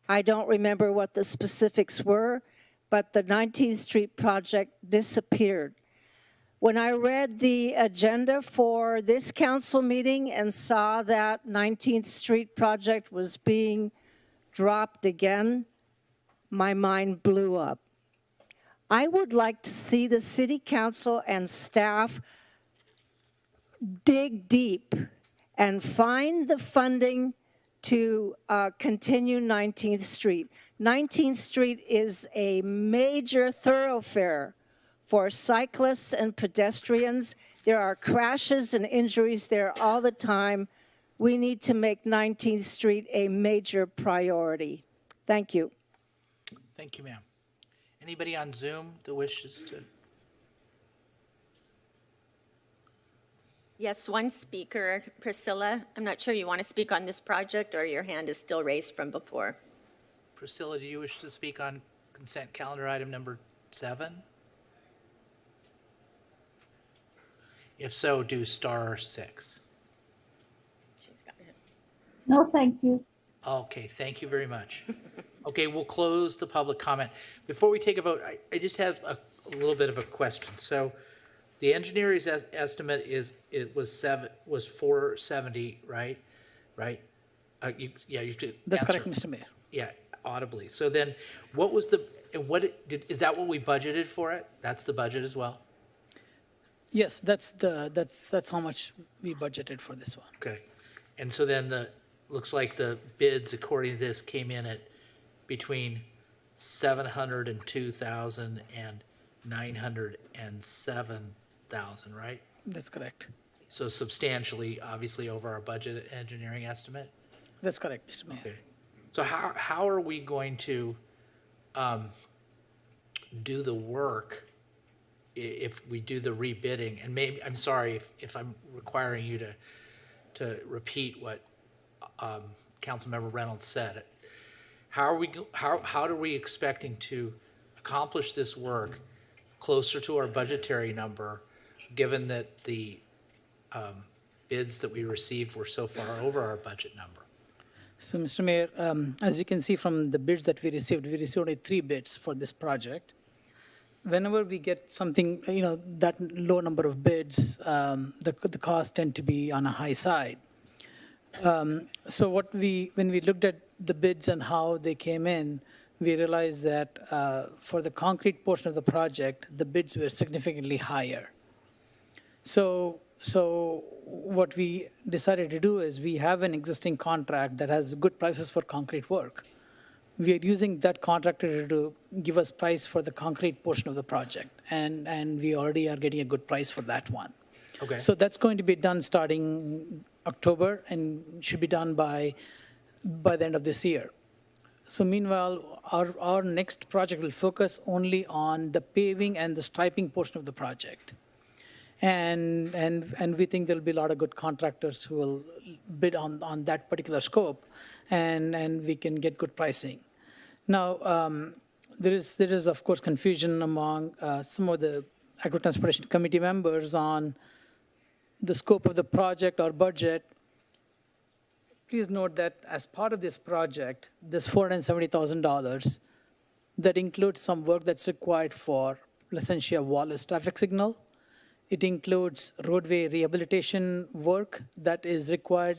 I don't remember what the specifics were, but the 19th Street project disappeared. When I read the agenda for this council meeting and saw that 19th Street project was being dropped again, my mind blew up. I would like to see the city council and staff dig deep and find the funding to continue 19th Street. 19th Street is a major thoroughfare for cyclists and pedestrians. There are crashes and injuries there all the time. We need to make 19th Street a major priority. Thank you. Thank you, ma'am. Anybody on Zoom that wishes to? Yes, one speaker, Priscilla. I'm not sure you want to speak on this project or your hand is still raised from before. Priscilla, do you wish to speak on consent calendar item number 7? If so, do *6. No, thank you. Okay, thank you very much. Okay, we'll close the public comment. Before we take a vote, I just have a little bit of a question. So the engineer's estimate was 470, right? Right? You should That's answer. correct, Mr. Mayor. Yeah, audibly. So then what was is that what we budgeted for it? That's the budget as well? Yes, that's how much we budgeted for this one. Okay. And so then looks like the bids, according to this, came in at between 702,000 and 907,000, right? That's correct. So substantially, obviously, over our budget engineering estimate? That's correct, Mr. Mayor. Okay. So how are we going to do the work if we do the rebidding? And maybe, I'm sorry if I'm requiring you to repeat what Councilmember Reynolds said. How are we expecting to accomplish this work closer to our budgetary number, given that the bids that we received were so far over our budget number? So, Mr. Mayor, as you can see from the bids that we received only 3 bids for this project. Whenever we get something, that low number of bids, the costs tend to be on a high side. So when we looked at the bids and how they came in, we realized that for the concrete portion of the project, the bids were significantly higher. So what we decided to do is we have an existing contract that has good prices for concrete work. We are using that contractor to give us price for the concrete portion of the project, and we already are getting a good price for that one. Okay. So that's going to be done starting October and should be done by the end of this year. So meanwhile, our next project will focus only on the paving and the striping portion of the project. And we think there'll be a lot of good contractors who will bid on that particular scope, and we can get good pricing. Now, there is of course confusion among some of the Agri Transportation Committee members on the scope of the project or budget. Please note that as part of this project, this $470,000, that includes some work that's required for Placentia Wallace traffic signal. It includes roadway rehabilitation work that is required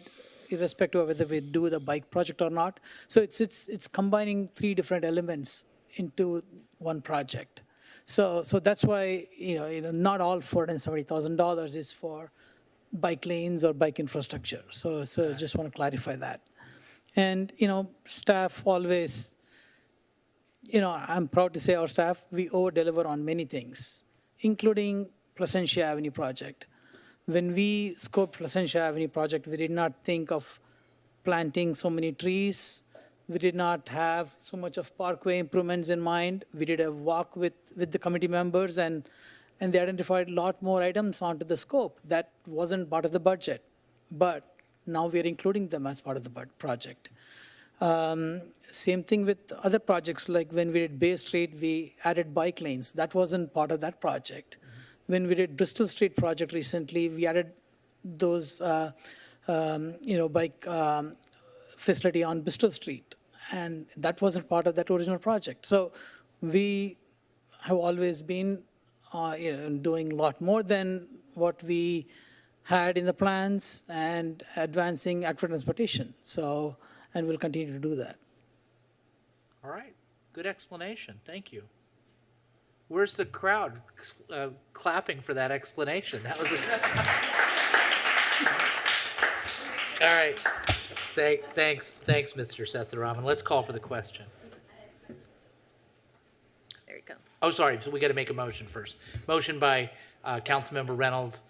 irrespective of whether we do the bike project or not. So it's combining 3 different elements into one project. So that's why not all $470,000 is for bike lanes or bike infrastructure. So just want to clarify that. And staff always, I'm proud to say our staff, we over-deliver on many things, including Placentia Avenue project. When we scoped Placentia Avenue project, we did not think of planting so many trees. We did not have so much of parkway improvements in mind. We did a walk with the committee members, and they identified a lot more items onto the scope that wasn't part of the budget. But now we are including them as part of the project. Same thing with other projects, like when we did Bay Street, we added bike lanes. That wasn't part of that project. When we did Bristol Street project recently, we added those, bike facility on Bristol Street, and that wasn't part of that original project. So we have always been doing a lot more than what we had in the plans and advancing active transportation. So, and we'll continue to do that. All right, good explanation, thank you. Where's the crowd clapping for that explanation? That was All right, thanks, Mr. Sethuraman. Let's call for the question. There you go. Oh, sorry, so we got to make a motion first. Motion by Councilmember Reynolds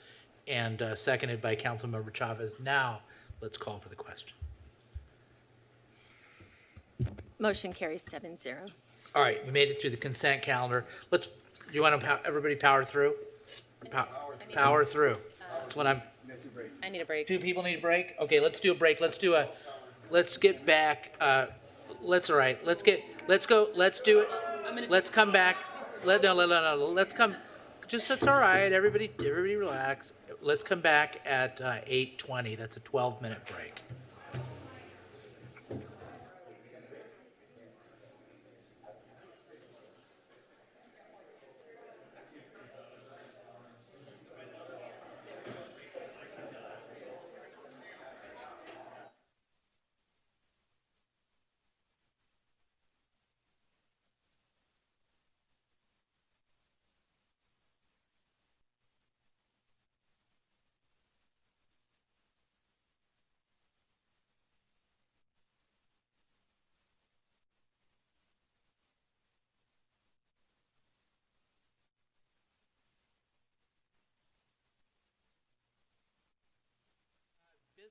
and seconded by Councilmember Chavez. Now, let's call for the question. Motion carries 7-0. All right, we made it through the consent calendar. You want everybody power through? Power through. That's what I need a break. 2 people need a break? Okay, let's do a break. Let's get back. Let's do it. Let's come back. Let's come. That's all right. Everybody relax. Let's come back at 8:20. That's a 12-minute break.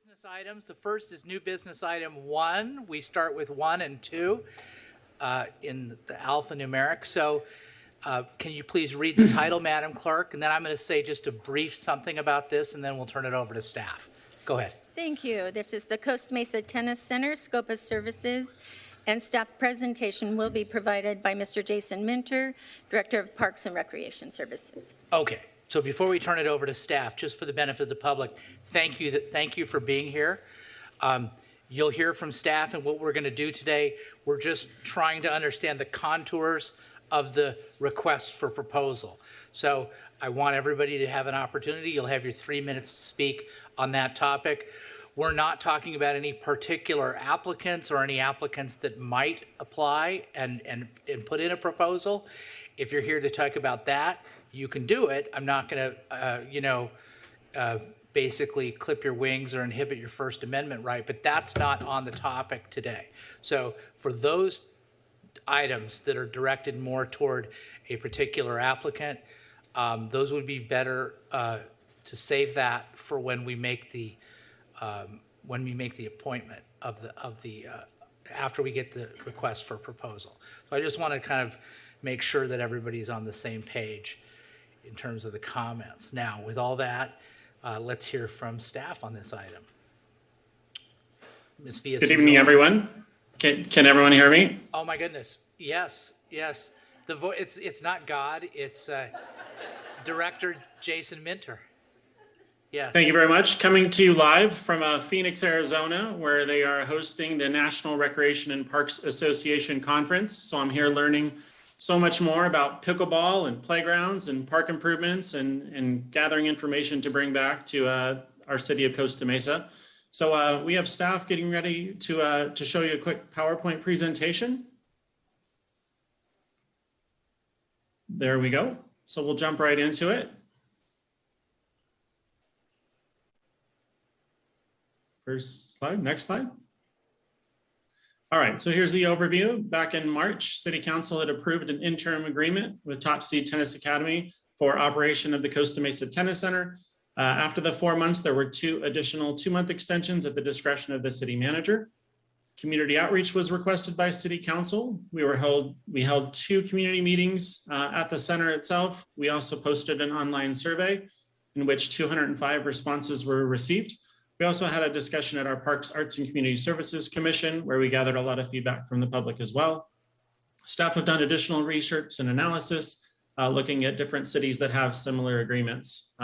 business items. The first is new business item 1. We start with 1 and 2 in the alphanumeric. So can you please read the title, Madam Clerk? And then I'm going to say just a brief something about this, and then we'll turn it over to staff. Go ahead. Thank you. This is the Costa Mesa Tennis Center scope of services, and staff presentation will be provided by Mr. Jason Minter, Director of Parks and Recreation Services. Okay. So before we turn it over to staff, just for the benefit of the public, thank you for being here. You'll hear from staff, and what we're going to do today, we're just trying to understand the contours of the request for proposal. So I want everybody to have an opportunity. You'll have your 3 minutes to speak on that topic. We're not talking about any particular applicants or any applicants that might apply and put in a proposal. If you're here to talk about that, you can do it. I'm not going to, basically clip your wings or inhibit your First Amendment right, but that's not on the topic today. So for those items that are directed more toward a particular applicant, those would be better to save that for when we make the appointment of the after we get the request for proposal. So I just want to kind of make sure that everybody's on the same page in terms of the comments. Now, with all that, let's hear from staff on this item. Ms. Villaseñor. Good evening, everyone. Can everyone hear me? Oh my goodness! Yes. It's not God. It's Director Jason Minter. Yes. Thank you very much. Coming to you live from Phoenix, Arizona, where they are hosting the National Recreation and Parks Association Conference. So I'm here learning so much more about pickleball and playgrounds and park improvements and gathering information to bring back to our city of Costa Mesa. So we have staff getting ready to show you a quick PowerPoint presentation. There we go. So we'll jump right into it. First slide, next slide. All right, so here's the overview. Back in March, City Council had approved an interim agreement with Top Seed Tennis Academy for operation of the Costa Mesa Tennis Center. After the 4 months, there were 2 additional 2-month extensions at the discretion of the city manager. Community outreach was requested by City Council. We held 2 community meetings at the center itself. We also posted an online survey in which 205 responses were received. We also had a discussion at our Parks, Arts, and Community Services Commission, where we gathered a lot of feedback from the public as well. Staff have done additional research and analysis, looking at different cities that have similar agreements.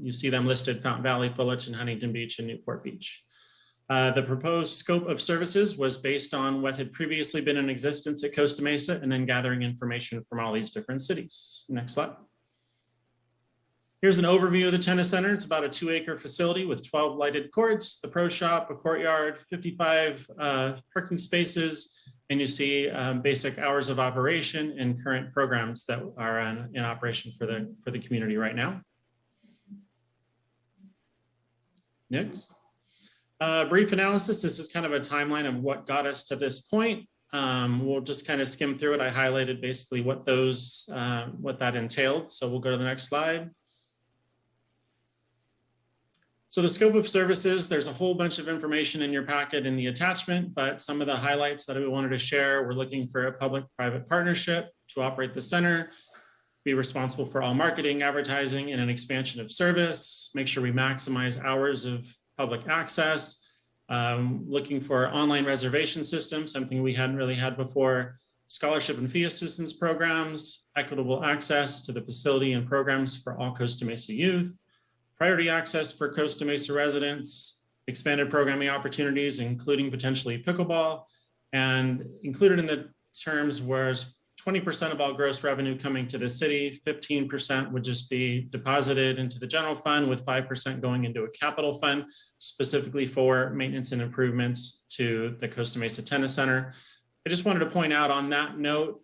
You see them listed: Fountain Valley, Fullerton, Huntington Beach, and Newport Beach. The proposed scope of services was based on what had previously been in existence at Costa Mesa, and then gathering information from all these different cities. Next slide. Here's an overview of the tennis center. It's about a 2-acre facility with 12 lighted courts, the pro shop, a courtyard, 55 parking spaces, and you see basic hours of operation and current programs that are in operation for the community right now. Next. Brief analysis. This is kind of a timeline of what got us to this point. We'll just kind of skim through it. I highlighted basically what that entailed. So we'll go to the next slide. So the scope of services, there's a whole bunch of information in your packet in the attachment, but some of the highlights that we wanted to share, we're looking for a public-private partnership to operate the center, be responsible for all marketing, advertising, and an expansion of service, make sure we maximize hours of public access, looking for online reservation system, something we hadn't really had before, scholarship and fee assistance programs, equitable access to the facility and programs for all Costa Mesa youth, priority access for Costa Mesa residents, expanded programming opportunities, including potentially pickleball, and included in the terms was 20% of all gross revenue coming to the city, 15% would just be deposited into the general fund, with 5% going into a capital fund, specifically for maintenance and improvements to the Costa Mesa Tennis Center. I just wanted to point out on that note,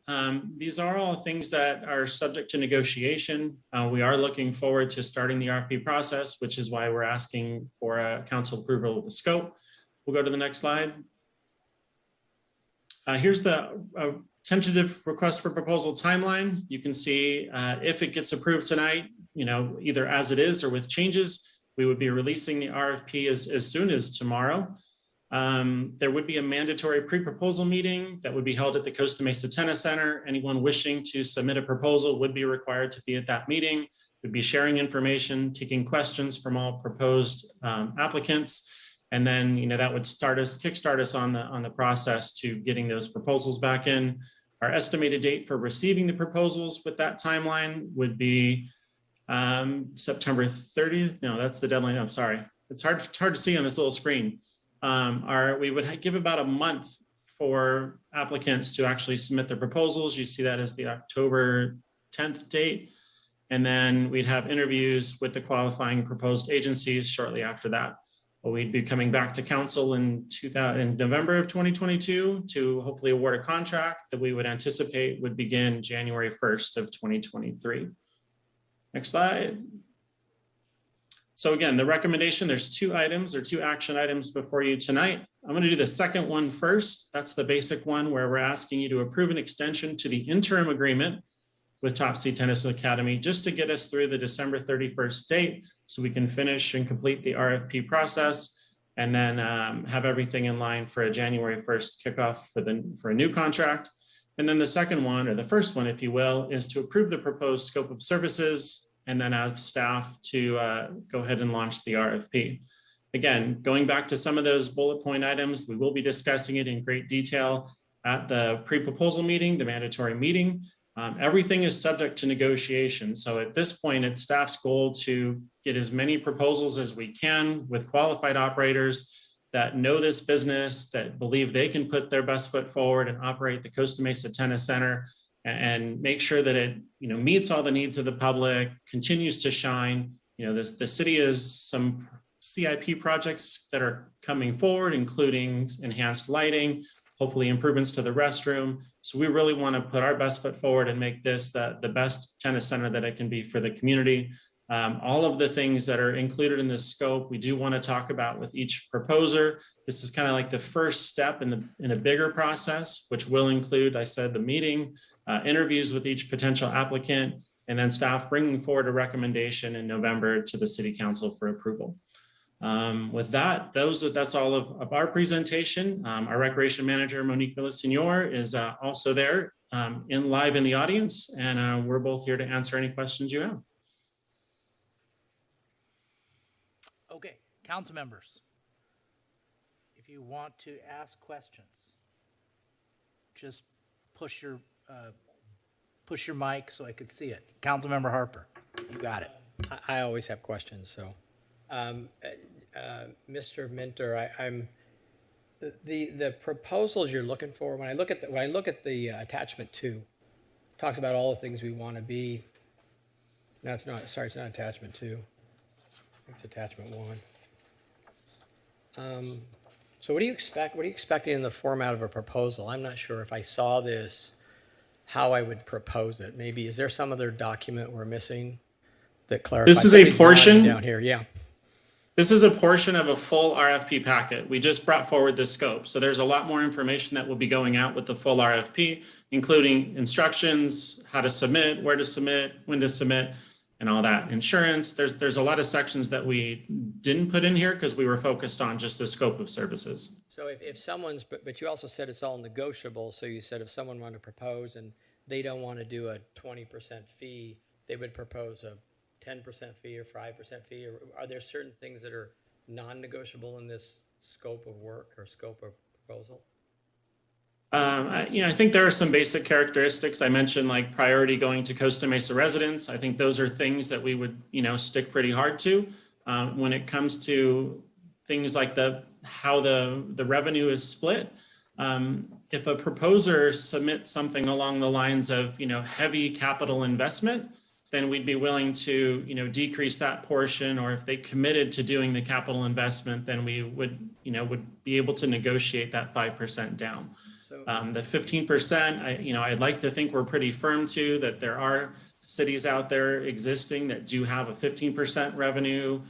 these are all things that are subject to negotiation. We are looking forward to starting the RFP process, which is why we're asking for a council approval of the scope. We'll go to the next slide. Here's the tentative request for proposal timeline. You can see if it gets approved tonight, either as it is or with changes, We would be releasing the RFP as soon as tomorrow. There would be a mandatory pre-proposal meeting that would be held at the Costa Mesa Tennis Center. Anyone wishing to submit a proposal would be required to be at that meeting. We'd be sharing information, taking questions from all proposed applicants. And then, that would kickstart us on the process to getting those proposals back in. Our estimated date for receiving the proposals with that timeline would be September 30th. No, that's the deadline. I'm sorry. It's hard to see on this little screen. We would give about a month for applicants to actually submit their proposals. You see that as the October 10th date. And then we'd have interviews with the qualifying proposed agencies shortly after that. We'd be coming back to council in November of 2022 to hopefully award a contract that we would anticipate would begin January 1st of 2023. Next slide. So again, the recommendation, there's two action items before you tonight. I'm going to do the second one first. That's the basic one where we're asking you to approve an extension to the interim agreement with Top Seed Tennis Academy just to get us through the December 31st date so we can finish and complete the RFP process and then have everything in line for a January 1st kickoff for a new contract. And then the second one, or the first one, if you will, is to approve the proposed scope of services and then have staff to go ahead and launch the RFP. Again, going back to some of those bullet point items, we will be discussing it in great detail at the pre-proposal meeting, the mandatory meeting. Everything is subject to negotiation. So at this point, it's staff's goal to get as many proposals as we can with qualified operators that know this business, that believe they can put their best foot forward and operate the Costa Mesa Tennis Center and make sure that it meets all the needs of the public, continues to shine. The city has some CIP projects that are coming forward, including enhanced lighting, hopefully improvements to the restroom. So we really want to put our best foot forward and make this the best tennis center that it can be for the community. All of the things that are included in this scope, we do want to talk about with each proposer. This is kind of like the first step in a bigger process, which will include, I said, the meeting, interviews with each potential applicant, and then staff bringing forward a recommendation in November to the City Council for approval. With that, that's all of our presentation. Our Recreation Manager, Monique Villasenor, is also there live in the audience, and we're both here to answer any questions you have. Okay, council members, if you want to ask questions, just push your mic so I could see it. Councilmember Harper, you got it. I always have questions, so. Mr. Minter, the proposals you're looking for, when I look at the attachment 2, talks about all the things we want to be. No, it's not. Sorry, it's not attachment 2. It's attachment 1. So what do you expect? What are you expecting in the format of a proposal? I'm not sure if I saw this, how I would propose it. Maybe is there some other document we're missing that clarifies? This is a portion down here. Yeah. This is a portion of a full RFP packet. We just brought forward the scope. So there's a lot more information that will be going out with the full RFP, including instructions, how to submit, where to submit, when to submit, and all that. Insurance, there's a lot of sections that we didn't put in here because we were focused on just the scope of services. So if someone's, but you also said it's all negotiable. So you said if someone wanted to propose and they don't want to do a 20% fee, they would propose a 10% fee or 5% fee, or are there certain things that are non-negotiable in this scope of work or scope of proposal? I think there are some basic characteristics. I mentioned like priority going to Costa Mesa residents. I think those are things that we would, stick pretty hard to. When it comes to things like how the revenue is split, if a proposer submits something along the lines of, heavy capital investment, then we'd be willing to, decrease that portion. Or if they committed to doing the capital investment, then we would be able to negotiate that 5% down. The 15%, I'd like to think we're pretty firm too, that there are cities out there existing that do have a 15% revenue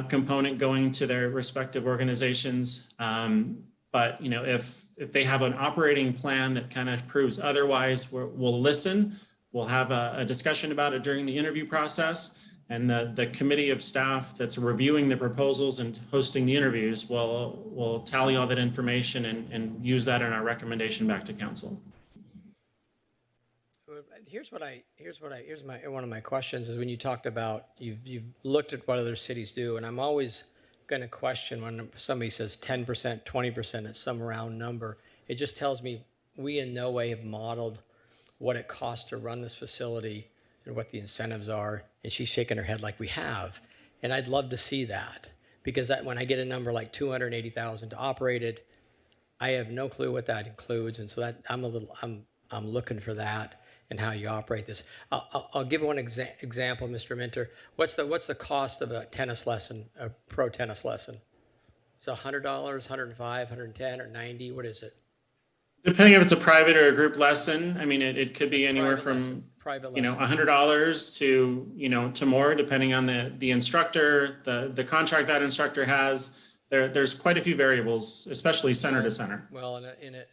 component going to their respective organizations. But, if they have an operating plan that kind of proves otherwise, we'll listen. We'll have a discussion about it during the interview process. And the committee of staff that's reviewing the proposals and hosting the interviews will tally all that information and use that in our recommendation back to council. Here's one of my questions is when you talked about you've looked at what other cities do, and I'm always going to question when somebody says 10%, 20%, it's some round number. It just tells me we in no way have modeled what it costs to run this facility and what the incentives are. And she's shaking her head like we have, and I'd love to see that because when I get a number like 280,000 to operate it, I have no clue what that includes, and so that I'm looking for that. And how you operate this. I'll give one example, Mr. Minter. What's the cost of a tennis lesson, a pro tennis lesson? Is it $100, $105, $110, or $90? What is it? Depending if it's a private or a group lesson, I mean, it could be anywhere from $100 to to more, depending on the instructor, the contract that instructor has. There's quite a few variables, especially center to center. Well,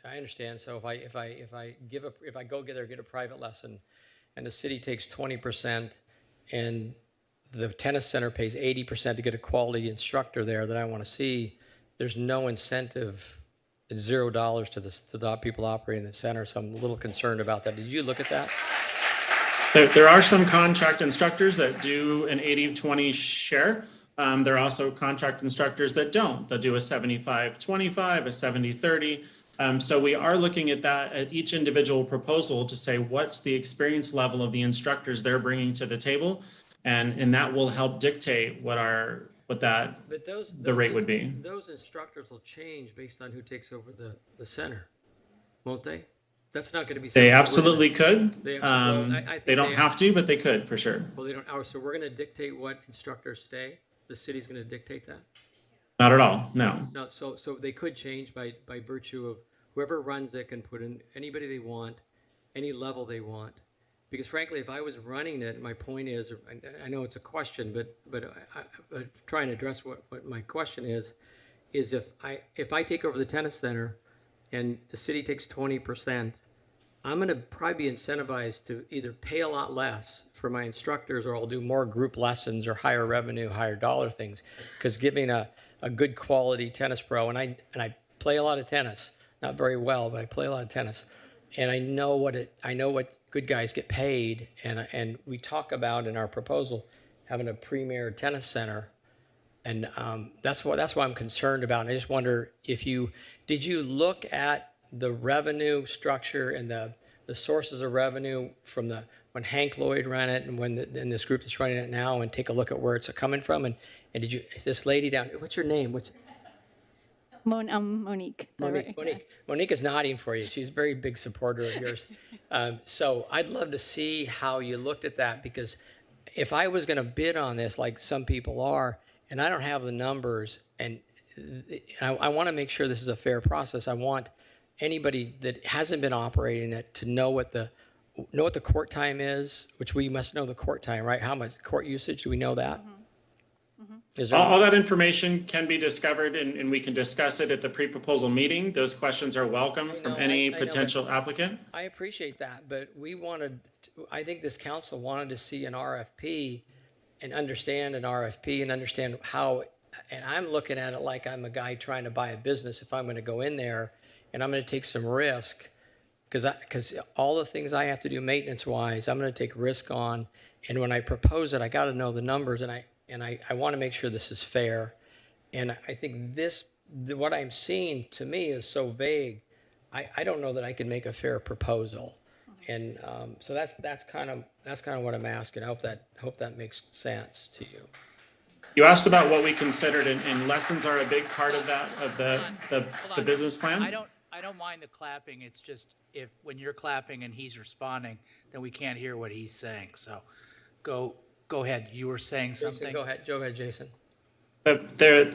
I understand. So if I go get a private lesson, and the city takes 20%, and the tennis center pays 80% to get a quality instructor there that I want to see, there's no incentive. It's $0 to the people operating the center. So I'm a little concerned about that. Did you look at that? There are some contract instructors that do an 80-20 share. There are also contract instructors that don't. They'll do a 75-25, a 70-30. So we are looking at that at each individual proposal to say what's the experience level of the instructors they're bringing to the table, and that will help dictate what the rate would be. Those instructors will change based on who takes over the center, won't they? That's not going to be. They absolutely could. They don't have to, but they could for sure. Well, they don't. So we're going to dictate what instructors stay. The city's going to dictate that? Not at all, no. No, so they could change by virtue of whoever runs it can put in anybody they want, any level they want. Because frankly, if I was running it, my point is, I know it's a question, but I'm trying to address what my question is if I take over the tennis center and the city takes 20%, I'm going to probably be incentivized to either pay a lot less for my instructors, or I'll do more group lessons or higher revenue, higher dollar things. Because giving a good quality tennis pro, and I play a lot of tennis, not very well, but I play a lot of tennis, and I know what good guys get paid, and we talk about in our proposal having a premier tennis center, and that's why I'm concerned about. And I just wonder did you look at the revenue structure and the sources of revenue from when Hank Lloyd ran it and and this group that's running it now, and take a look at where it's coming from? And did you, this lady down, what's your name? Monique. Monique is nodding for you. She's a very big supporter of yours. So I'd love to see how you looked at that, because if I was going to bid on this, like some people are, and I don't have the numbers, and I want to make sure this is a fair process. I want anybody that hasn't been operating it to know what the court time is, which we must know the court time, right? How much court usage, do we know that? Is there all that information can be discovered, and we can discuss it at the pre-proposal meeting. Those questions are welcome from any potential applicant. I appreciate that, but I think this council wanted to see an RFP and understand how, and I'm looking at it like I'm a guy trying to buy a business. If I'm going to go in there and I'm going to take some risk, because all the things I have to do maintenance-wise, I'm going to take risk on. And when I propose it, I got to know the numbers, and I want to make sure this is fair. And I think what I'm seeing to me is so vague. I don't know that I can make a fair proposal. And so that's kind of what I'm asking. I hope that makes sense to you. You asked about what we considered, and lessons are a big part of that, of the business plan. I don't mind the clapping. It's just when you're clapping and he's responding, then we can't hear what he's saying. So go ahead. You were saying something. Go ahead, Jason. There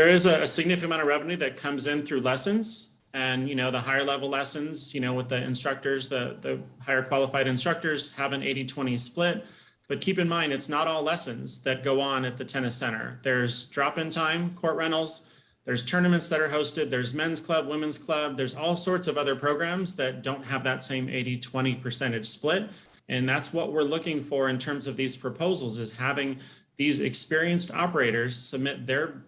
is a significant amount of revenue that comes in through lessons, and the higher level lessons, with the instructors, the higher qualified instructors have an 80-20 split. But keep in mind, it's not all lessons that go on at the tennis center. There's drop-in time, court rentals, there's tournaments that are hosted, there's men's club, women's club, there's all sorts of other programs that don't have that same 80-20 percentage split. And that's what we're looking for in terms of these proposals, is having these experienced operators submit their,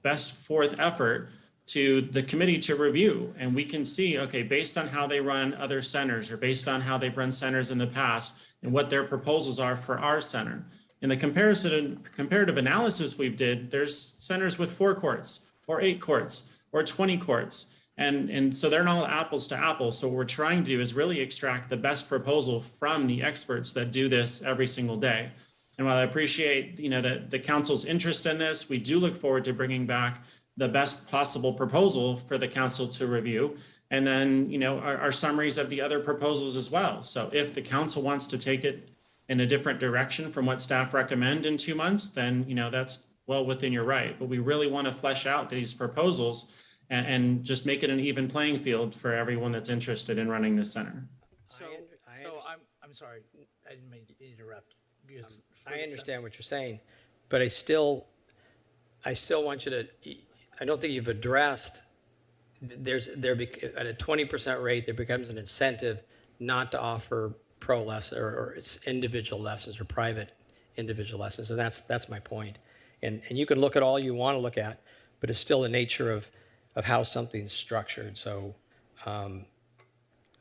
best forth effort to the committee to review. And we can see, okay, based on how they run other centers or based on how they've run centers in the past and what their proposals are for our center. In the comparative analysis we've did, there's centers with 4 courts or 8 courts or 20 courts. And so they're not apples to apples. So what we're trying to do is really extract the best proposal from the experts that do this every single day. And while I appreciate, the council's interest in this, we do look forward to bringing back the best possible proposal for the council to review. And then, our summaries of the other proposals as well. So if the council wants to take it in a different direction from what staff recommend in 2 months, then, that's well within your right. But we really want to flesh out these proposals and just make it an even playing field for everyone that's interested in running this center. So I'm sorry, I didn't mean to interrupt. I understand what you're saying, but I still want you to, I don't think you've addressed, at a 20% rate, there becomes an incentive not to offer pro lessons or it's individual lessons or private individual lessons. And that's my point. And you can look at all you want to look at, but it's still the nature of how something's structured. So, and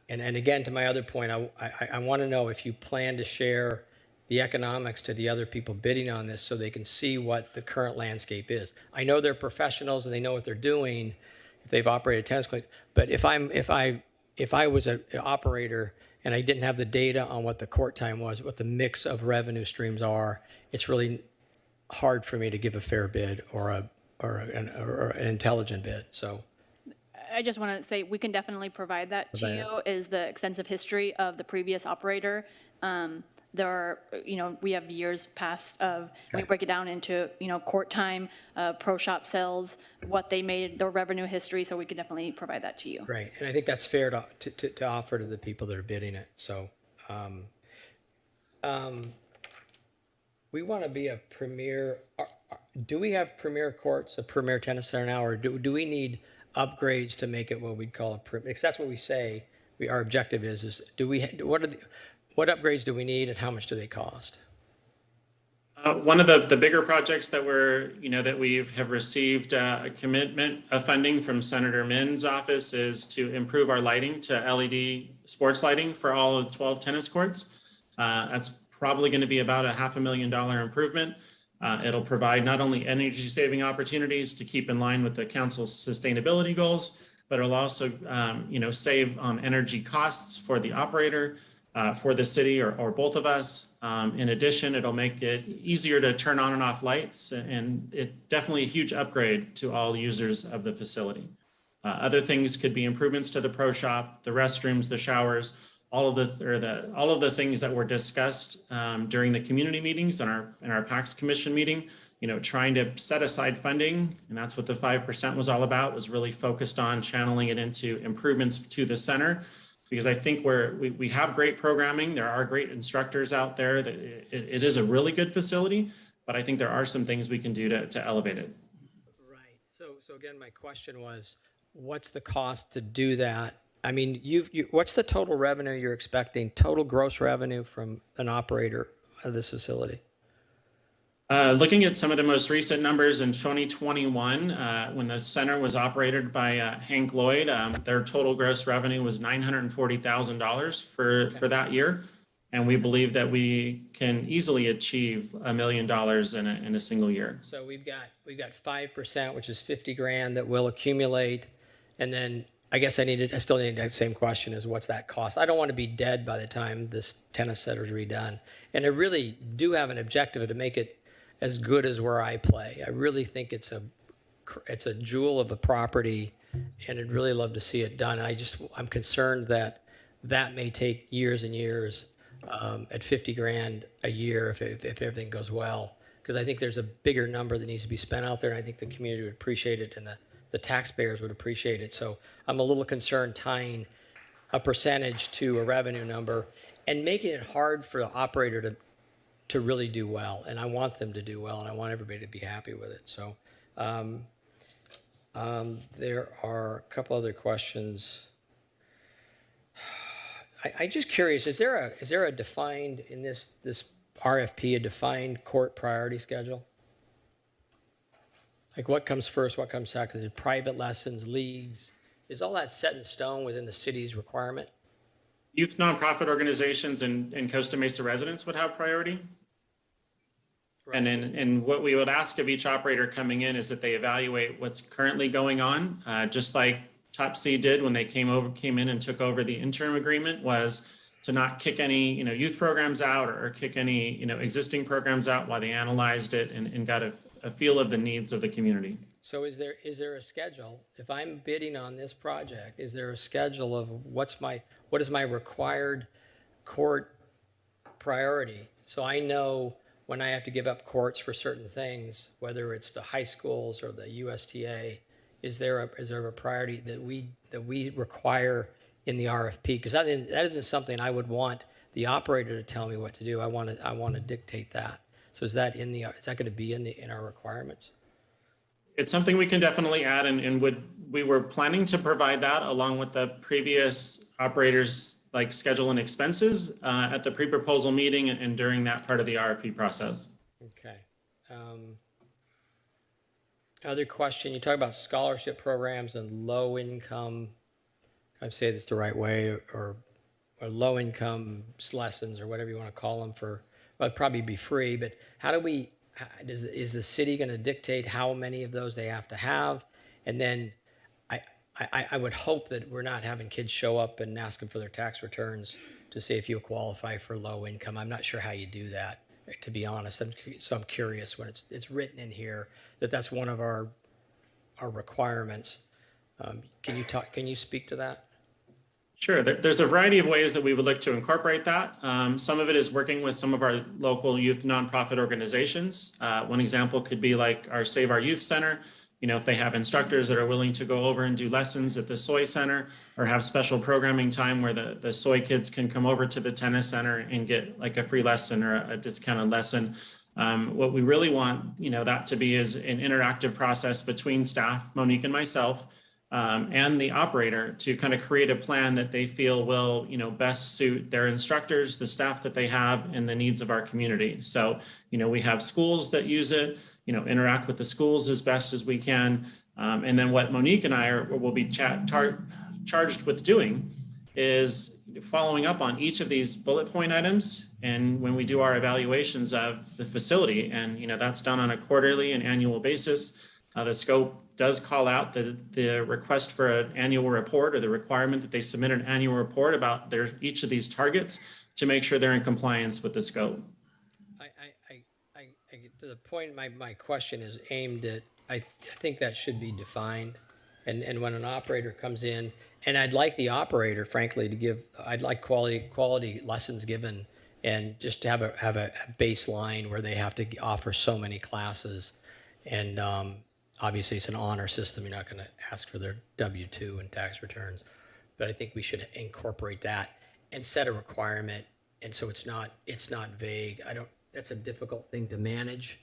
again, to my other point, I want to know if you plan to share the economics to the other people bidding on this so they can see what the current landscape is. I know they're professionals and they know what they're doing if they've operated tennis clinics, but if I was an operator and I didn't have the data on what the court time was, what the mix of revenue streams are, it's really hard for me to give a fair bid or an intelligent bid. So I just want to say we can definitely provide that to you, is the extensive history of the previous operator. There are, we have years past of, we break it down into, court time, pro shop sales, what they made, their revenue history, so we can definitely provide that to you. Right, and I think that's fair to offer to the people that are bidding it. So we want to be a premier, do we have premier courts, a premier tennis center now, or do we need upgrades to make it what we'd call a premier? Because that's what we say, our objective is do we, what upgrades do we need and how much do they cost? One of the bigger projects that that we have received a commitment of funding from Senator Minn's office is to improve our lighting to LED sports lighting for all of 12 tennis courts. That's probably going to be about a $500,000 improvement. It'll provide not only energy saving opportunities to keep in line with the council's sustainability goals, but it'll also, save on energy costs for the operator, for the city or both of us. In addition, it'll make it easier to turn on and off lights, and it definitely a huge upgrade to all users of the facility. Other things could be improvements to the pro shop, the restrooms, the showers, all of the things that were discussed during the community meetings and our PAX Commission meeting. Trying to set aside funding, and that's what the 5% was all about, was really focused on channeling it into improvements to the center. Because I think we have great programming, there are great instructors out there, that it is a really good facility, but I think there are some things we can do to elevate it. Right, so again, my question was, what's the cost to do that? I mean, what's the total revenue you're expecting, total gross revenue from an operator of this facility? Looking at some of the most recent numbers in 2021, when the center was operated by Hank Lloyd, their total gross revenue was $940,000 for that year. And we believe that we can easily achieve $1 million in a single year. So we've got 5%, which is 50 grand that will accumulate. And then I guess I still need that same question, is what's that cost? I don't want to be dead by the time this tennis center is redone. And I really do have an objective to make it as good as where I play. I really think it's a jewel of a property, and I'd really love to see it done. And I'm concerned that may take years and years at 50 grand a year if everything goes well. Because I think there's a bigger number that needs to be spent out there, and I think the community would appreciate it, and the taxpayers would appreciate it. So I'm a little concerned tying a percentage to a revenue number and making it hard for the operator to really do well. And I want them to do well, and I want everybody to be happy with it. So there are a couple other questions. I'm just curious, is there a defined, in this RFP, a defined court priority schedule? Like what comes first, what comes second? Is it private lessons, leagues? Is all that set in stone within the city's requirement? Youth nonprofit organizations and Costa Mesa residents would have priority. And what we would ask of each operator coming in is that they evaluate what's currently going on, just like Top C did when they came in and took over the interim agreement, was to not kick any youth programs out or kick any existing programs out while they analyzed it and got a feel of the needs of the community. So is there a schedule? If I'm bidding on this project, is there a schedule of what is my required court priority? So I know when I have to give up courts for certain things, whether it's the high schools or the USTA, is there a priority that we require in the RFP? Because that isn't something I would want the operator to tell me what to do. I want to dictate that. So is that going to be in our requirements? It's something we can definitely add, and we were planning to provide that along with the previous operators like schedule and expenses at the pre-proposal meeting and during that part of the RFP process. Okay. Other question, you talk about scholarship programs and low income, I say this the right way, or low income lessons or whatever you want to call them well, it'd probably be free, but is the city going to dictate how many of those they have to have? And then I would hope that we're not having kids show up and ask them for their tax returns to see if you qualify for low income. I'm not sure how you do that, to be honest. So I'm curious when it's written in here that that's one of our requirements. Can you speak to that? Sure. There's a variety of ways that we would look to incorporate that. Some of it is working with some of our local youth nonprofit organizations. One example could be like our Save Our Youth Center. If they have instructors that are willing to go over and do lessons at the Soy Center or have special programming time where the Soy kids can come over to the tennis center and get like a free lesson or a discounted lesson. What we really want, that to be is an interactive process between staff, Monique and myself, and the operator to kind of create a plan that they feel will, best suit their instructors, the staff that they have, and the needs of our community. So, we have schools that use it, interact with the schools as best as we can. And then what Monique and I will be charged with doing is following up on each of these bullet point items. And when we do our evaluations of the facility, and, that's done on a quarterly and annual basis, the scope does call out the request for an annual report or the requirement that they submit an annual report about each of these targets to make sure they're in compliance with the scope. I get to the point, my question is aimed at, I think that should be defined. And when an operator comes in, and I'd like the operator, frankly, I'd like quality lessons given, and just to have a baseline where they have to offer so many classes. And obviously, it's an honor system. You're not going to ask for their W-2 and tax returns. But I think we should incorporate that and set a requirement. And so it's not vague. That's a difficult thing to manage.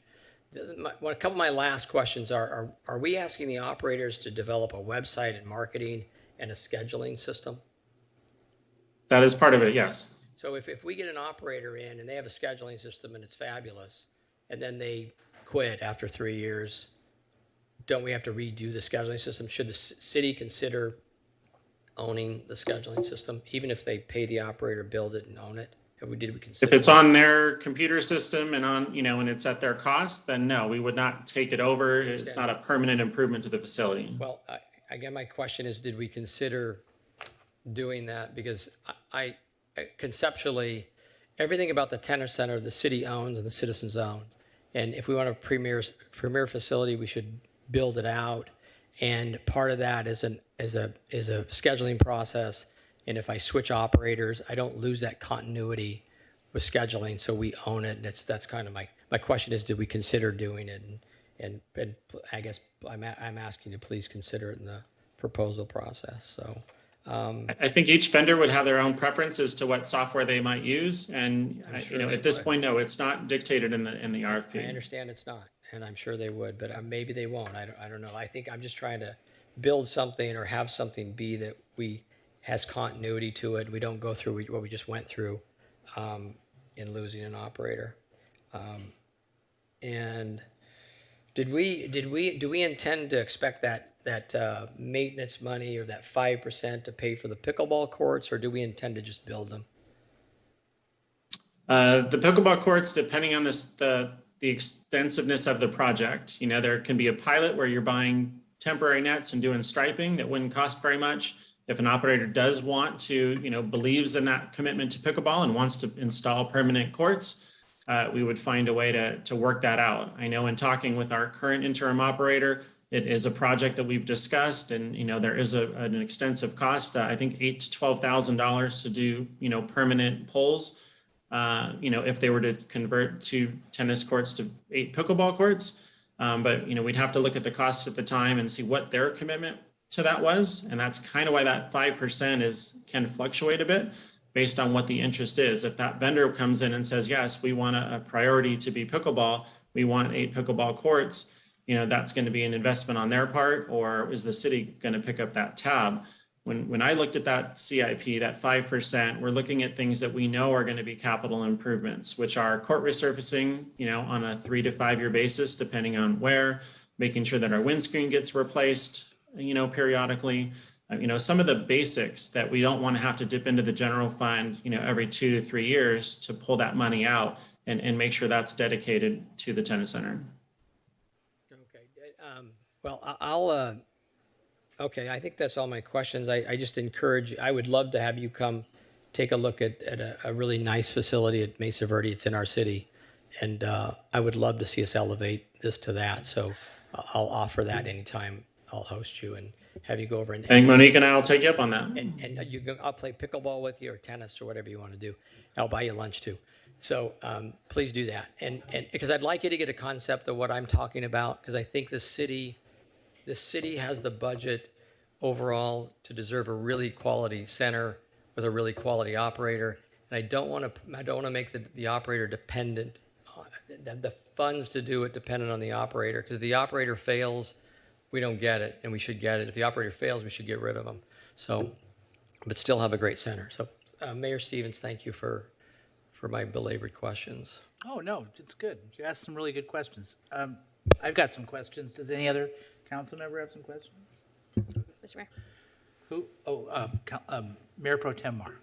A couple of my last questions are we asking the operators to develop a website and marketing and a scheduling system? That is part of it, yes. So if we get an operator in and they have a scheduling system and it's fabulous, and then they quit after 3 years, don't we have to redo the scheduling system? Should the city consider owning the scheduling system, even if they pay the operator, build it, and own it? Did we consider if it's on their computer system and and it's at their cost, then no, we would not take it over. It's not a permanent improvement to the facility. Well, again, my question is, did we consider doing that? Because I conceptually, everything about the tennis center, the city owns and the citizens own. And if we want a premier facility, we should build it out. And part of that is a scheduling process. And if I switch operators, I don't lose that continuity with scheduling, so we own it. And that's kind of my question is, did we consider doing it? And I guess I'm asking you to please consider it in the proposal process. So I think each vendor would have their own preference as to what software they might use. And at this point, no, it's not dictated in the RFP. I understand it's not, and I'm sure they would, but maybe they won't. I don't know. I think I'm just trying to build something or have something be that we has continuity to it. We don't go through what we just went through in losing an operator. And do we intend to expect that maintenance money or that 5% to pay for the pickleball courts, or do we intend to just build them? The pickleball courts, depending on the extensiveness of the project, there can be a pilot where you're buying temporary nets and doing striping that wouldn't cost very much. If an operator does want to, believes in that commitment to pickleball and wants to install permanent courts, we would find a way to work that out. I know in talking with our current interim operator, it is a project that we've discussed, and there is an extensive cost. I think $8,000 to $12,000 to do permanent poles. If they were to convert 2 tennis courts to 8 pickleball courts, but we'd have to look at the costs at the time and see what their commitment to that was, and that's kind of why that 5% can fluctuate a bit based on what the interest is. If that vendor comes in and says, yes, we want a priority to be pickleball, we want 8 pickleball courts, that's going to be an investment on their part, or is the city going to pick up that tab? When I looked at that CIP, that 5%, we're looking at things that we know are going to be capital improvements, which are court resurfacing, on a 3 to 5 year basis, depending on where, making sure that our windscreen gets replaced, periodically. Some of the basics that we don't want to have to dip into the general fund, every 2 to 3 years to pull that money out and make sure that's dedicated to the tennis center. Well, okay, I think that's all my questions. I just encourage, I would love to have you come take a look at a really nice facility at Mesa Verde. It's in our city. And I would love to see us elevate this to that. So I'll offer that anytime I'll host you and have you go over and Monique and I will take you up on that. And I'll play pickleball with you or tennis or whatever you want to do. I'll buy you lunch too. So please do that. And because I'd like you to get a concept of what I'm talking about, because I think the city has the budget overall to deserve a really quality center with a really quality operator. And I don't want to make the operator dependent, the funds to do it dependent on the operator. Because if the operator fails, we don't get it, and we should get it. If the operator fails, we should get rid of them. So, but still have a great center. So, Mayor Stevens, thank you for my belabored questions. Oh, no, it's good. You asked some really good questions. I've got some questions. Does any other council member have some questions? Mr. Mayor. Who? Oh, Mayor Pro Tem Mar.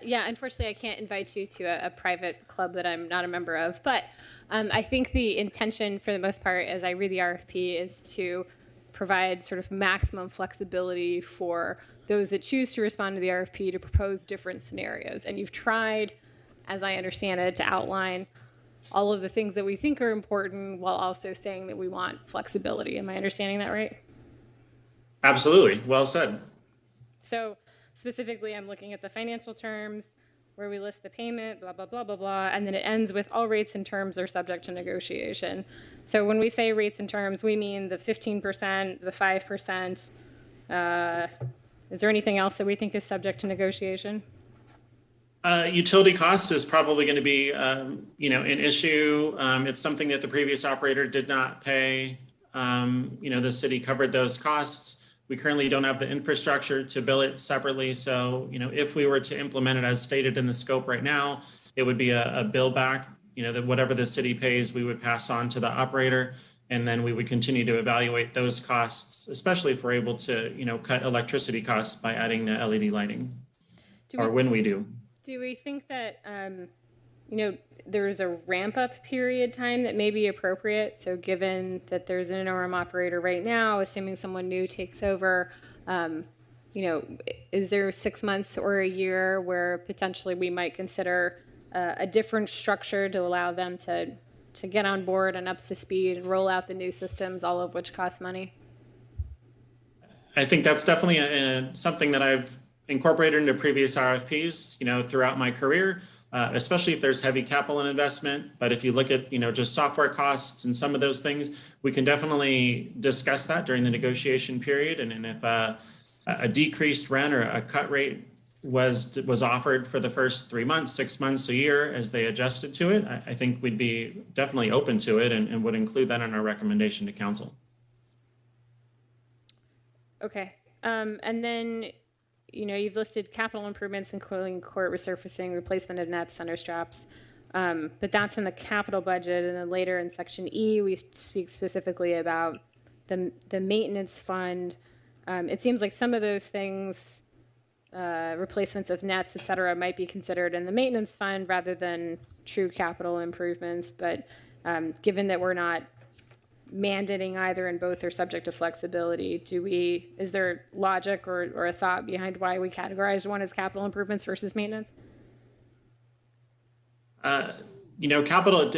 Yeah, unfortunately, I can't invite you to a private club that I'm not a member of. But I think the intention, for the most part, as I read the RFP, is to provide sort of maximum flexibility for those that choose to respond to the RFP to propose different scenarios. And you've tried, as I understand it, to outline all of the things that we think are important while also saying that we want flexibility. Am I understanding that right? Absolutely. Well said. So specifically, I'm looking at the financial terms where we list the payment, blah, blah, blah, blah, blah, and then it ends with all rates and terms are subject to negotiation. So when we say rates and terms, we mean the 15%, the 5%. Is there anything else that we think is subject to negotiation? Utility costs is probably going to be, an issue. It's something that the previous operator did not pay. The city covered those costs. We currently don't have the infrastructure to bill it separately. So, if we were to implement it as stated in the scope right now, it would be a bill back, that whatever the city pays, we would pass on to the operator. And then we would continue to evaluate those costs, especially if we're able to, cut electricity costs by adding the LED lighting, when we do. Do we think that, there's a ramp-up period time that may be appropriate? So given that there's an interim operator right now, assuming someone new takes over, is there 6 months or a year where potentially we might consider a different structure to allow them to get on board and up to speed and roll out the new systems, all of which cost money? I think that's definitely something that I've incorporated into previous RFPs, throughout my career. Especially if there's heavy capital investment. But if you look at, just software costs and some of those things, we can definitely discuss that during the negotiation period. And if a decreased rent or a cut rate was offered for the first 3 months, 6 months, a year, as they adjusted to it, I think we'd be definitely open to it and would include that in our recommendation to council. Okay. And then you've listed capital improvements, including court resurfacing, replacement of nets, center straps. But that's in the capital budget. And then later in section E, we speak specifically about the maintenance fund. It seems like some of those things, replacements of nets, et cetera, might be considered in the maintenance fund rather than true capital improvements. But given that we're not mandating either and both are subject to flexibility, is there logic or a thought behind why we categorize one as capital improvements versus maintenance? Capital,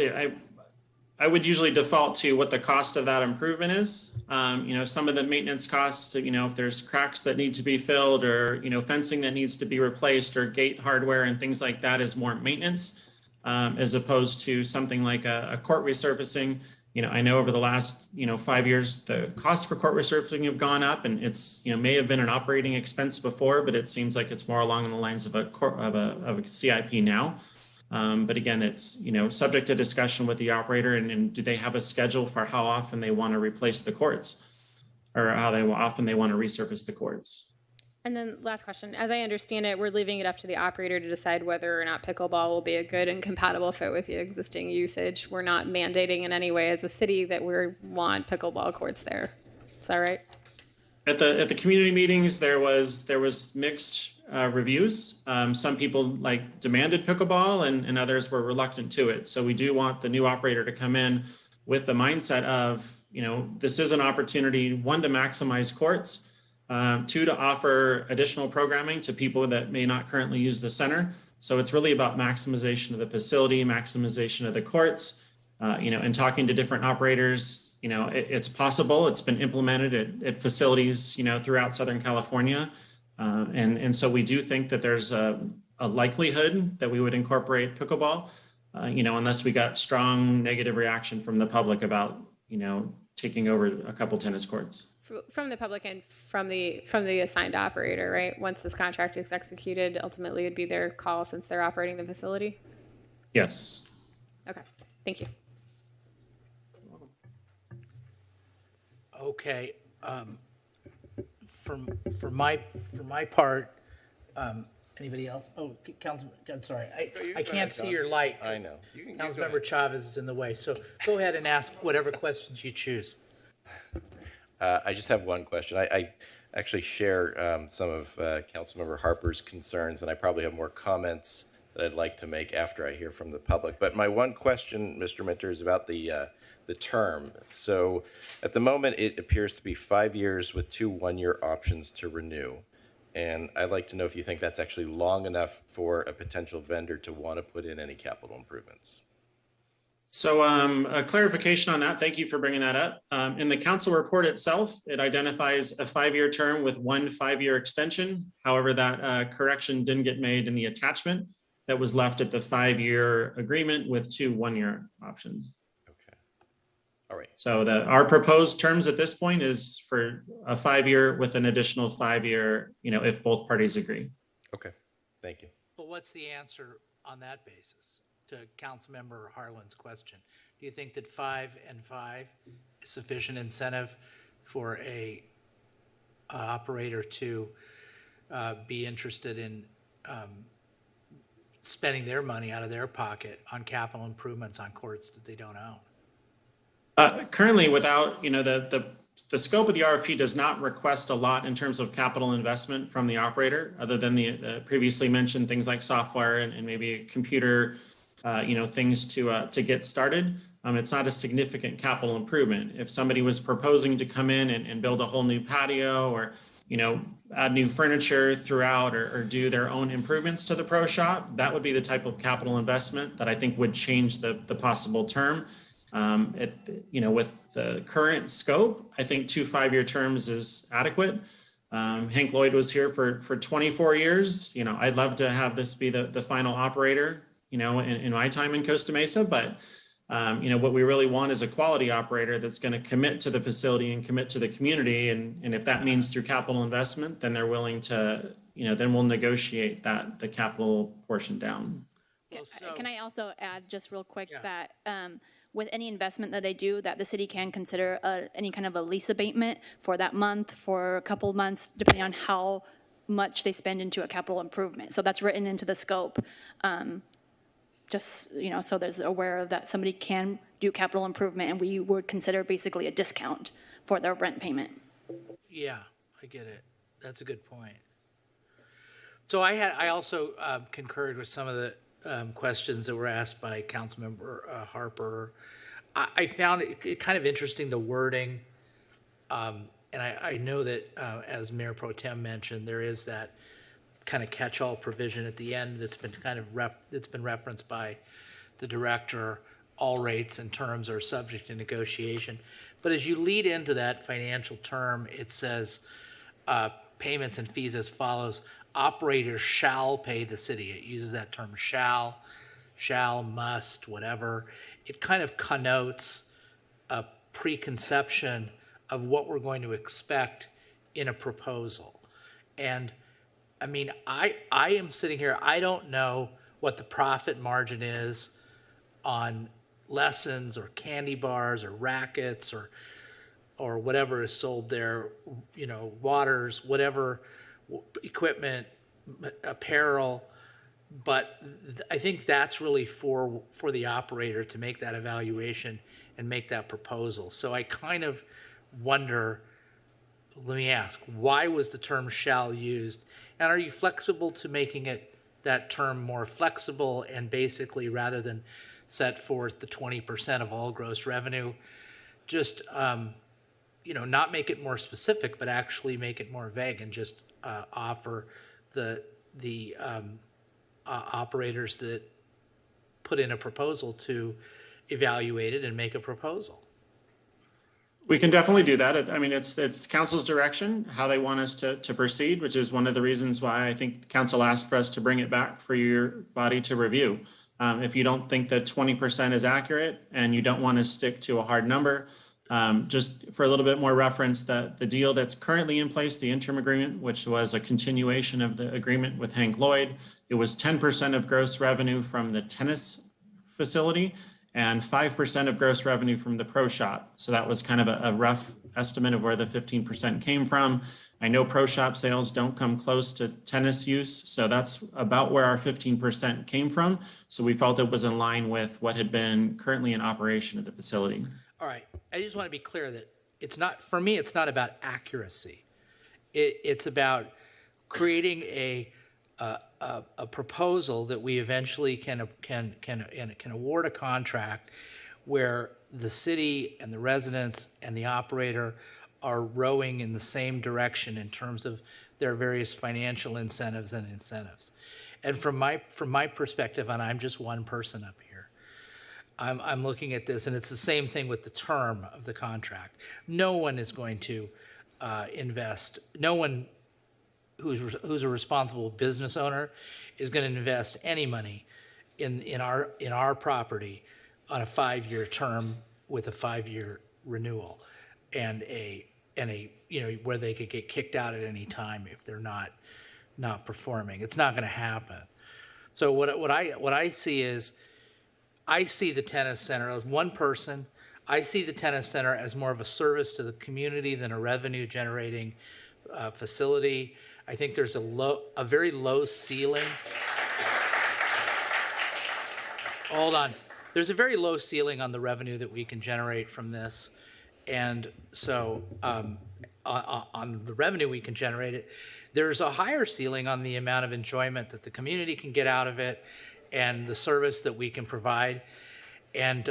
I would usually default to what the cost of that improvement is. Some of the maintenance costs, if there's cracks that need to be filled or, fencing that needs to be replaced or gate hardware and things like that is more maintenance, as opposed to something like a court resurfacing. I know over the last, 5 years, the costs for court resurfacing have gone up, and it's, may have been an operating expense before, but it seems like it's more along the lines of a CIP now. But again, it's, subject to discussion with the operator and do they have a schedule for how often they want to replace the courts or how often they want to resurface the courts. And then last question, as I understand it, we're leaving it up to the operator to decide whether or not pickleball will be a good and compatible fit with the existing usage. We're not mandating in any way as a city that we want pickleball courts there. Is that right? At the community meetings, there was mixed reviews. Some people demanded pickleball and others were reluctant to it. So we do want the new operator to come in with the mindset of, this is an opportunity, one, to maximize courts, two, to offer additional programming to people that may not currently use the center. So it's really about maximization of the facility, maximization of the courts, and talking to different operators. It's possible. It's been implemented at facilities, throughout Southern California. And so we do think that there's a likelihood that we would incorporate pickleball, unless we got strong negative reaction from the public about, taking over a couple tennis courts. From the public and from the assigned operator, right? Once this contract is executed, ultimately it'd be their call since they're operating the facility? Yes. Okay, thank you. Okay. For my part, anybody else? Oh, Councilman, I'm sorry. I can't see your light. I know. Councilmember Chavez is in the way. So go ahead and ask whatever questions you choose. I just have one question. I actually share some of Councilmember Harper's concerns, and I probably have more comments that I'd like to make after I hear from the public. But my one question, Mr. Minter, is about the term. So at the moment, it appears to be 5 years with 2 one-year options to renew. And I'd like to know if you think that's actually long enough for a potential vendor to want to put in any capital improvements. So a clarification on that. Thank you for bringing that up. In the council report itself, it identifies a 5-year term with 1 5-year extension. However, that correction didn't get made in the attachment that was left at the 5-year agreement with 2 one-year options. Okay. All right. So our proposed terms at this point is for a 5-year with an additional 5-year, if both parties agree. Okay. Thank you. But what's the answer on that basis to Councilmember Harlan's question? Do you think that 5 and 5 is sufficient incentive for a operator to be interested in spending their money out of their pocket on capital improvements on courts that they don't own? Currently, without, the scope of the RFP does not request a lot in terms of capital investment from the operator, other than the previously mentioned things like software and maybe computer, things to get started. It's not a significant capital improvement. If somebody was proposing to come in and build a whole new patio or, add new furniture throughout or do their own improvements to the pro shop, that would be the type of capital investment that I think would change the possible term. With the current scope, I think 2 5-year terms is adequate. Hank Lloyd was here for 24 years. I'd love to have this be the final operator, in my time in Costa Mesa, but what we really want is a quality operator that's going to commit to the facility and commit to the community. And if that means through capital investment, then they're willing to, then we'll negotiate the capital portion down. Can I also add just real quick that with any investment that they do, that the city can consider any kind of a lease abatement for that month, for a couple of months, depending on how much they spend into a capital improvement. So that's written into the scope. Just, so there's aware of that somebody can do capital improvement and we would consider basically a discount for their rent payment. Yeah, I get it. That's a good point. So I also concurred with some of the questions that were asked by Councilmember Harper. I found it kind of interesting, the wording. And I know that, as Mayor Pro Tem mentioned, there is that kind of catch-all provision at the end that's been that's been referenced by the director. All rates and terms are subject to negotiation. But as you lead into that financial term, it says payments and fees as follows. Operators shall pay the city. It uses that term shall, must, whatever. It kind of connotes a preconception of what we're going to expect in a proposal. And I mean, I am sitting here, I don't know what the profit margin is on lessons or candy bars or rackets or whatever is sold there, waters, whatever, equipment, apparel. But I think that's really for the operator to make that evaluation and make that proposal. So I kind of wonder, let me ask, why was the term shall used? And are you flexible to making that term more flexible and basically, rather than set forth the 20% of all gross revenue, just, not make it more specific, but actually make it more vague and just offer the operators that put in a proposal to evaluate it and make a proposal? We can definitely do that. I mean, it's council's direction, how they want us to proceed, which is one of the reasons why I think council asked for us to bring it back for your body to review. If you don't think that 20% is accurate and you don't want to stick to a hard number, just for a little bit more reference, the deal that's currently in place, the interim agreement, which was a continuation of the agreement with Hank Lloyd, it was 10% of gross revenue from the tennis facility and 5% of gross revenue from the pro shop. So that was kind of a rough estimate of where the 15% came from. I know pro shop sales don't come close to tennis use, so that's about where our 15% came from. So we felt it was in line with what had been currently in operation at the facility. All right, I just want to be clear that it's not, for me, it's not about accuracy. It's about creating a proposal that we eventually can award a contract where the city and the residents and the operator are rowing in the same direction in terms of their various financial incentives. And from my perspective, and I'm just one person up here, I'm looking at this, and it's the same thing with the term of the contract. No one is going to invest. No one who's a responsible business owner is going to invest any money in our property on a 5-year term with a 5-year renewal and a where they could get kicked out at any time if they're not performing. It's not going to happen. So what I see is, I see the tennis center as one person. I see the tennis center as more of a service to the community than a revenue generating facility. I think there's a very low ceiling. Hold on. There's a very low ceiling on the revenue that we can generate from this. And so on the revenue we can generate it, there's a higher ceiling on the amount of enjoyment that the community can get out of it and the service that we can provide. And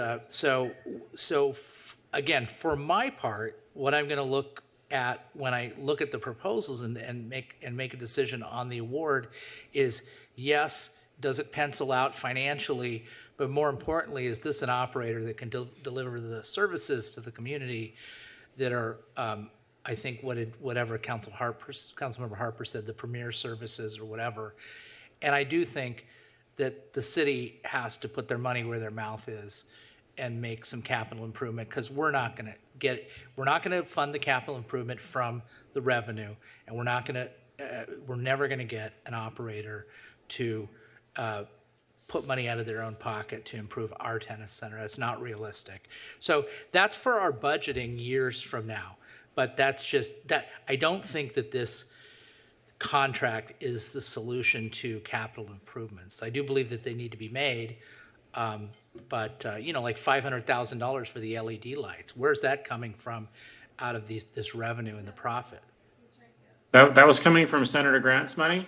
again, for my part, what I'm going to look at when I look at the proposals and make a decision on the award is, yes, does it pencil out financially? But more importantly, is this an operator that can deliver the services to the community that are, I think, whatever Councilmember Harper said, the premier services or whatever. And I do think that the city has to put their money where their mouth is and make some capital improvement, because we're not going to fund the capital improvement from the revenue, and we're never going to get an operator to put money out of their own pocket to improve our tennis center. That's not realistic. So that's for our budgeting years from now. But that's just that. I don't think that this contract is the solution to capital improvements. I do believe that they need to be made, but like $500,000 for the LED lights. Where's that coming from out of this revenue and the profit? That was coming from Senator Grant's money?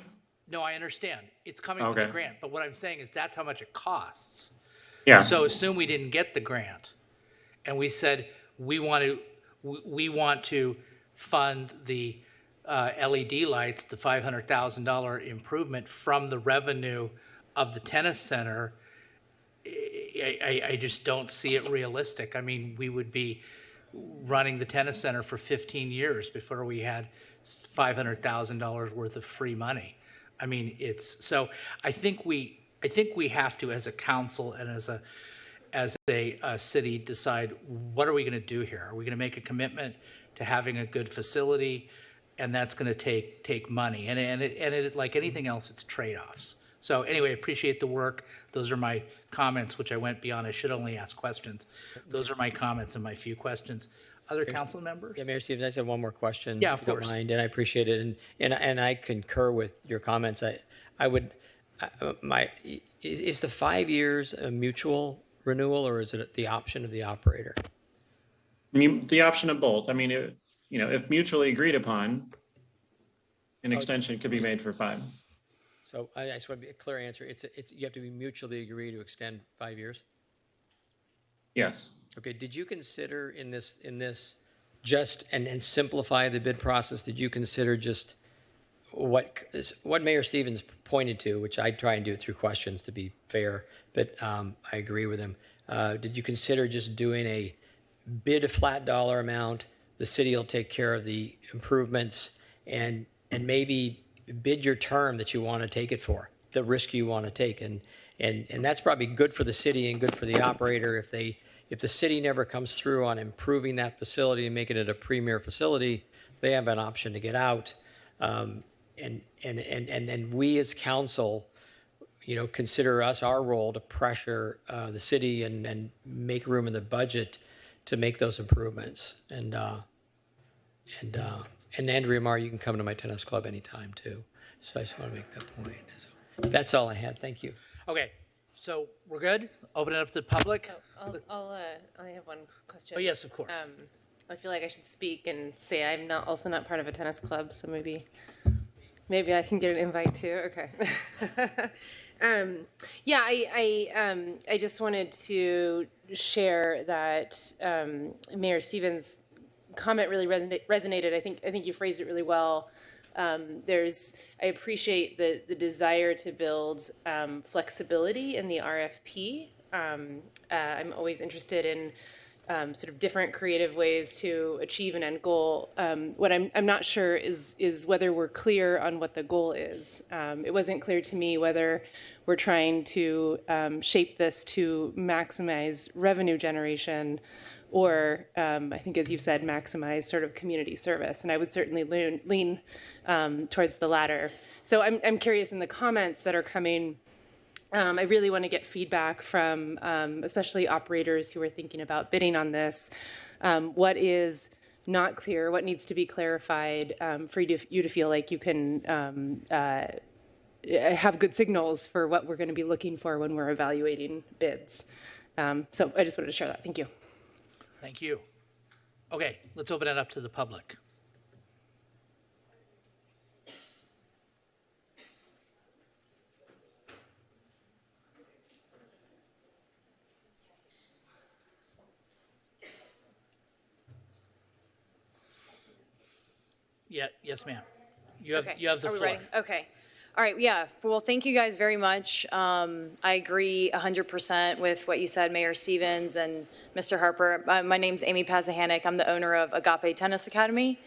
No, I understand. It's coming from the grant, but what I'm saying is that's how much it costs. Yeah. So assume we didn't get the grant, and we said we want to fund the LED lights, the $500,000 improvement from the revenue of the tennis center. I just don't see it realistic. I mean, we would be running the tennis center for 15 years before we had $500,000 worth of free money. I mean, so I think we have to, as a council and as a city, decide what are we going to do here? Are we going to make a commitment to having a good facility, and that's going to take money? And it, like anything else, it's trade-offs. So anyway, I appreciate the work. Those are my comments, which I went beyond. I should only ask questions. Those are my comments and my few questions. Other council members? Yeah, Mayor Stevens, I just have one more question. Yeah, if of you don't course. mind, and I appreciate it, and I concur with your comments. Is the 5 years a mutual renewal, or is it the option of the operator? I mean, the option of both. I mean, if mutually agreed upon, an extension could be made for 5. So I just want to be a clear answer. It's you have to be mutually agree to extend 5 years? Yes. Okay, did you consider in this just and simplify the bid process, did you consider just what Mayor Stevens pointed to, which I try and do through questions to be fair, but I agree with him. Did you consider just doing a bid a flat dollar amount, the city will take care of the improvements, and maybe bid your term that you want to take it for, the risk you want to take, and that's probably good for the city and good for the operator. If the city never comes through on improving that facility and making it a premier facility, they have an option to get out. And we as council, consider us our role to pressure the city and make room in the budget to make those improvements. And Andrea Marr, you can come to my tennis club anytime too. So I just want to make that point. So that's all I had. Thank you. Okay, so we're good? Open it up to the public? I have one question. Oh, yes, of course. I feel like I should speak and say I'm also not part of a tennis club, so maybe I can get an invite too. Okay. I just wanted to share that Mayor Stevens' comment really resonated. I think you phrased it really well. I appreciate the desire to build flexibility in the RFP. I'm always interested in sort of different creative ways to achieve an end goal. What I'm not sure is whether we're clear on what the goal is. It wasn't clear to me whether we're trying to shape this to maximize revenue generation, or I think, as you've said, maximize sort of community service. And I would certainly lean towards the latter. So I'm curious, in the comments that are coming, I really want to get feedback from especially operators who are thinking about bidding on this. What is not clear? What needs to be clarified for you to feel like you can have good signals for what we're going to be looking for when we're evaluating bids? So I just wanted to share that. Thank you. Thank you. Okay, let's open it up to the public. Yeah, yes, ma'am. You have the Are we floor. ready? Okay. All right. Yeah. Well, thank you guys very much. I agree 100% with what you said, Mayor Stevens and Mr. Harper. My name's Amy Pazahanik. I'm the owner of Agape Tennis Academy.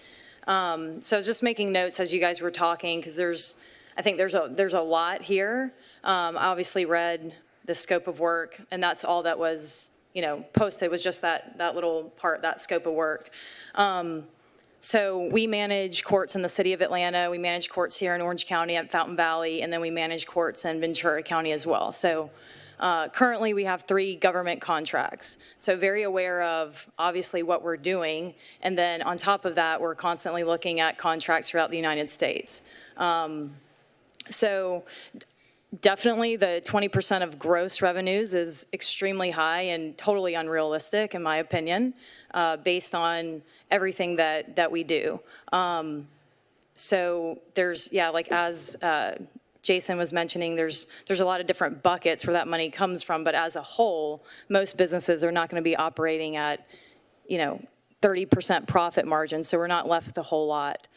So I was just making notes as you guys were talking, because I think there's a lot here. I obviously read the scope of work, and that's all that was posted, was just that little part, that scope of work. So we manage courts in the city of Atlanta. We manage courts here in Orange County at Fountain Valley, and then we manage courts in Ventura County as well. So Currently, we have 3 government contracts, so very aware of obviously what we're doing. And then on top of that, we're constantly looking at contracts throughout the United States. So definitely the 20% of gross revenues is extremely high and totally unrealistic, in my opinion, based on everything that we do. So there's, yeah, like as Jason was mentioning, there's a lot of different buckets where that money comes from, but as a whole, most businesses are not going to be operating at, 30% profit margin, so we're not left with a whole lot.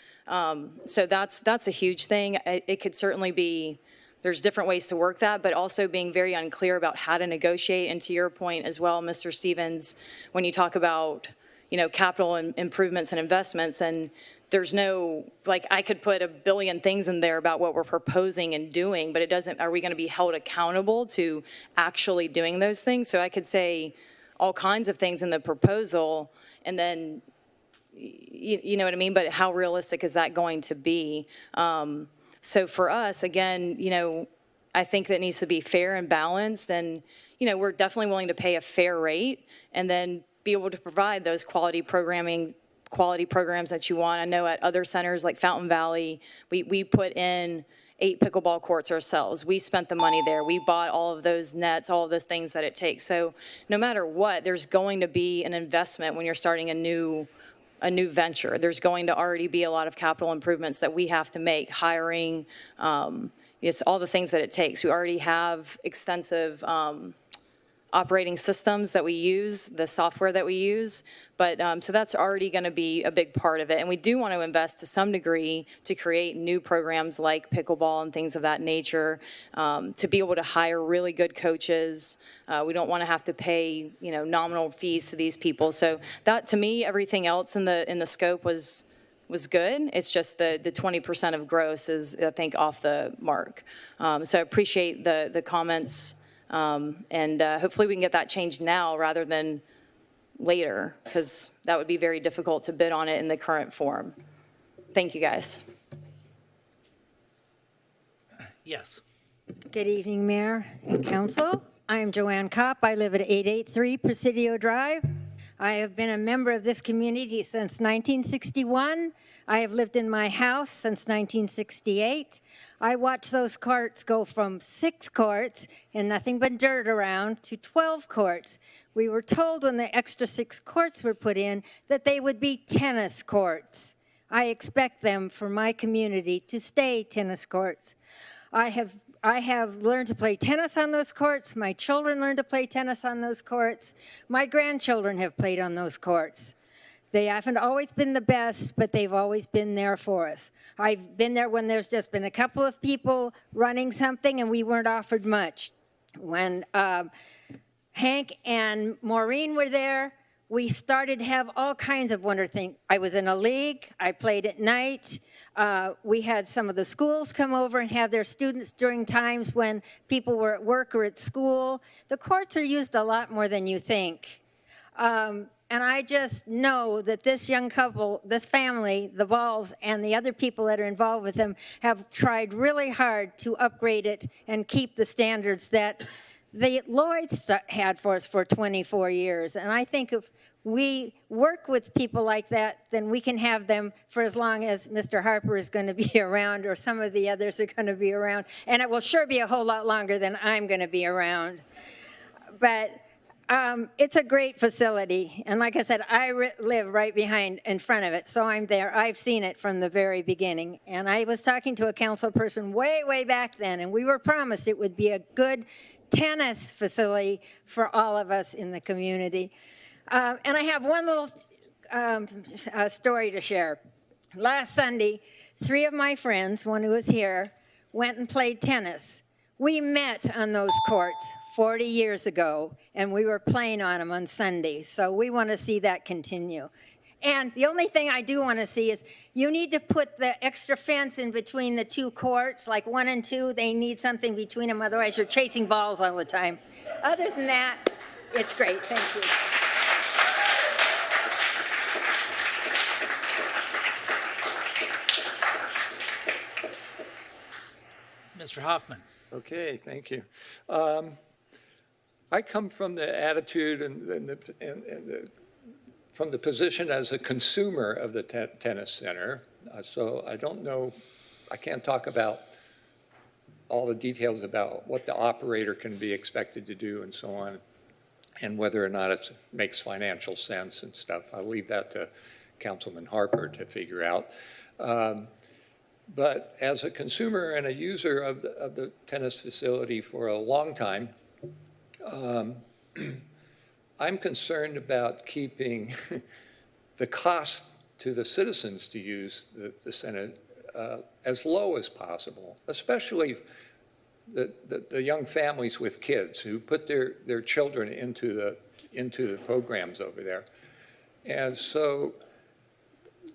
So that's a huge thing. It could certainly be, there's different ways to work that, but also being very unclear about how to negotiate. And to your point as well, Mr. Stevens, when you talk about, capital improvements and investments, and there's no, like, I could put a billion things in there about what we're proposing and doing, but it doesn't, are we going to be held accountable to actually doing those things? So I could say all kinds of things in the proposal, and then, you know what I mean? But how realistic is that going to be? So for us, again, I think that needs to be fair and balanced, and, we're definitely willing to pay a fair rate and then be able to provide those quality programs that you want. I know at other centers like Fountain Valley, we put in 8 pickleball courts ourselves. We spent the money there. We bought all of those nets, all of the things that it takes. So no matter what, there's going to be an investment when you're starting a new venture. There's going to already be a lot of capital improvements that we have to make, hiring, it's all the things that it takes. We already have extensive operating systems that we use, the software that we use, but so that's already going to be a big part of it. And we do want to invest to some degree to create new programs like pickleball and things of that nature, to be able to hire really good coaches. We don't want to have to pay, nominal fees to these people. So that, to me, everything else in the scope was good. It's just the 20% of gross is, I think, off the mark. So I appreciate the comments. And hopefully we can get that changed now rather than later, because that would be very difficult to bid on it in the current form. Thank you, guys. Yes. Good evening, Mayor and Council. I'm Joanne Kopp. I live at 883 Presidio Drive. I have been a member of this community since 1961. I have lived in my house since 1968. I watched those courts go from 6 courts and nothing but dirt around to 12 courts. We were told when the extra 6 courts were put in that they would be tennis courts. I expect them for my community to stay tennis courts. I have learned to play tennis on those courts. My children learned to play tennis on those courts. My grandchildren have played on those courts. They haven't always been the best, but they've always been there for us. I've been there when there's just been a couple of people running something and we weren't offered much. When Hank and Maureen were there, we started to have all kinds of wonderful things. I was in a league. I played at night. We had some of the schools come over and have their students during times when people were at work or at school. The courts are used a lot more than you think. And I just know that this young couple, this family, the Balls, and the other people that are involved with them have tried really hard to upgrade it and keep the standards that the Lloyds had for us for 24 years. And I think if we work with people like that, then we can have them for as long as Mr. Harper is going to be around or some of the others are going to be around. And it will sure be a whole lot longer than I'm going to be around. But it's a great facility. And like I said, I live right behind, in front of it, so I'm there. I've seen it from the very beginning. And I was talking to a council person way, way back then, and we were promised it would be a good tennis facility for all of us in the community. And I have one little story to share. Last Sunday, 3 of my friends, one who was here, went and played tennis. We met on those courts 40 years ago, and we were playing on them on Sundays. So we want to see that continue. And the only thing I do want to see is you need to put the extra fence in between the 2 courts, like 1 and 2. They need something between them, otherwise you're chasing balls all the time. Other than that, it's great. Thank you. Mr. Hoffman. Okay, thank you. I come from the attitude from the position as a consumer of the tennis center. So I don't know, I can't talk about all the details about what the operator can be expected to do and so on, and whether or not it makes financial sense and stuff. I'll leave that to Councilman Harper to figure out. But as a consumer and a user of the tennis facility for a long time, I'm concerned about keeping the cost to the citizens to use the center as low as possible, especially the young families with kids who put their children into the programs over there. And so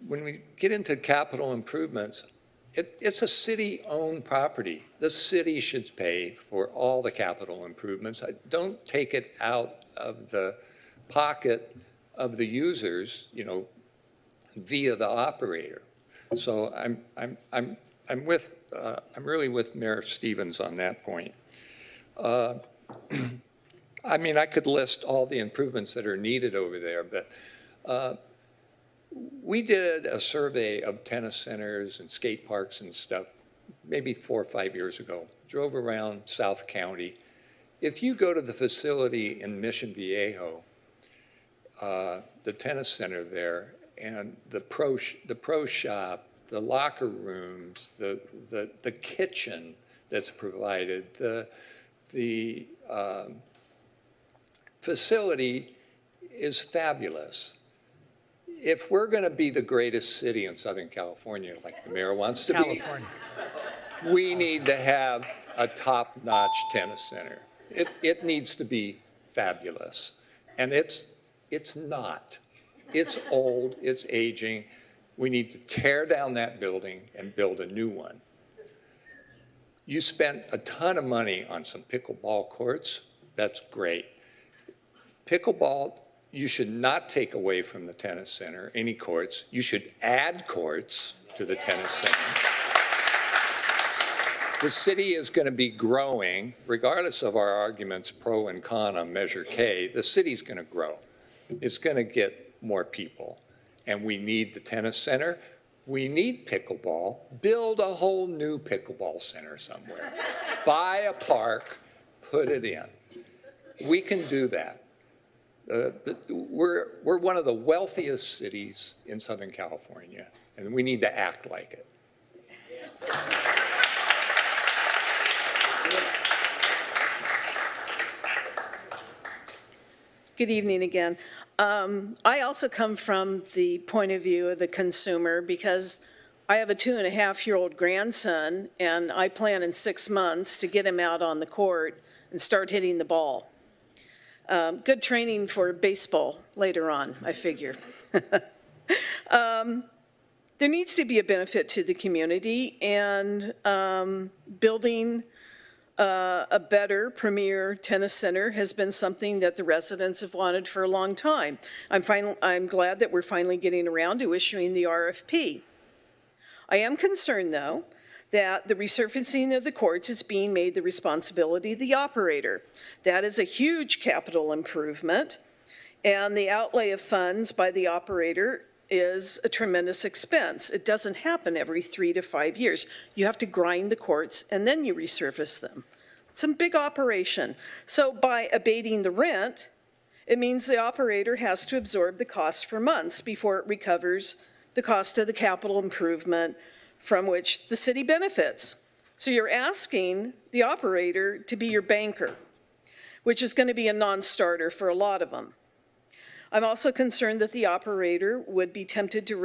when we get into capital improvements, it's a city-owned property. The city should pay for all the capital improvements. Don't take it out of the pocket of the users, you know, via the operator. So I'm really with Mayor Stevens on that point. I mean, I could list all the improvements that are needed over there, but we did a survey of tennis centers and skate parks and stuff maybe 4 or 5 years ago. Drove around South County. If you go to the facility in Mission Viejo, the tennis center there, and the pro shop, the locker rooms, the kitchen that's provided, the facility is fabulous. If we're going to be the greatest city in Southern California, like the mayor wants to be, we need to have a top-notch tennis center. It needs to be fabulous, and it's not. It's old, it's aging. We need to tear down that building and build a new one. You spent a ton of money on some pickleball courts. That's great. Pickleball, you should not take away from the tennis center any courts. You should add courts to the tennis center. The city is going to be growing, regardless of our arguments pro and con on Measure K, the city's going to grow. It's going to get more people. And we need the tennis center. We need pickleball. Build a whole new pickleball center somewhere. Buy a park, put it in. We can do that. We're one of the wealthiest cities in Southern California, and we need to act like it. Good evening again. I also come from the point of view of the consumer because I have a 2.5-year-old grandson, and I plan in 6 months to get him out on the court and start hitting the ball. Good training for baseball later on, I figure. There needs to be a benefit to the community, and building a better premier tennis center has been something that the residents have wanted for a long time. I'm glad that we're finally getting around to issuing the RFP. I am concerned, though, that the resurfacing of the courts is being made the responsibility of the operator. That is a huge capital improvement, and the outlay of funds by the operator is a tremendous expense. It doesn't happen every 3 to 5 years. You have to grind the courts and then you resurface them. It's a big operation. So by abating the rent, it means the operator has to absorb the cost for months before it recovers the cost of the capital improvement from which the city benefits. So you're asking the operator to be your banker, which is going to be a non-starter for a lot of them. I'm also concerned that the operator would be tempted to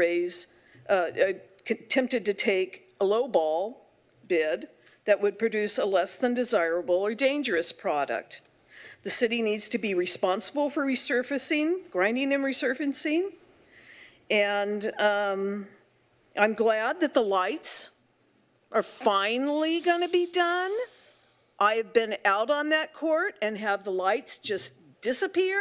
tempted to take a lowball bid that would produce a less than desirable or dangerous product. The city needs to be responsible for resurfacing, grinding and resurfacing, and I'm glad that the lights are finally going to be done. I have been out on that court and have the lights just disappear.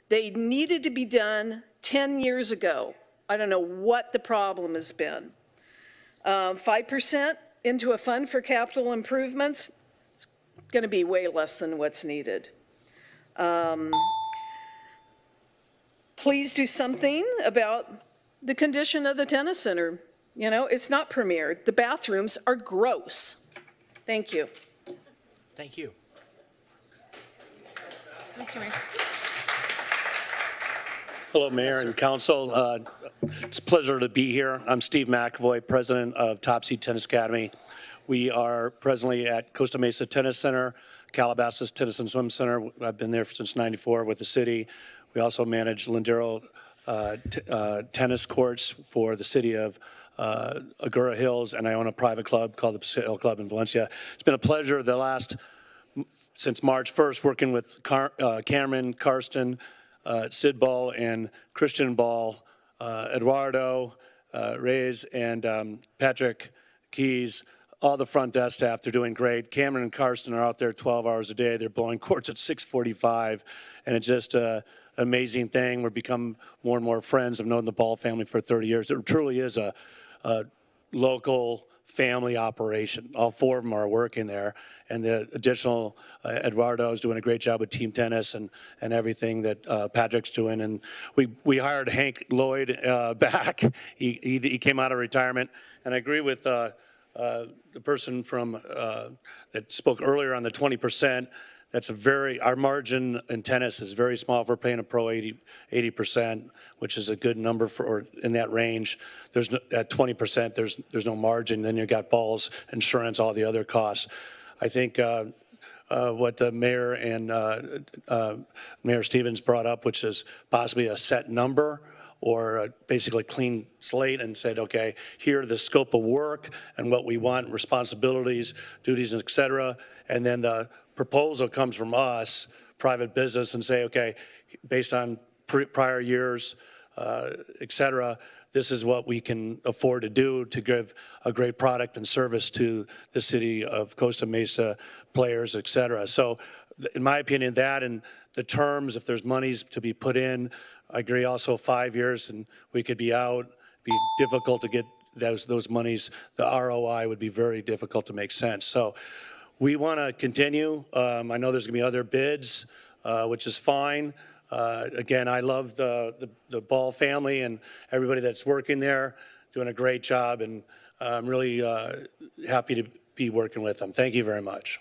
They needed to be done 10 years ago. I don't know what the problem has been. 5% into a fund for capital improvements, it's going to be way less than what's needed. Please do something about the condition of the tennis center. You know, it's not premiered. The bathrooms are gross. Thank you. Thank you. Mr. Mayor. Hello, Mayor and Council. It's a pleasure to be here. I'm Steve McAvoy, President of Top Seed Tennis Academy. We are presently at Costa Mesa Tennis Center, Calabasas Tennis and Swim Center. I've been there since '94 with the city. We also manage Lindero tennis courts for the city of Agoura Hills, and I own a private club called the Paseo Club in Valencia. It's been a pleasure since March 1st working with Cameron, Karsten, Sid Ball, and Christian Ball, Eduardo Reyes, and Patrick Keys, all the front desk staff. They're doing great. Cameron and Karsten are out there 12 hours a day. They're blowing courts at 6:45, and it's just an amazing thing. We've become more and more friends. I've known the Ball family for 30 years. It truly is a local family operation. All four of them are working there, and the additional Eduardo is doing a great job with team tennis and everything that Patrick's doing. And we hired Hank Lloyd back. He came out of retirement, and I agree with the person from that spoke earlier on the 20%. That's our margin in tennis is very small. If we're paying a pro 80%, which is a good number for in that range. At 20%, there's no margin. Then you got balls, insurance, all the other costs. I think what the mayor and Mayor Stevens brought up, which is possibly a set number or basically clean slate, and said, okay, here are the scope of work and what we want, responsibilities, duties, et cetera. And then the proposal comes from us, private business, and say, okay, based on prior years, et cetera, this is what we can afford to do to give a great product and service to the city of Costa Mesa players, et cetera. So in my opinion, that and the terms, if there's monies to be put in, I agree also 5 years and we could be out, be difficult to get those monies. The ROI would be very difficult to make sense. So we want to continue. I know there's going to be other bids, which is fine. Again, I love the Ball family and everybody that's working there, doing a great job, and I'm really happy to be working with them. Thank you very much.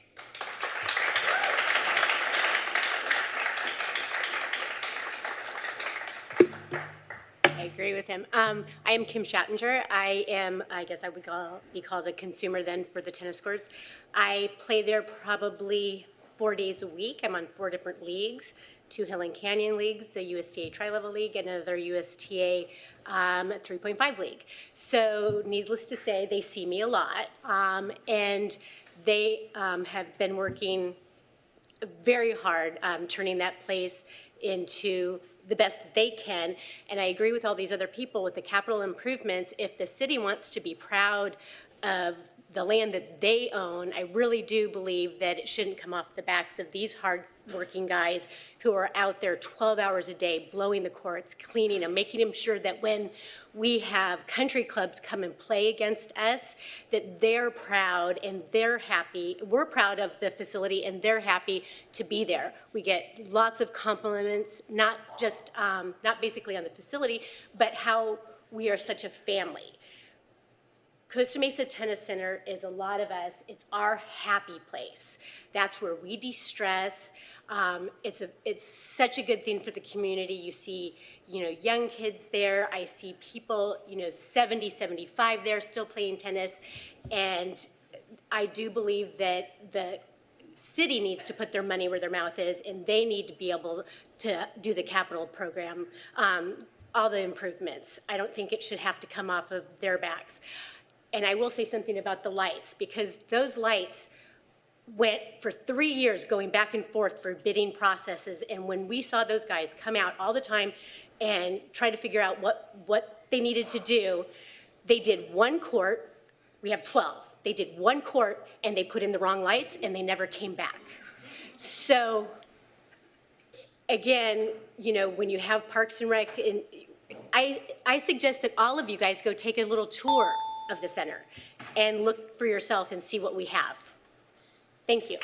I agree with him. I am Kim Schattinger. I guess I would be called a consumer then for the tennis courts. I play there probably 4 days a week. I'm on 4 different leagues, 2 Hill and Canyon leagues, a USTA tri-level league, and another USTA 3.5 league. So needless to say, they see me a lot, and they have been working very hard turning that place into the best that they can. And I agree with all these other people with the capital improvements. If the city wants to be proud of the land that they own, I really do believe that it shouldn't come off the backs of these hard-working guys who are out there 12 hours a day, blowing the courts, cleaning them, making them sure that when we have country clubs come and play against us, that they're proud and they're happy. We're proud of the facility and they're happy to be there. We get lots of compliments, not basically on the facility, but how we are such a family. Costa Mesa Tennis Center is a lot of us. It's our happy place. That's where we de-stress. It's such a good thing for the community. You see, young kids there. I see people, 70, 75 there still playing tennis. And I do believe that the city needs to put their money where their mouth is, and they need to be able to do the capital program, all the improvements. I don't think it should have to come off of their backs. And I will say something about the lights, because those lights went for 3 years going back and forth for bidding processes. And when we saw those guys come out all the time and try to figure out what they needed to do, they did 1 court. We have 12. They did 1 court and they put in the wrong lights and they never came back. So again, when you have Parks and Rec, and I suggest that all of you guys go take a little tour of the center and look for yourself and see what we have. Thank you.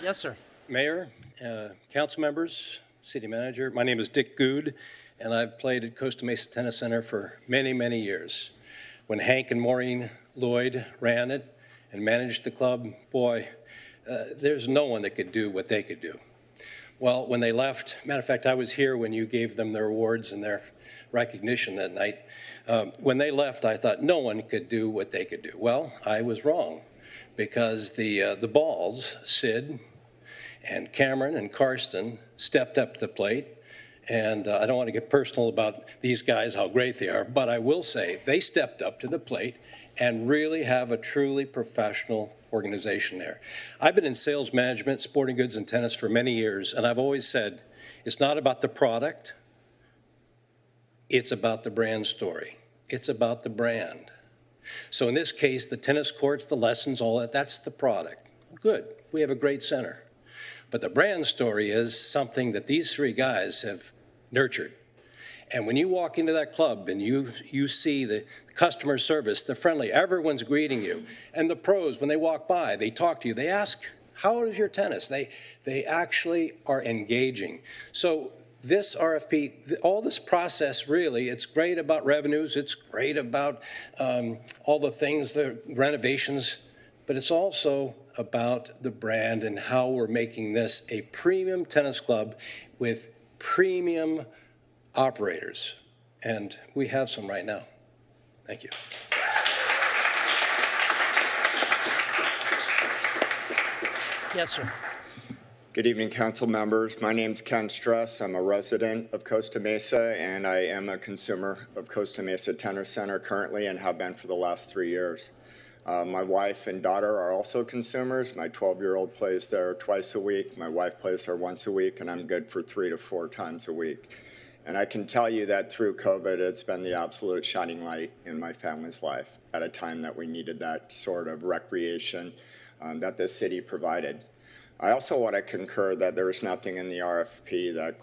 Yes, sir. Mayor, council members, city manager, my name is Dick Good, and I've played at Costa Mesa Tennis Center for many, many years. When Hank and Maureen Lloyd ran it and managed the club, boy, there's no one that could do what they could do. Well, when they left, matter of fact, I was here when you gave them their awards and their recognition that night. When they left, I thought no one could do what they could do. Well, I was wrong, because the balls, Sid and Cameron and Karsten, stepped up to the plate. And I don't want to get personal about these guys, how great they are, but I will say they stepped up to the plate and really have a truly professional organization there. I've been in sales management, sporting goods, and tennis for many years, and I've always said it's not about the product, it's about the brand story. It's about the brand. So in this case, the tennis courts, the lessons, all that, that's the product. Good, we have a great center. But the brand story is something that these three guys have nurtured. And when you walk into that club and you see the customer service, the friendly, everyone's greeting you. And the pros, when they walk by, they talk to you, they ask, how is your tennis? They actually are engaging. So this RFP, all this process really, it's great about revenues, it's great about all the things, the renovations, but it's also about the brand and how we're making this a premium tennis club with premium operators. And we have some right now. Thank you. Yes, sir. Good evening, council members. My name's Ken Struss. I'm a resident of Costa Mesa, and I am a consumer of Costa Mesa Tennis Center currently and have been for the last 3 years. My wife and daughter are also consumers. My 12-year-old plays there twice a week. My wife plays there once a week, and I'm good for 3 to 4 times a week. And I can tell you that through COVID, it's been the absolute shining light in my family's life at a time that we needed that sort of recreation that the city provided. I also want to concur that there is nothing in the RFP that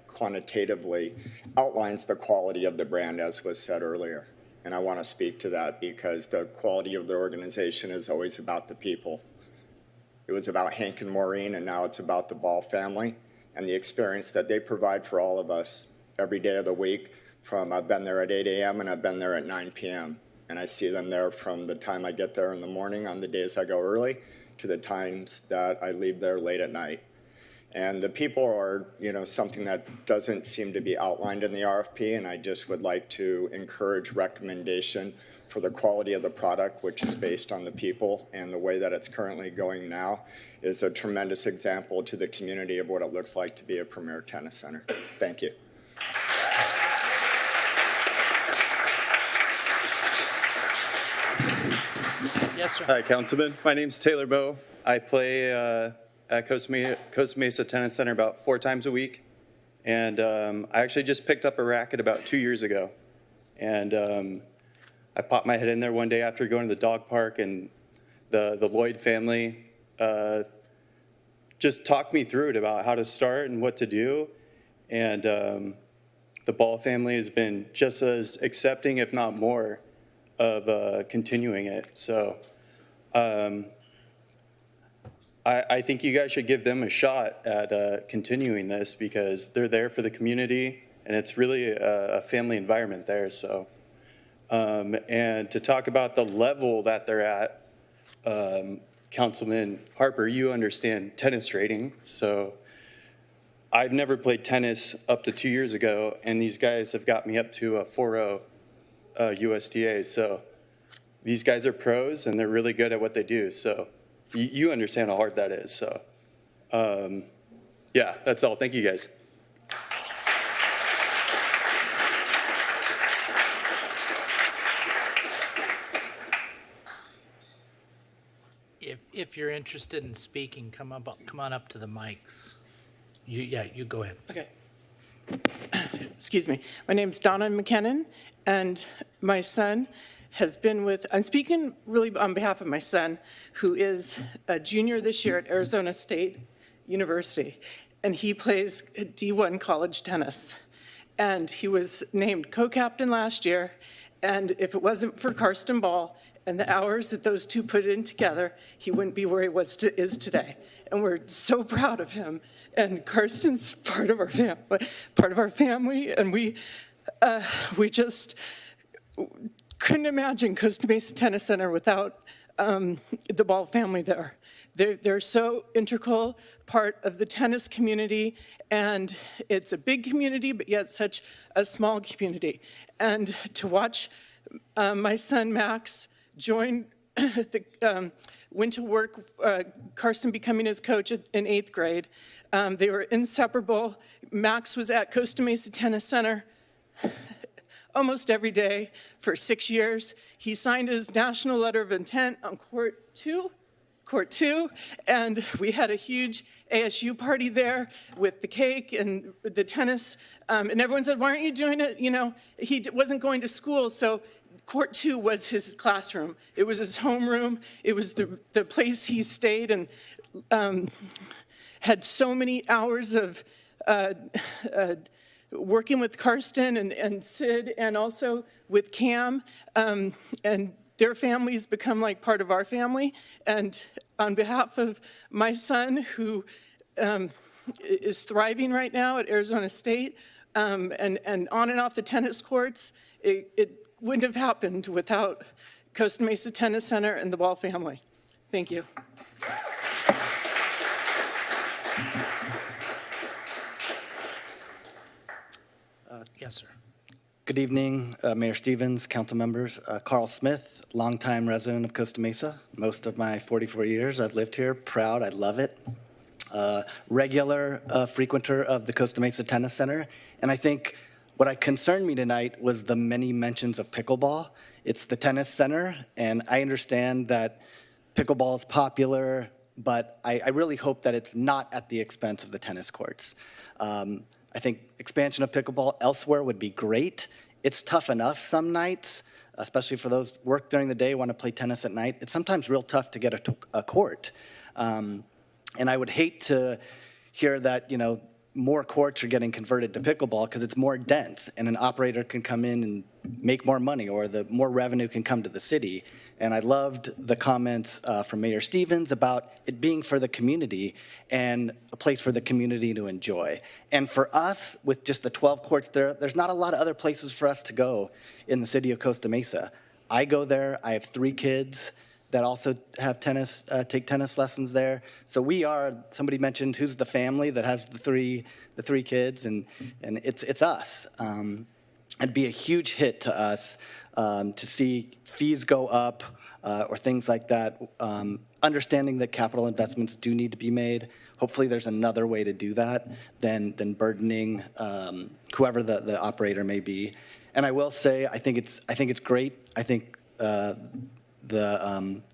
quantitatively outlines the quality of the brand, as was said earlier. And I want to speak to that because the quality of the organization is always about the people. It was about Hank and Maureen, and now it's about the Ball family and the experience that they provide for all of us every day of the week. I've been there at 8 a.m. and I've been there at 9 p.m. And I see them there from the time I get there in the morning on the days I go early to the times that I leave there late at night. And the people are, something that doesn't seem to be outlined in the RFP, and I just would like to encourage recommendation for the quality of the product, which is based on the people, and the way that it's currently going now is a tremendous example to the community of what it looks like to be a premier tennis center. Thank you. Yes, sir. Hi, Councilman. My name's Taylor Bowe. I play at Costa Mesa Tennis Center about 4 times a week. And I actually just picked up a racket about 2 years ago. And I popped my head in there one day after going to the dog park, and the Lloyd family just talked me through it about how to start and what to do. And the Ball family has been just as accepting, if not more, of continuing it. So I think you guys should give them a shot at continuing this, because they're there for the community, and it's really a family environment there. So, and to talk about the level that they're at, Councilman Harper, you understand tennis rating. So I've never played tennis up to 2 years ago, and these guys have got me up to a 4.0 USDA. So these guys are pros, and they're really good at what they do. So you understand how hard that is. So yeah, that's all. Thank you, guys. If you're interested in speaking, come on up to the mics. You go ahead. Okay. Excuse me. My name's Donna McKinnon, and my son has been I'm speaking really on behalf of my son, who is a junior this year at Arizona State University, and he plays D1 college tennis. And he was named co-captain last year, and if it wasn't for Karsten Ball and the hours that those two put in together, he wouldn't be where he is today. And we're so proud of him. And Karsten's part of our family, and we just couldn't imagine Costa Mesa Tennis Center without the Ball family there. They're so integral part of the tennis community, and it's a big community, but yet such a small community. And to watch my son Max join went to work, Karsten becoming his coach in 8th grade. They were inseparable. Max was at Costa Mesa Tennis Center almost every day for 6 years. He signed his national letter of intent on court two, and we had a huge ASU party there with the cake and the tennis, and everyone said, why aren't you doing it? You know, he wasn't going to school, so court 2 was his classroom. It was his homeroom. It was the place he stayed, and had so many hours of working with Karsten and Sid, and also with Cam, and their families become like part of our family. And on behalf of my son, who is thriving right now at Arizona State, and on and off the tennis courts, it wouldn't have happened without Costa Mesa Tennis Center and the Ball family. Thank you. Yes, sir. Good evening, Mayor Stevens, council members. Carl Smith, longtime resident of Costa Mesa. Most of my 44 years I've lived here, proud, I love it. Regular frequenter of the Costa Mesa Tennis Center. And I think what concerned me tonight was the many mentions of pickleball. It's the tennis center, and I understand that pickleball is popular, but I really hope that it's not at the expense of the tennis courts. I think expansion of pickleball elsewhere would be great. It's tough enough some nights, especially for those work during the day, want to play tennis at night. It's sometimes real tough to get a court. And I would hate to hear that, you know, more courts are getting converted to pickleball because it's more dense and an operator can come in and make more money, or the more revenue can come to the city. And I loved the comments from Mayor Stevens about it being for the community and a place for the community to enjoy. And for us, with just the 12 courts there, there's not a lot of other places for us to go in the city of Costa Mesa. I go there, I have 3 kids that also have tennis, take tennis lessons there. So we are, somebody mentioned who's the family that has the three kids, and it's us. It'd be a huge hit to us to see fees go up or things like that. Understanding that capital investments do need to be made. Hopefully there's another way to do that than burdening whoever the operator may be. And I will say, I think it's great. I think the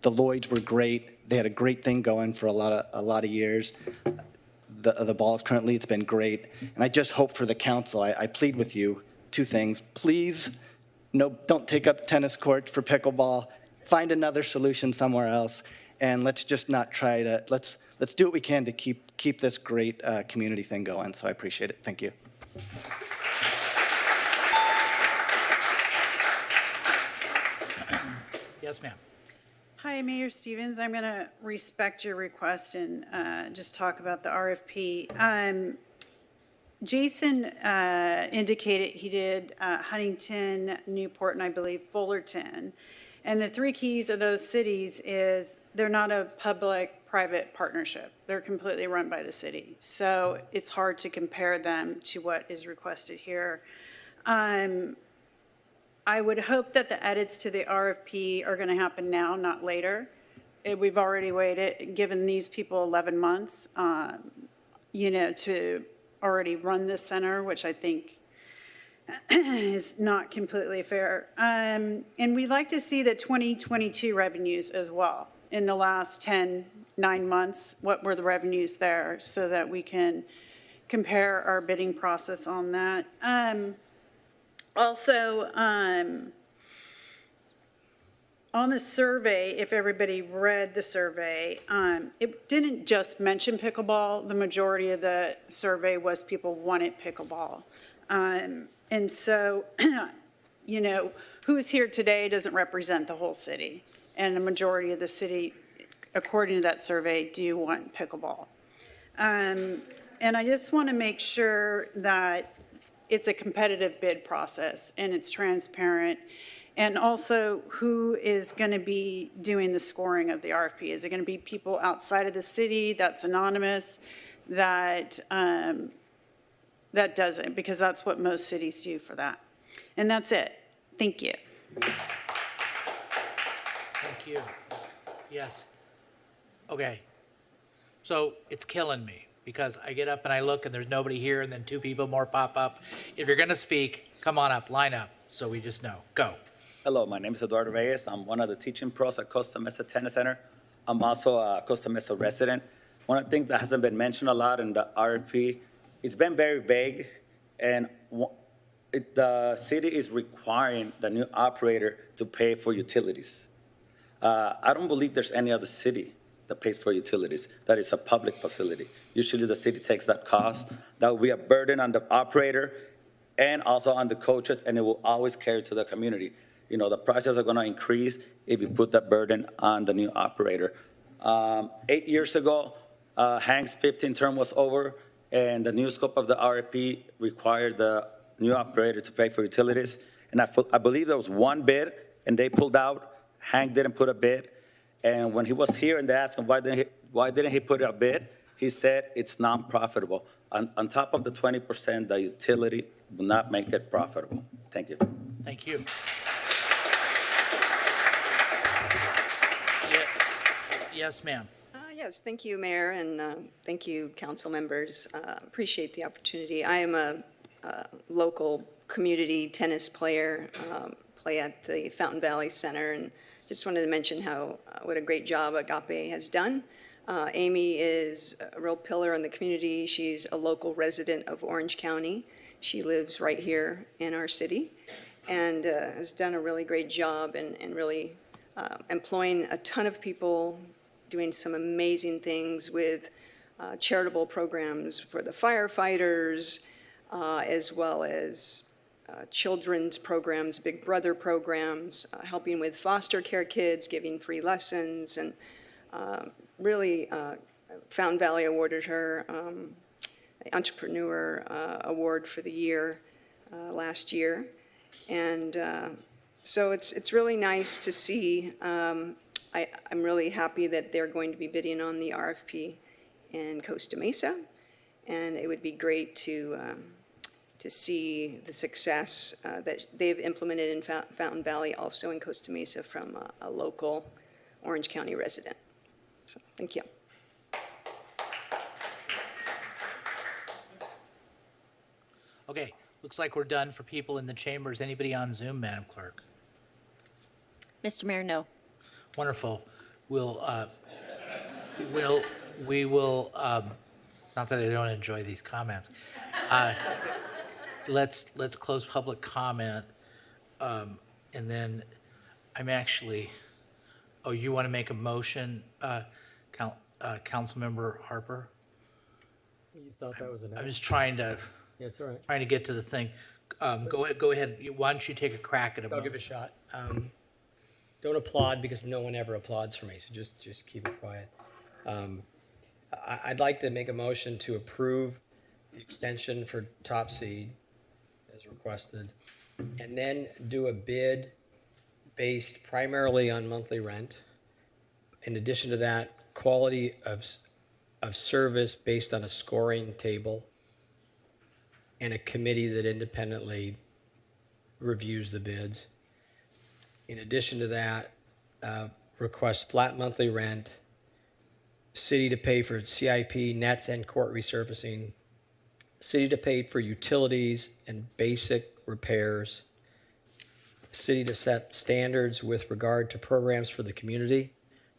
Lloyds were great. They had a great thing going for a lot of years. The Balls currently, it's been great. And I just hope for the council, I plead with you, 2 things. Please, don't take up tennis courts for pickleball. Find another solution somewhere else. And let's just not try to, let's do what we can to keep this great community thing going. So I appreciate it. Thank you. Yes, ma'am. Hi, Mayor Stevens. I'm going to respect your request and just talk about the RFP. Jason indicated he did Huntington, Newport, and I believe Fullerton. And the 3 keys of those cities is they're not a public-private partnership. They're completely run by the city. So it's hard to compare them to what is requested here. I would hope that the edits to the RFP are going to happen now, not later. We've already waited, given these people 11 months, to already run this center, which I think is not completely fair. And we'd like to see the 2022 revenues as well. In the last 9 months, what were the revenues there, so that we can compare our bidding process on that. Also, on the survey, if everybody read the survey, it didn't just mention pickleball. The majority of the survey was people wanted pickleball. And so, who's here today doesn't represent the whole city. and a majority of the city, according to that survey, do want pickleball. And I just want to make sure that it's a competitive bid process and it's transparent. And also, who is going to be doing the scoring of the RFP? Is it going to be people outside of the city that's anonymous, that that doesn't? Because that's what most cities do for that. And that's it. Thank you. Thank you. Yes. Okay. So it's killing me because I get up and I look and there's nobody here and then two people more pop up. If you're going to speak, come on up, line up, so we just know. Go. Hello, my name is Eduardo Reyes. I'm one of the teaching pros at Costa Mesa Tennis Center. I'm also a Costa Mesa resident. One of the things that hasn't been mentioned a lot in the RFP, it's been very vague, and the city is requiring the new operator to pay for utilities. I don't believe there's any other city that pays for utilities. That is a public facility. Usually the city takes that cost. That will be a burden on the operator and also on the coaches, and it will always carry to the community. You know, the prices are going to increase if you put that burden on the new operator. 8 years ago, Hank's 15 term was over, and the new scope of the RFP required the new operator to pay for utilities. And I believe there was one bid, and they pulled out. Hank didn't put a bid. And when he was here and they asked him why didn't he put a bid, he said it's non-profitable. On top of the 20%, the utility will not make it profitable. Thank you. Thank you. Yes, ma'am. Yes, thank you, Mayor, and thank you, council members. Appreciate the opportunity. I am a local community tennis player, play at the Fountain Valley Center, and just wanted to mention what a great job Agape has done. Amy is a real pillar in the community. She's a local resident of Orange County. She lives right here in our city and has done a really great job and really employing a ton of people, doing some amazing things with charitable programs for the firefighters, as well as children's programs, Big Brother programs, helping with foster care kids, giving free lessons, and really Fountain Valley awarded her the Entrepreneur Award for the year last year. And so it's really nice to see. I'm really happy that they're going to be bidding on the RFP in Costa Mesa, and it would be great to see the success that they've implemented in Fountain Valley, also in Costa Mesa, from a local Orange County resident. So, thank you. Okay, looks like we're done for people in the chambers. Anybody on Zoom, Madam Clerk? Mr. Mayor, no. Wonderful. We will, not that I don't enjoy these comments. Let's close public comment. And then I'm actually, you want to make a motion, Councilmember Harper? You thought that was enough? I'm just trying to, Yeah, it's all right. trying to get to the thing. Go ahead. Why don't you take a crack at it? I'll give it a shot. Don't applaud because no one ever applauds for me, so just keep it quiet. I'd like to make a motion to approve the extension for Top Seed as requested, and then do a bid based primarily on monthly rent. In addition to that, quality of service based on a scoring table and a committee that independently reviews the bids. In addition to that, request flat monthly rent, city to pay for CIP, nets, and court resurfacing, city to pay for utilities and basic repairs, city to set standards with regard to programs for the community.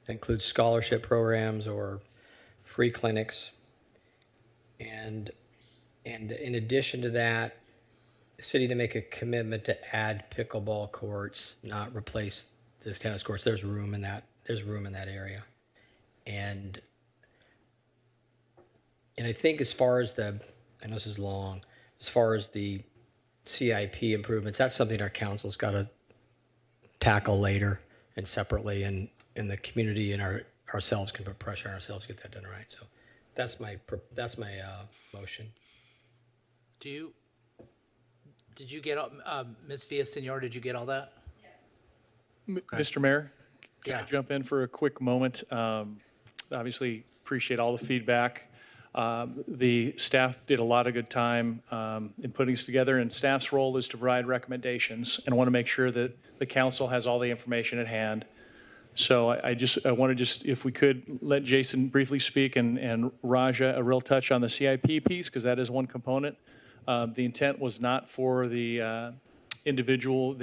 That includes scholarship programs or free clinics. And in addition to that, the city to make a commitment to add pickleball courts, not replace the tennis courts. There's room in that area. And I think as far as I know this is long, as far as the CIP improvements, that's something our council's got to tackle later and separately, and the community and ourselves can put pressure on ourselves to get that done right. So that's my motion. Did you get, Ms. Villasenor, did you get all that? Mr. Mayor, can I Yeah. jump in for a quick moment? Obviously, appreciate all the feedback. The staff did a lot of good time in putting this together, and staff's role is to provide recommendations, and I want to make sure that the council has all the information at hand. So I want to if we could, let Jason briefly speak, and Raja a real touch on the CIP piece, because that is one component. The intent was not for the individual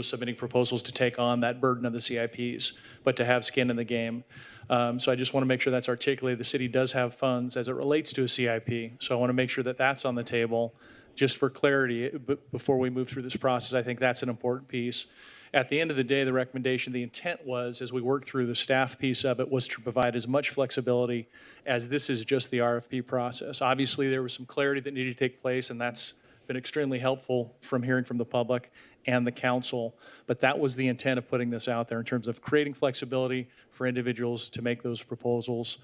submitting proposals to take on that burden of the CIPs, but to have skin in the game. So I just want to make sure that's articulated. The city does have funds as it relates to a CIP. So I want to make sure that that's on the table, just for clarity, before we move through this process. I think that's an important piece. At the end of the day, the recommendation, the intent was, as we worked through the staff piece of it, was to provide as much flexibility as this is just the RFP process. Obviously, there was some clarity that needed to take place, and that's been extremely helpful from hearing from the public and the council. But that was the intent of putting this out there, in terms of creating flexibility for individuals to make those proposals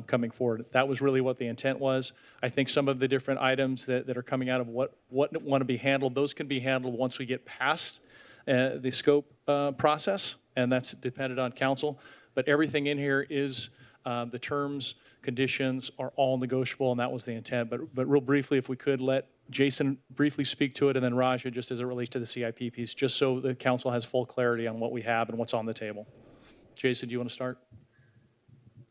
coming forward. That was really what the intent was. I think some of the different items that are coming out of what want to be handled, those can be handled once we get past the scope process, and that's dependent on council. But everything in here is, the terms, conditions are all negotiable, and that was the intent. But real briefly, if we could let Jason briefly speak to it, and then Raja, just as it relates to the CIP piece, just so the council has full clarity on what we have and what's on the table. Jason, do you want to start?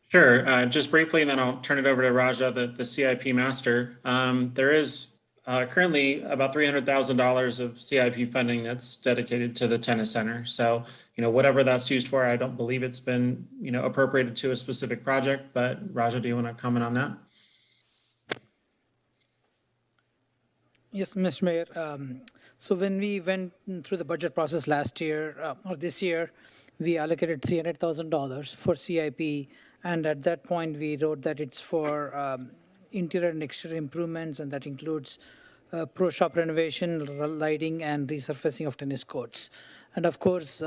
Sure, just briefly, and then I'll turn it over to Raja, the CIP master. There is currently about $300,000 of CIP funding that's dedicated to the tennis center. So, whatever that's used for, I don't believe it's been, appropriated to a specific project, but Raja, do you want to comment on that? Yes, Mr. Mayor. So when we went through the budget process last year, or this year, we allocated $300,000 for CIP. And at that point, we wrote that it's for interior and exterior improvements, and that includes pro shop renovation, lighting, and resurfacing of tennis courts. And of course,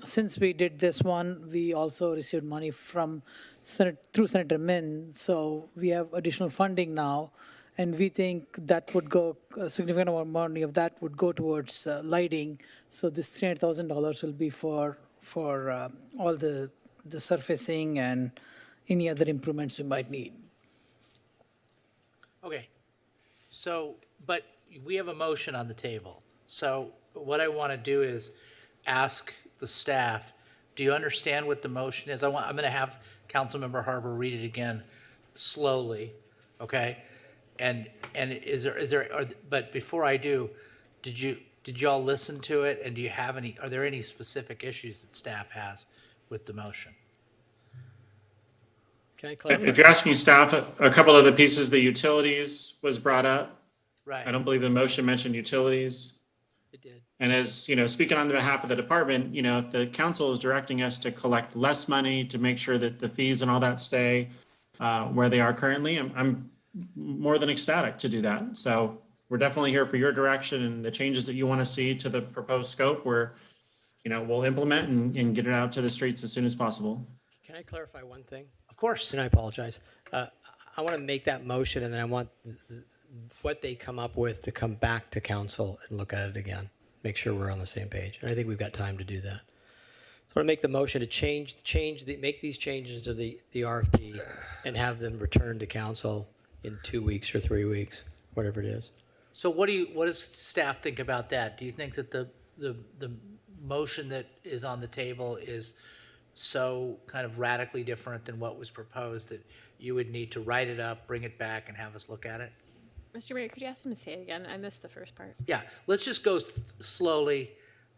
since we did this one, we also received money from through Senator Min. So we have additional funding now, and we think that would go, a significant amount of money of that would go towards lighting. So this $300,000 will be for all the surfacing and any other improvements we might need. Okay, so, but we have a motion on the table. So what I want to do is ask the staff, do you understand what the motion is? I'm going to have Councilmember Harper read it again slowly, okay? And but before I do, did y'all listen to it, and are there any specific issues that staff has with the motion? Can I clarify? If you're asking staff, a couple of the pieces, the utilities was brought up. Right. I don't believe the motion mentioned utilities. It did. And as, speaking on behalf of the department, if the council is directing us to collect less money to make sure that the fees and all that stay where they are currently, I'm more than ecstatic to do that. So we're definitely here for your direction, and the changes that you want to see to the proposed scope, we'll implement and get it out to the streets as soon as possible. Can I clarify one thing? Of course. And I apologize. I want to make that motion, and then I want what they come up with to come back to council and look at it again. Make sure we're on the same page. And I think we've got time to do that. So I want to make the motion to make these changes to the RFP and have them returned to council in 2 weeks or 3 weeks, whatever it is. So what does staff think about that? Do you think that the motion that is on the table is so kind of radically different than what was proposed that you would need to write it up, bring it back, and have us look at it? Mr. Mayor, could you ask him to say it again? I missed the first part. Yeah, let's just go slowly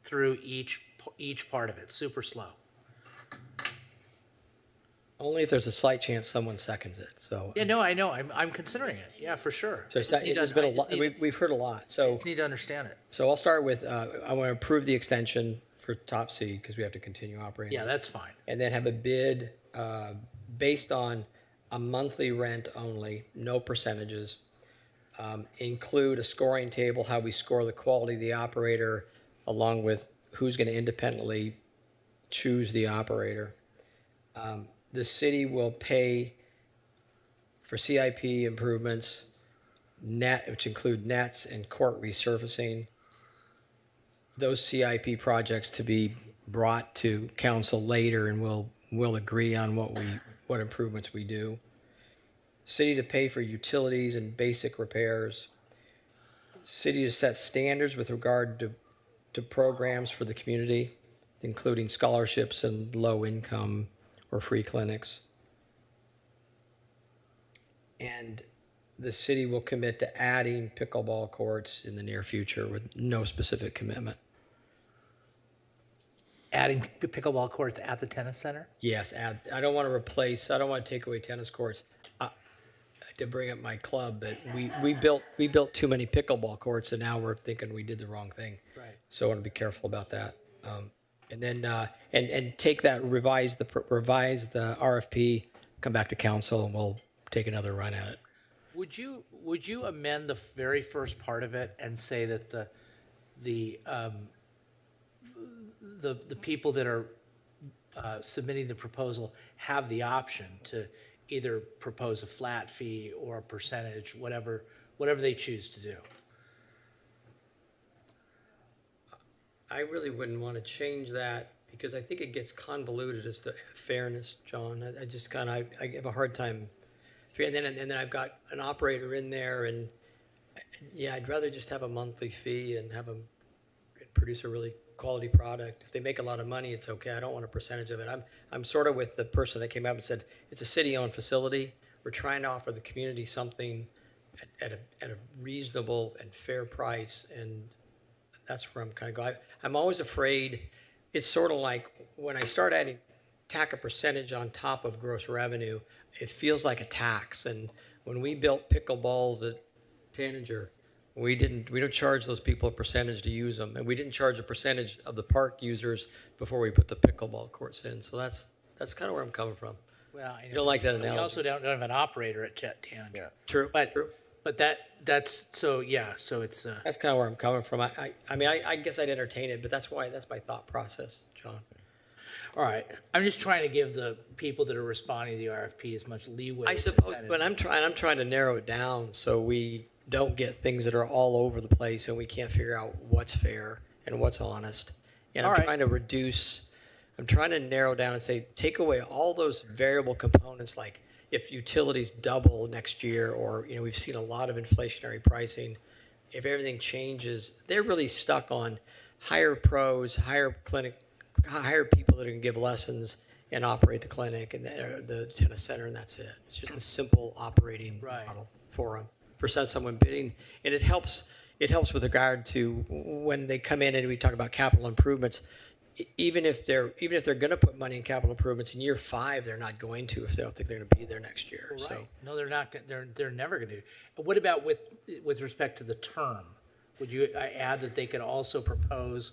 through each part of it, super slow. Only if there's a slight chance someone seconds it. So Yeah, no, I know. I'm considering it. Yeah, for sure. So there's been a lot. We've heard a lot. So need to understand it. So I'll start with I want to approve the extension for Top C because we have to continue operating. Yeah, that's fine. And then have a bid based on a monthly rent only, no percentages. Include a scoring table, how we score the quality of the operator, along with who's going to independently choose the operator. The city will pay for CIP improvements, which include nets and court resurfacing. Those CIP projects to be brought to council later, and we'll agree on what improvements we do. City to pay for utilities and basic repairs. City to set standards with regard to programs for the community, including scholarships and low income or free clinics. And the city will commit to adding pickleball courts in the near future with no specific commitment. Adding pickleball courts at the tennis center? Yes, I don't want to take away tennis courts. To bring up my club, but we built too many pickleball courts, and now we're thinking we did the wrong thing. Right. So I want to be careful about that. And then and take that, revise the RFP, come back to council, and we'll take another run at it. Would you amend the very first part of it and say that the people that are submitting the proposal have the option to either propose a flat fee or a percentage, whatever they choose to do? I really wouldn't want to change that because I think it gets convoluted as to fairness, John. I just I have a hard time. And then I've got an operator in there, and yeah, I'd rather just have a monthly fee and have them produce a really quality product. If they make a lot of money, it's okay. I don't want a percentage of it. I'm sort of with the person that came up and said, it's a city-owned facility. We're trying to offer the community something at a reasonable and fair price, and that's where I'm kind of going. I'm always afraid. It's sort of like when I start tack a percentage on top of gross revenue, it feels like a tax. And when we built pickleballs at Tanager, we don't charge those people a percentage to use them, and we didn't charge a percentage of the park users before we put the pickleball courts in. So that's kind of where I'm coming from. Well, you don't like that analogy. We also don't have an operator at Tanager. Yeah. True. But that's so yeah. So it's that's kind of where I'm coming from. I guess I'd entertain it, but that's my thought process, John. All right. I'm just trying to give the people that are responding to the RFP as much leeway. I suppose, but I'm trying to narrow it down so we don't get things that are all over the place and we can't figure out what's fair and what's honest. And I'm trying to narrow down and say, take away all those variable components, like if utilities double next year, or, we've seen a lot of inflationary pricing. If everything changes, they're really stuck on hire pros, hire people that can give lessons and operate the clinic and the tennis center, and that's it. It's just a simple operating model for them. Percent someone bidding, and it helps with regard to when they come in and we talk about capital improvements. Even if they're going to put money in capital improvements in year 5, they're not going to if they don't think they're going to be there next year. Right. So No, they're not. They're never going to. What about with respect to the term? Would you add that they could also propose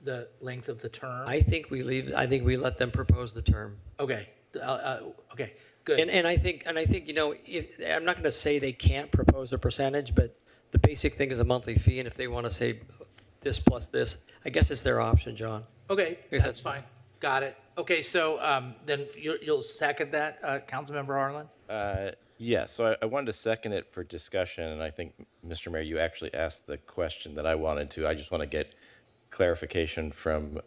the length of the term? I think we let them propose the term. Okay. Okay. Good. And I think I'm not going to say they can't propose a percentage, but the basic thing is a monthly fee, and if they want to say this plus this, I guess it's their option, John. Okay, that's fine. Got it. Okay, so then you'll second that, Councilmember Harlan? Yes, so I wanted to second it for discussion, and I think, Mr. Mayor, you actually asked the question that I wanted to. I just want to get clarification from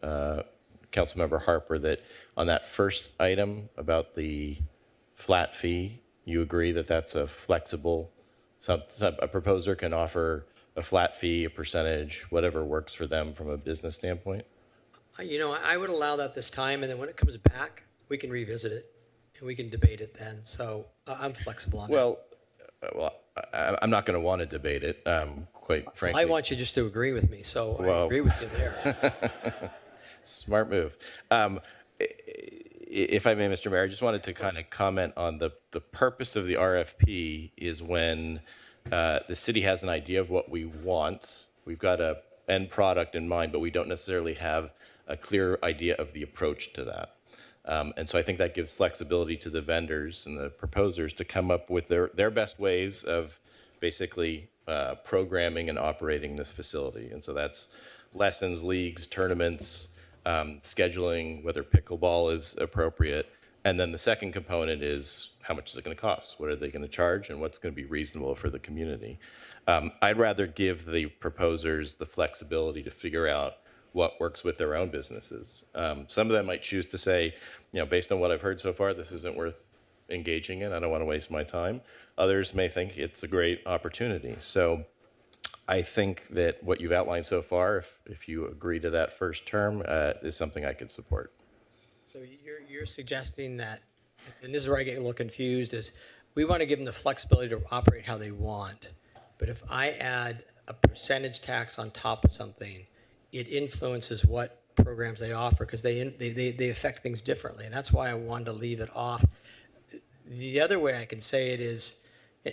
Councilmember Harper that on that first item about the flat fee, you agree that that's a flexible, a proposer can offer a flat fee, a percentage, whatever works for them from a business standpoint? I would allow that this time, and then when it comes back, we can revisit it, and we can debate it then. So I'm flexible on that. Well, I'm not going to want to debate it, quite frankly. I want you just to agree with me, so I agree with you there. Smart move. If I may, Mr. Mayor, I just wanted to kind of comment on the purpose of the RFP is when the city has an idea of what we want. We've got an end product in mind, but we don't necessarily have a clear idea of the approach to that. And so I think that gives flexibility to the vendors and the proposers to come up with their best ways of basically programming and operating this facility. And so that's lessons, leagues, tournaments, scheduling, whether pickleball is appropriate. And then the second component is how much is it going to cost? What are they going to charge, and what's going to be reasonable for the community? I'd rather give the proposers the flexibility to figure out what works with their own businesses. Some of them might choose to say, based on what I've heard so far, this isn't worth engaging in. I don't want to waste my time. Others may think it's a great opportunity. So I think that what you've outlined so far, if you agree to that first term, is something I could support. So you're suggesting that, and this is where I get a little confused, is we want to give them the flexibility to operate how they want. But if I add a percentage tax on top of something, it influences what programs they offer because they affect things differently. And that's why I wanted to leave it off. The other way I can say it is,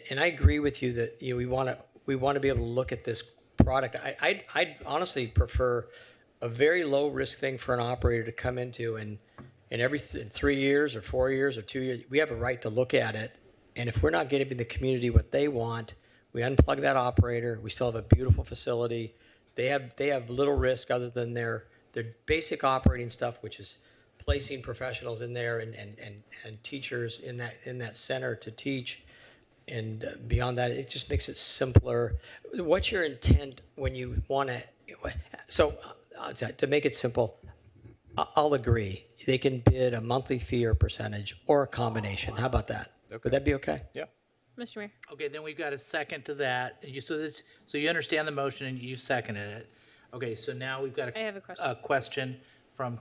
and I agree with you that we want to be able to look at this product. I'd honestly prefer a very low risk thing for an operator to come into and every 3 years or 4 years or 2 years, we have a right to look at it. And if we're not giving the community what they want, we unplug that operator. We still have a beautiful facility. They have little risk other than their basic operating stuff, which is placing professionals in there and teachers in that center to teach. And beyond that, it just makes it simpler. What's your intent when you want to? So to make it simple, I'll agree. They can bid a monthly fee or percentage or a combination. How about that? Okay. Would that be okay? Yeah. Mr. Mayor. Okay, then we've got a second to that. So you understand the motion and you seconded it. Okay, so now we've got I have a question. a question from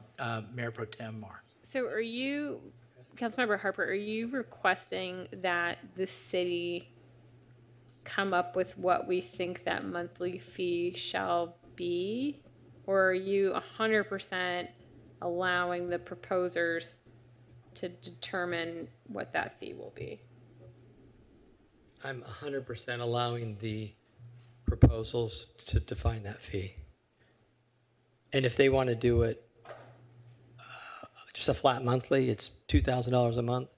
Mayor Pro Tem Marr. So are you, Councilmember Harper, are you requesting that the city come up with what we think that monthly fee shall be? Or are you 100% allowing the proposers to determine what that fee will be? I'm 100% allowing the proposals to define that fee. And if they want to do it just a flat monthly, it's $2,000 a month.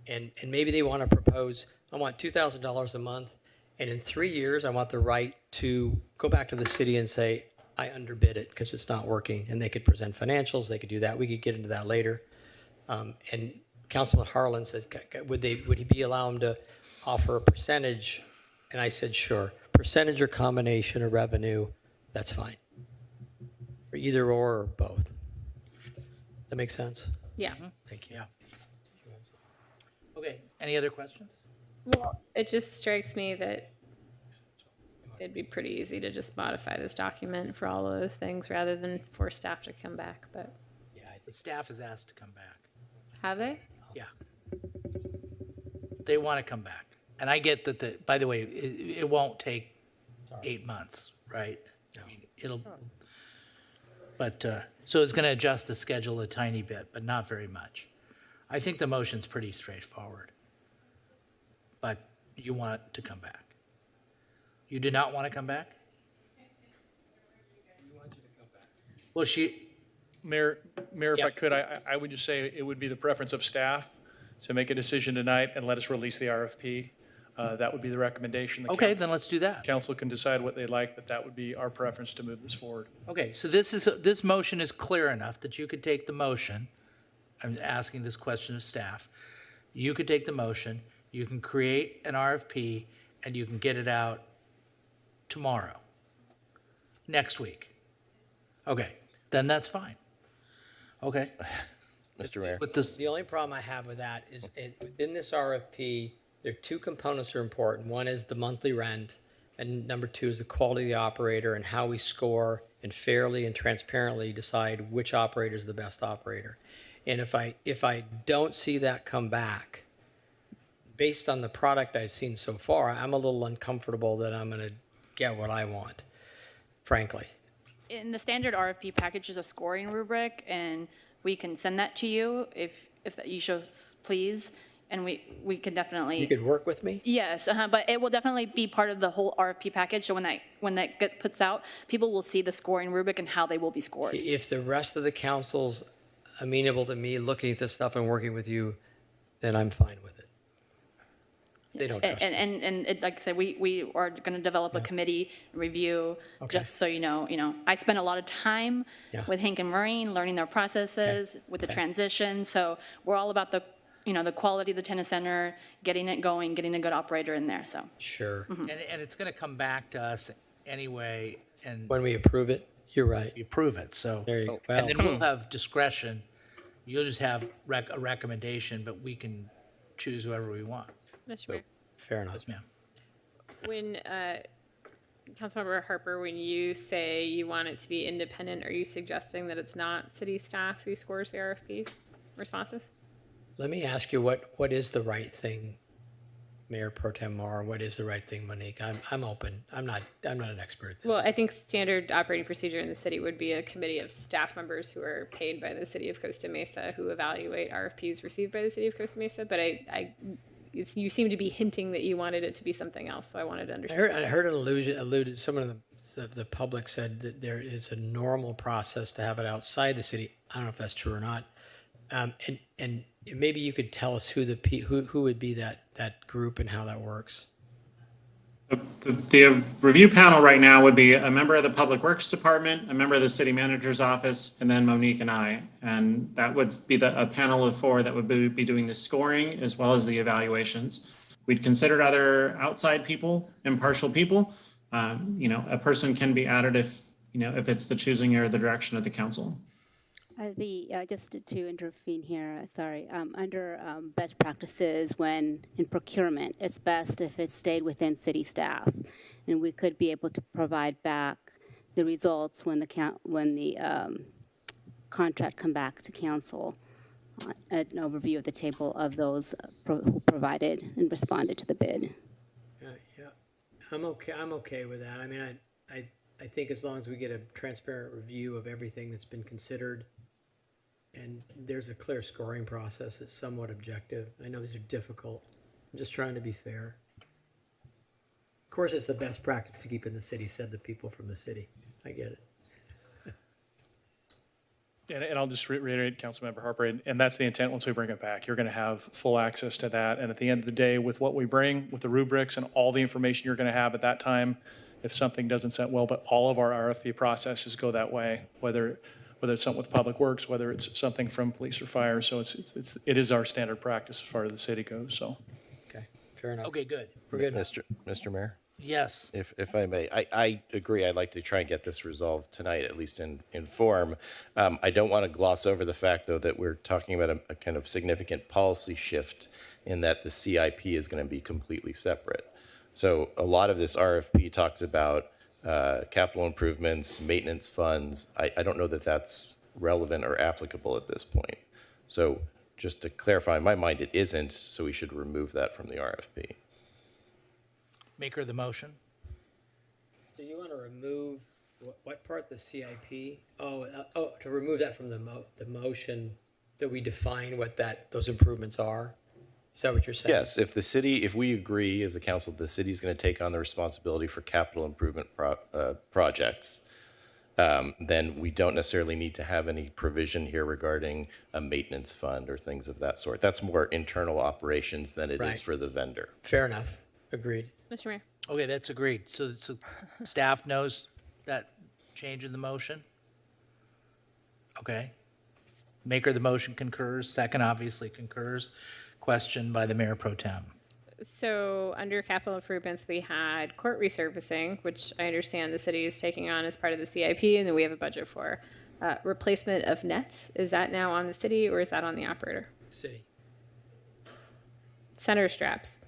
And maybe they want to propose, I want $2,000 a month, and in 3 years, I want the right to go back to the city and say, I underbid it because it's not working. And they could present financials, they could do that. We could get into that later. And Councilman Harlan says, would he be allowed to offer a percentage? And I said, sure. Percentage or combination of revenue, that's fine. Or either or both. That makes sense? Yeah. Thank you. Yeah. Okay, any other questions? Well, it just strikes me that it'd be pretty easy to just modify this document for all of those things rather than for staff to come back, but. Yeah, the staff is asked to come back. Have they? Yeah. They want to come back. And I get that, by the way, it won't take 8 months, right? I mean, so it's going to adjust the schedule a tiny bit, but not very much. I think the motion's pretty straightforward. But you want it to come back. You do not want to come back? Well, Mayor, if Yeah. I could, I would just say it would be the preference of staff to make a decision tonight and let us release the RFP. That would be the recommendation. Okay, then let's do that. Council can decide what they like, but that would be our preference to move this forward. Okay, so this motion is clear enough that you could take the motion. I'm asking this question of staff. You could take the motion, you can create an RFP, and you can get it out tomorrow, next week. Okay, then that's fine. Okay. Mr. Mayor. With this, The only problem I have with that is within this RFP, there are two components that are important. One is the monthly rent, and number two is the quality of the operator and how we score and fairly and transparently decide which operator is the best operator. And if I don't see that come back, based on the product I've seen so far, I'm a little uncomfortable that I'm going to get what I want, frankly. In the standard RFP package is a scoring rubric, and we can send that to you if you show please, and we can definitely. You could work with me? Yes, but it will definitely be part of the whole RFP package. So when that gets puts out, people will see the scoring rubric and how they will be scored. If the rest of the council's amenable to me looking at this stuff and working with you, then I'm fine with it. They don't trust me. And it, like I said, we are going to develop a committee review, just so you know, I spent a lot of time with Hank and Maureen, learning their processes with the transition. So we're all about the, the quality of the tennis center, getting it going, getting a good operator in there, so. Sure. And it's going to come back to us anyway, and When we approve it, you're right. we approve it, so. There you go. And then we'll have discretion. You'll just have a recommendation, but we can choose whoever we want. Mr. Mayor, Fair enough. Yes, ma'am. when, Councilmember Harper, when you say you want it to be independent, are you suggesting that it's not city staff who scores the RFP responses? Let me ask you, what is the right thing, Mayor Pro Tem Mar? What is the right thing, Monique? I'm open. I'm not an expert at this. Well, I think standard operating procedure in the city would be a committee of staff members who are paid by the city of Costa Mesa who evaluate RFPs received by the city of Costa Mesa. But you seem to be hinting that you wanted it to be something else, so I wanted to understand. I heard an alluded. Someone of the public said that there is a normal process to have it outside the city. I don't know if that's true or not. And maybe you could tell us who would be that group and how that works. The review panel right now would be a member of the Public Works Department, a member of the City Manager's Office, and then Monique and I. And that would be a panel of 4 that would be doing the scoring as well as the evaluations. We'd considered other outside people, impartial people. A person can be added if it's the choosing or the direction of the council. Just to intervene here, sorry, under best practices when in procurement, it's best if it stayed within city staff, and we could be able to provide back the results when the contract come back to council, an overview of the table of those who provided and responded to the bid. Yeah, I'm okay with that. I mean, I think as long as we get a transparent review of everything that's been considered, and there's a clear scoring process that's somewhat objective. I know these are difficult. I'm just trying to be fair. Of course, it's the best practice to keep in the city, said the people from the city. I get it. And I'll just reiterate, Councilmember Harper, and that's the intent once we bring it back. You're going to have full access to that. And at the end of the day, with what we bring, with the rubrics and all the information you're going to have at that time, if something doesn't set well, but all of our RFP processes go that way, whether it's something with Public Works, whether it's something from police or fire. So it is our standard practice as far as the city goes, so. Okay, fair enough. Okay, good. We're good. Mr. Mayor? Yes. If I may, I agree. I'd like to try and get this resolved tonight, at least in form. I don't want to gloss over the fact, though, that we're talking about a kind of significant policy shift in that the CIP is going to be completely separate. So a lot of this RFP talks about capital improvements, maintenance funds. I don't know that that's relevant or applicable at this point. So just to clarify, in my mind, it isn't, so we should remove that from the RFP. Maker of the motion. So you want to remove what part, the CIP? To remove that from the motion, that we define what those improvements are? Is that what you're saying? Yes, if we agree as a council, the city's going to take on the responsibility for capital improvement projects, then we don't necessarily need to have any provision here regarding a maintenance fund or things of that sort. That's more internal operations than it is for the vendor. Fair enough. Agreed. Mr. Mayor. Okay, that's agreed. So staff knows that change in the motion? Okay. Maker of the motion concurs. Second obviously concurs. Question by the Mayor Pro Tem. So under capital improvements, we had court resurfacing, which I understand the city is taking on as part of the CIP, and then we have a budget for replacement of nets. Is that now on the city or is that on the operator? City. Center straps.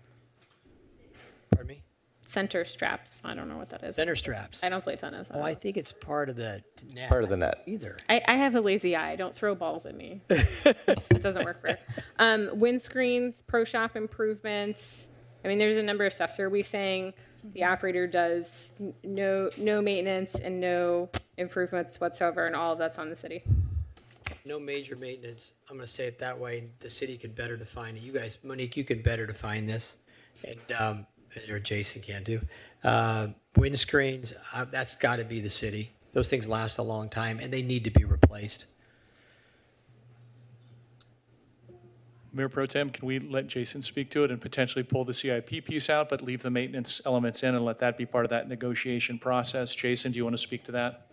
Pardon me? Center straps. I don't know what that is. Center straps. I don't play tennis. I think it's part of the net. Part of the net. Either. I have a lazy eye. Don't throw balls at me. It doesn't work for windscreens, pro shop improvements. I mean, there's a number of stuff. So are we saying the operator does no maintenance and no improvements whatsoever, and all of that's on the city? No major maintenance. I'm going to say it that way. The city could better define it. You guys, Monique, you could better define this. And or Jason can do. Windscreens, that's got to be the city. Those things last a long time, and they need to be replaced. Mayor Pro Tem, can we let Jason speak to it and potentially pull the CIP piece out, but leave the maintenance elements in and let that be part of that negotiation process? Jason, do you want to speak to that?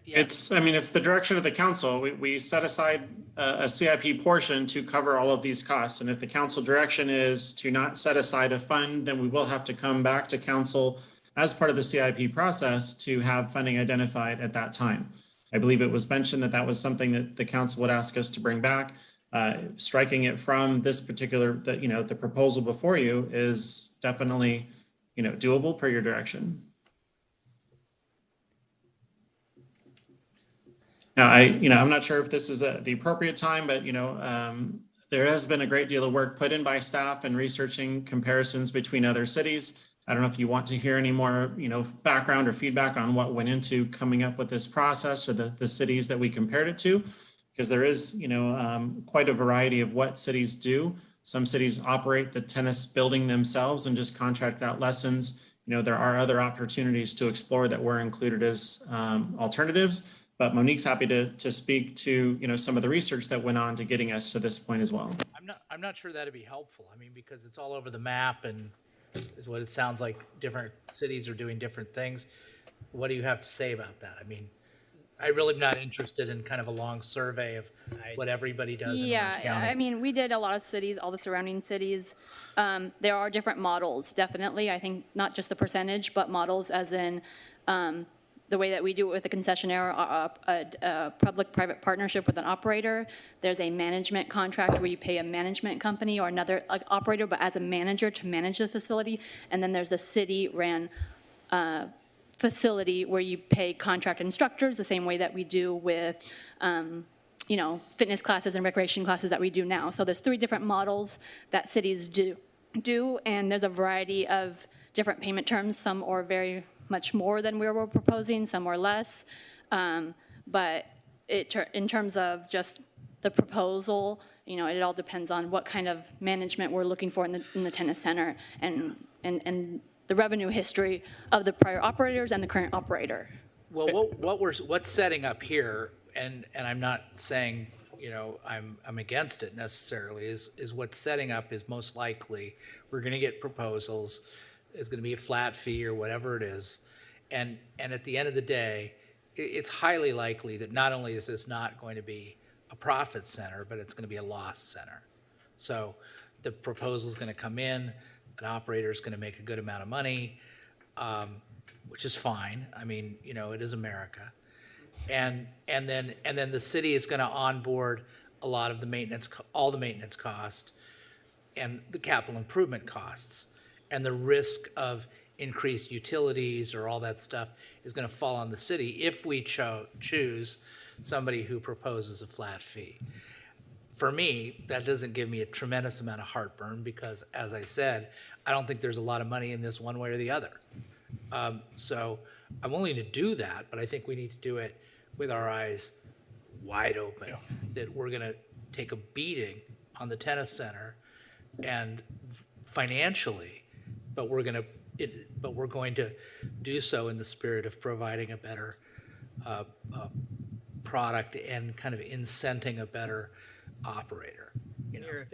It's the direction of the council. We set aside a CIP portion to cover all of these costs. And if the council direction is to not set aside a fund, then we will have to come back to council as part of the CIP process to have funding identified at that time. I believe it was mentioned that that was something that the council would ask us to bring back. Striking it from this particular, the proposal before you is definitely, doable per your direction. Now, I'm not sure if this is the appropriate time, but, there has been a great deal of work put in by staff and researching comparisons between other cities. I don't know if you want to hear any more, background or feedback on what went into coming up with this process or the cities that we compared it to, because there is, quite a variety of what cities do. Some cities operate the tennis building themselves and just contract out lessons. There are other opportunities to explore that were included as alternatives. But Monique's happy to speak to, some of the research that went on to getting us to this point as well. I'm not sure that'd be helpful. I mean, because it's all over the map and is what it sounds like different cities are doing different things. What do you have to say about that? I mean, I really am not interested in kind of a long survey of what everybody does in Orange County. I mean, we did a lot of cities, all the surrounding cities. There are different models, definitely. I think not just the percentage, but models as in the way that we do it with a concessionaire, a public-private partnership with an operator. There's a management contract where you pay a management company or another operator, but as a manager to manage the facility. And then there's the city-ran facility where you pay contract instructors the same way that we do with, fitness classes and recreation classes that we do now. So there's 3 different models that cities do, and there's a variety of different payment terms. Some are very much more than we were proposing, some or less. But in terms of just the proposal, it all depends on what kind of management we're looking for in the tennis center and the revenue history of the prior operators and the current operator. Well, what's setting up here, and I'm not saying, I'm against it necessarily, is what's setting up is most likely we're going to get proposals. It's going to be a flat fee or whatever it is. And at the end of the day, it's highly likely that not only is this not going to be a profit center, but it's going to be a loss center. So the proposal is going to come in, an operator is going to make a good amount of money, which is fine. I mean, it is America. And then the city is going to onboard a lot of the maintenance, all the maintenance costs and the capital improvement costs. And the risk of increased utilities or all that stuff is going to fall on the city if we choose somebody who proposes a flat fee. For me, that doesn't give me a tremendous amount of heartburn because, as I said, I don't think there's a lot of money in this one way or the other. So I'm willing to do that, but I think we need to do it with our eyes wide open, that we're going to take a beating on the tennis center and financially, but we're going to do so in the spirit of providing a better product and kind of incenting a better operator.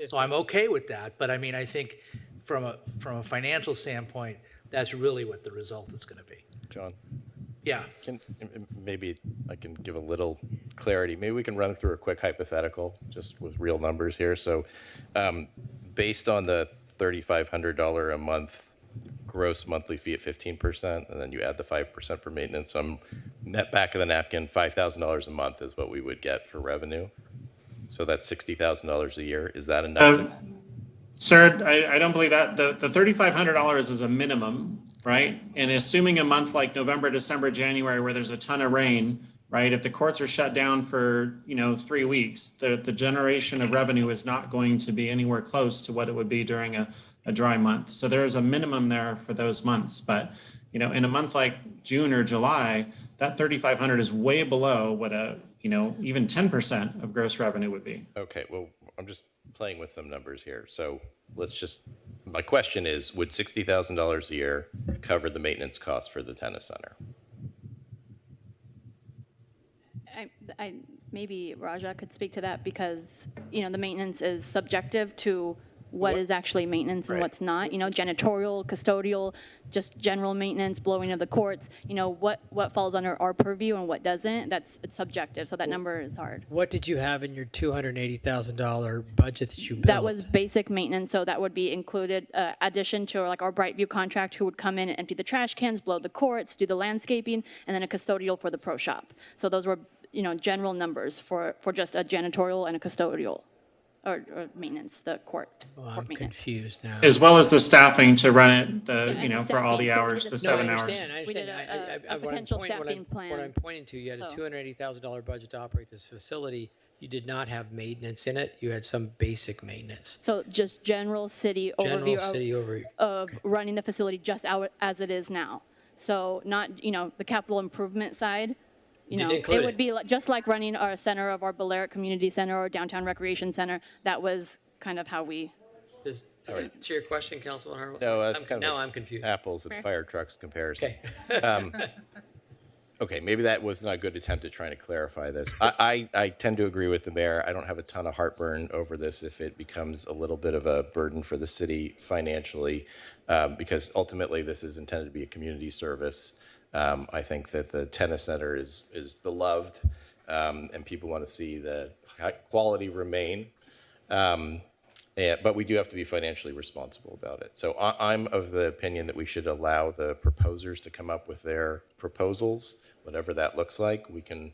So I'm okay with that, but I mean, I think from a financial standpoint, that's really what the result is going to be. John? Yeah. Maybe I can give a little clarity. Maybe we can run through a quick hypothetical just with real numbers here. So based on the $3,500 a month gross monthly fee at 15%, and then you add the 5% for maintenance, net back of the napkin, $5,000 a month is what we would get for revenue. So that's $60,000 a year. Is that enough? Sir, I don't believe that. The $3,500 is a minimum, right? And assuming a month like November, December, January, where there's a ton of rain, right? If the courts are shut down for, 3 weeks, the generation of revenue is not going to be anywhere close to what it would be during a dry month. So there is a minimum there for those months. But, in a month like June or July, that $3,500 is way below what even 10% of gross revenue would be. Okay, well, I'm just playing with some numbers here. So my question is, would $60,000 a year cover the maintenance costs for the tennis center? Maybe Raja could speak to that because, the maintenance is subjective to what is actually maintenance and what's not, janitorial, custodial, just general maintenance, blowing of the courts, what falls under our purview and what doesn't, it's subjective, so that number is hard. What did you have in your $280,000 budget that you built? That was basic maintenance, so that would be included, addition to like our Brightview contract, who would come in and empty the trash cans, blow the courts, do the landscaping, and then a custodial for the pro shop. So those were, general numbers for just a janitorial and a custodial. Or maintenance, the court. Oh, I'm confused now. As well as the staffing to run it, for all the staffing. So we hours, did the a 7 staffing. hours. We did a potential staffing plan. What I'm pointing to, you had a $280,000 budget to operate this facility. You did not have maintenance in it. You had some basic maintenance. So just general city overview of running the facility just out as it is now. So not, the capital improvement side. It would be just like running our center of our Balearic Community Center or Downtown Recreation Center. That was kind of how we. Does that answer your question, Councilman Harwell? No, that's I'm confused. Apples and fire trucks comparison. Okay. Okay, maybe that was not a good attempt at trying to clarify this. I tend to agree with the mayor. I don't have a ton of heartburn over this if it becomes a little bit of a burden for the city financially, because ultimately this is intended to be a community service. I think that the tennis center is beloved, and people want to see the quality remain. But we do have to be financially responsible about it. So I'm of the opinion that we should allow the proposers to come up with their proposals, whatever that looks like. We can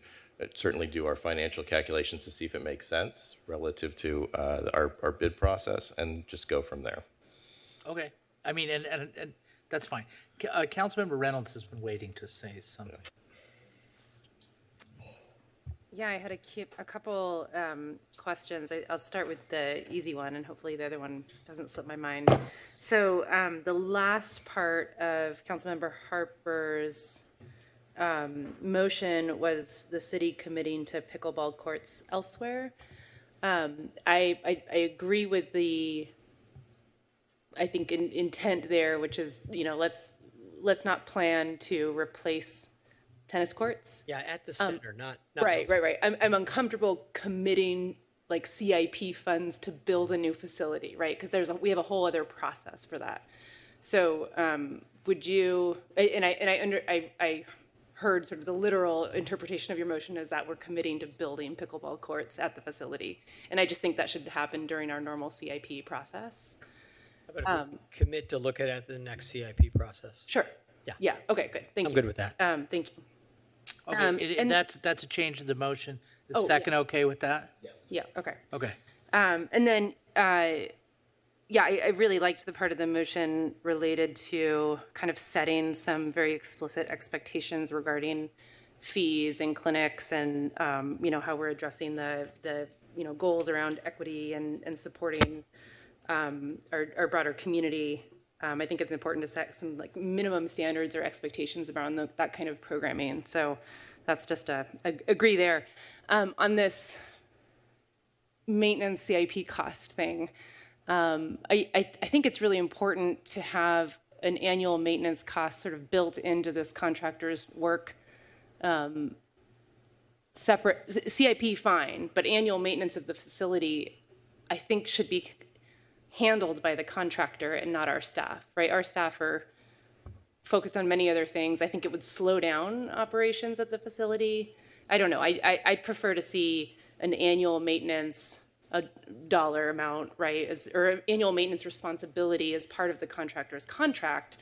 certainly do our financial calculations to see if it makes sense relative to our bid process and just go from there. Okay. I mean, and that's fine. Councilmember Reynolds has been waiting to say something. Yeah, I had a couple questions. I'll start with the easy one, and hopefully the other one doesn't slip my mind. So the last part of Councilmember Harper's motion was the city committing to pickleball courts elsewhere. I agree with the, I think, intent there, which is, let's not plan to replace tennis courts. Yeah, at the center, not right. I'm uncomfortable committing like CIP funds to build a new facility, right? Because we have a whole other process for that. So would you? And I heard sort of the literal interpretation of your motion is that we're committing to building pickleball courts at the facility, and I just think that should happen during our normal CIP process. How about if we commit to look at the next CIP process? Sure. Yeah. Yeah. Okay. Good. Thank you. I'm good with that. Thank you. Okay, that's a change to the motion. Is second okay with that? Yes. Yeah. Okay. Okay. And then, I really liked the part of the motion related to kind of setting some very explicit expectations regarding fees and clinics and, how we're addressing the goals around equity and supporting our broader community. I think it's important to set some like minimum standards or expectations around that kind of programming. So that's just agree there. On this maintenance CIP cost thing, I think it's really important to have an annual maintenance cost sort of built into this contractor's work. Separate CIP, fine, but annual maintenance of the facility, I think, should be handled by the contractor and not our staff, right? Our staff are focused on many other things. I think it would slow down operations at the facility. I don't know. I prefer to see an annual maintenance, a dollar amount, right? Or annual maintenance responsibility as part of the contractor's contract.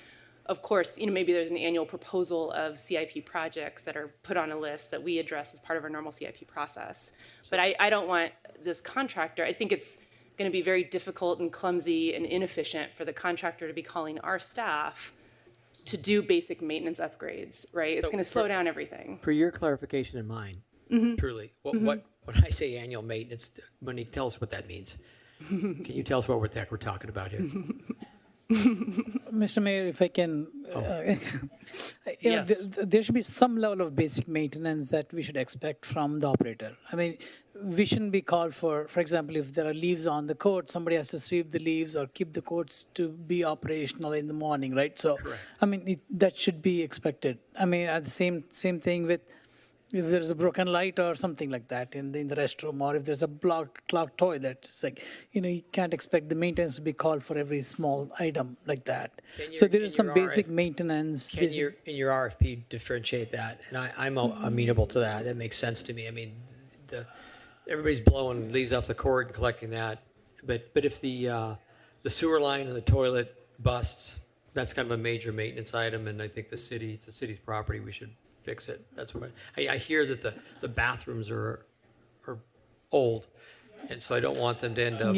Of course, maybe there's an annual proposal of CIP projects that are put on a list that we address as part of our normal CIP process. But I don't want this contractor, I think it's going to be very difficult and clumsy and inefficient for the contractor to be calling our staff to do basic maintenance upgrades, right? It's going to slow down everything. For your clarification and mine, truly, when I say annual maintenance, Monique, tell us what that means. Can you tell us what the heck we're talking about here? Mr. Mayor, if I can, Yes. there should be some level of basic maintenance that we should expect from the operator. I mean, we shouldn't be called for example, if there are leaves on the court, somebody has to sweep the leaves or keep the courts to be operational in the morning, right? So, I mean, that should be expected. I mean, at the same thing with if there's a broken light or something like that in the restroom, or if there's a clogged toilet, it's like, you can't expect the maintenance to be called for every small item like that. So there is some basic maintenance. Can you, in your RFP, differentiate that? And I'm amenable to that. That makes sense to me. I mean, everybody's blowing leaves off the cord and collecting that. But if the sewer line and the toilet busts, that's kind of a major maintenance item, and I think it's the city's property. We should fix it. That's what I hear, that the bathrooms are old, and so I don't want them to end up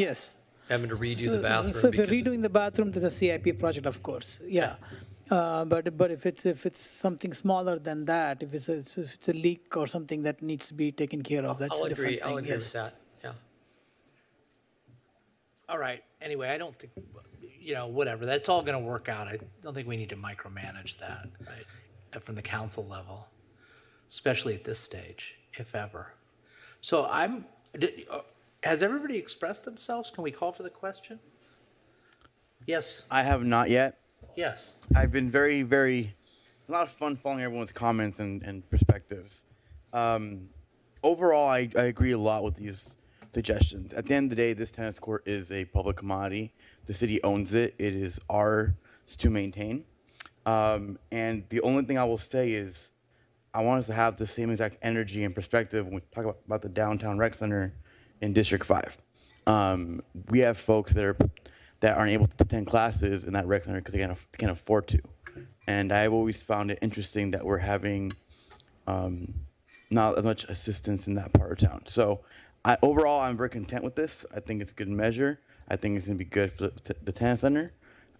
having to redo the bathroom. So if you're redoing the bathroom, there's a CIP project, of course. Yeah. But if it's something smaller than that, if it's a leak or something that needs to be taken care of, that's a different thing. I'll agree with that. Yeah. All right. Anyway, I don't think, whatever. That's all going to work out. I don't think we need to micromanage that from the council level, especially at this stage, if ever. So has everybody expressed themselves? Can we call for the question? Yes. I have not yet. Yes. I've been very, very, a lot of fun following everyone's comments and perspectives. Overall, I agree a lot with these suggestions. At the end of the day, this tennis court is a public commodity. The city owns it. It is ours to maintain. And the only thing I will say is I want us to have the same exact energy and perspective when we talk about the downtown rec center in District 5. We have folks that aren't able to attend classes in that rec center because they can't afford to. And I've always found it interesting that we're having not as much assistance in that part of town. So overall, I'm very content with this. I think it's a good measure. I think it's going to be good for the tennis center.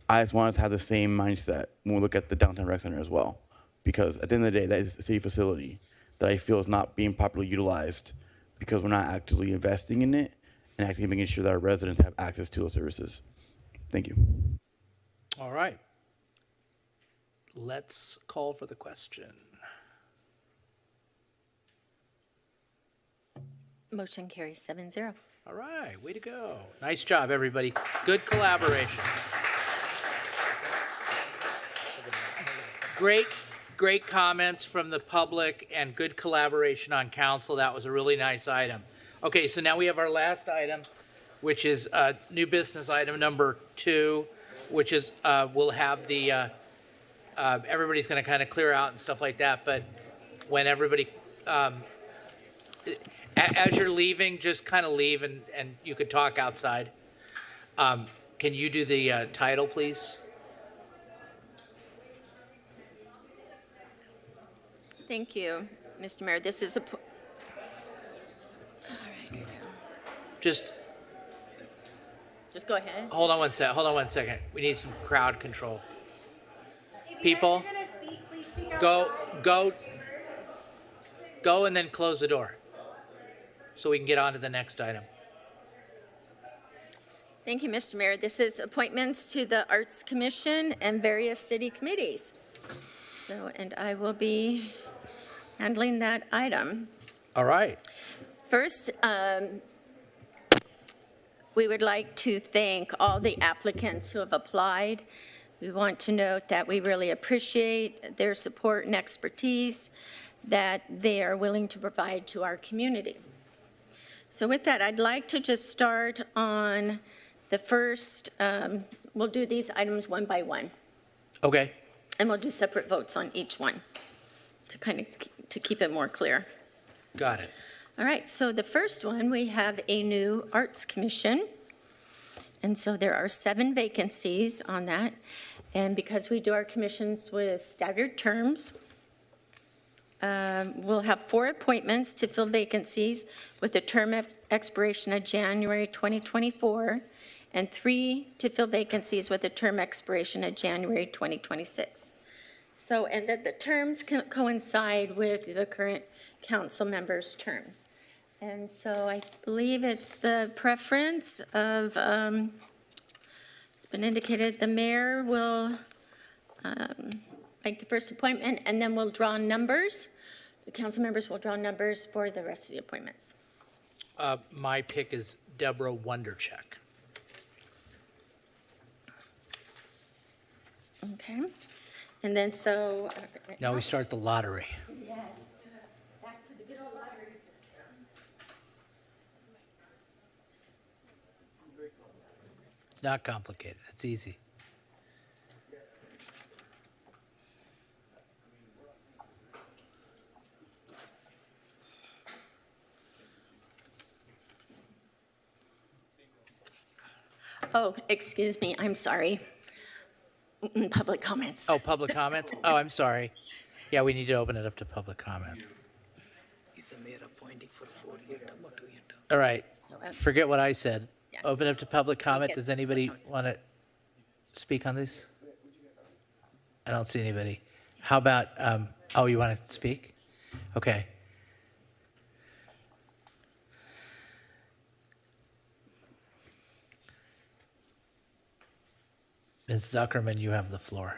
I just want us to have the same mindset when we look at the downtown rec center as well. Because at the end of the day, that is a city facility that I feel is not being properly utilized because we're not actively investing in it and actually making sure that our residents have access to those services. Thank you. All right. Let's call for the question. Motion carries 7-0. All right, way to go. Nice job, everybody. Good collaboration. Great comments from the public and good collaboration on council. That was a really nice item. Okay, so now we have our last item, which is new business item number 2, which is we'll have the everybody's going to kind of clear out and stuff like that. But when everybody, as you're leaving, just kind of leave and you could talk outside. Can you do the title, please? Thank you, Mr. Mayor. This is a... All right. Just go ahead. Hold on one second. We need some crowd control. People, go, and then close the door so we can get on to the next item. Thank you, Mr. Mayor. This is appointments to the Arts Commission and various city committees. And I will be handling that item. All right. First, we would like to thank all the applicants who have applied. We want to note that we really appreciate their support and expertise that they are willing to provide to our community. So with that, I'd like to just start on the first, we'll do these items one by one. Okay. And we'll do separate votes on each one to keep it more clear. Got it. All right, so the first one, we have a new Arts Commission. And so there are 7 vacancies on that. And because we do our commissions with staggered terms, we'll have 4 appointments to fill vacancies with a term expiration of January 2024, and 3 to fill vacancies with a term expiration of January 2026. So, and that the terms can coincide with the current council members' terms. And so I believe it's the preference of, it's been indicated the mayor will make the first appointment, and then we'll draw numbers. The council members will draw numbers for the rest of the appointments. My pick is Deborah Wondercheck. Okay. And then so. Now we start the lottery. Yes. Back to It's not complicated. It's easy. Oh, excuse me, I'm sorry. Public comments. Oh, public comments? Oh, I'm sorry. Yeah, we need to open it up to public comments. Is a mayor appointing for 4-year term or 2-year term? All right. Forget what I said. Open up to public comment. get Does anybody want to speak on this? I don't see anybody. How about, oh, you want to speak? Okay. Ms. Zuckerman, you have the floor.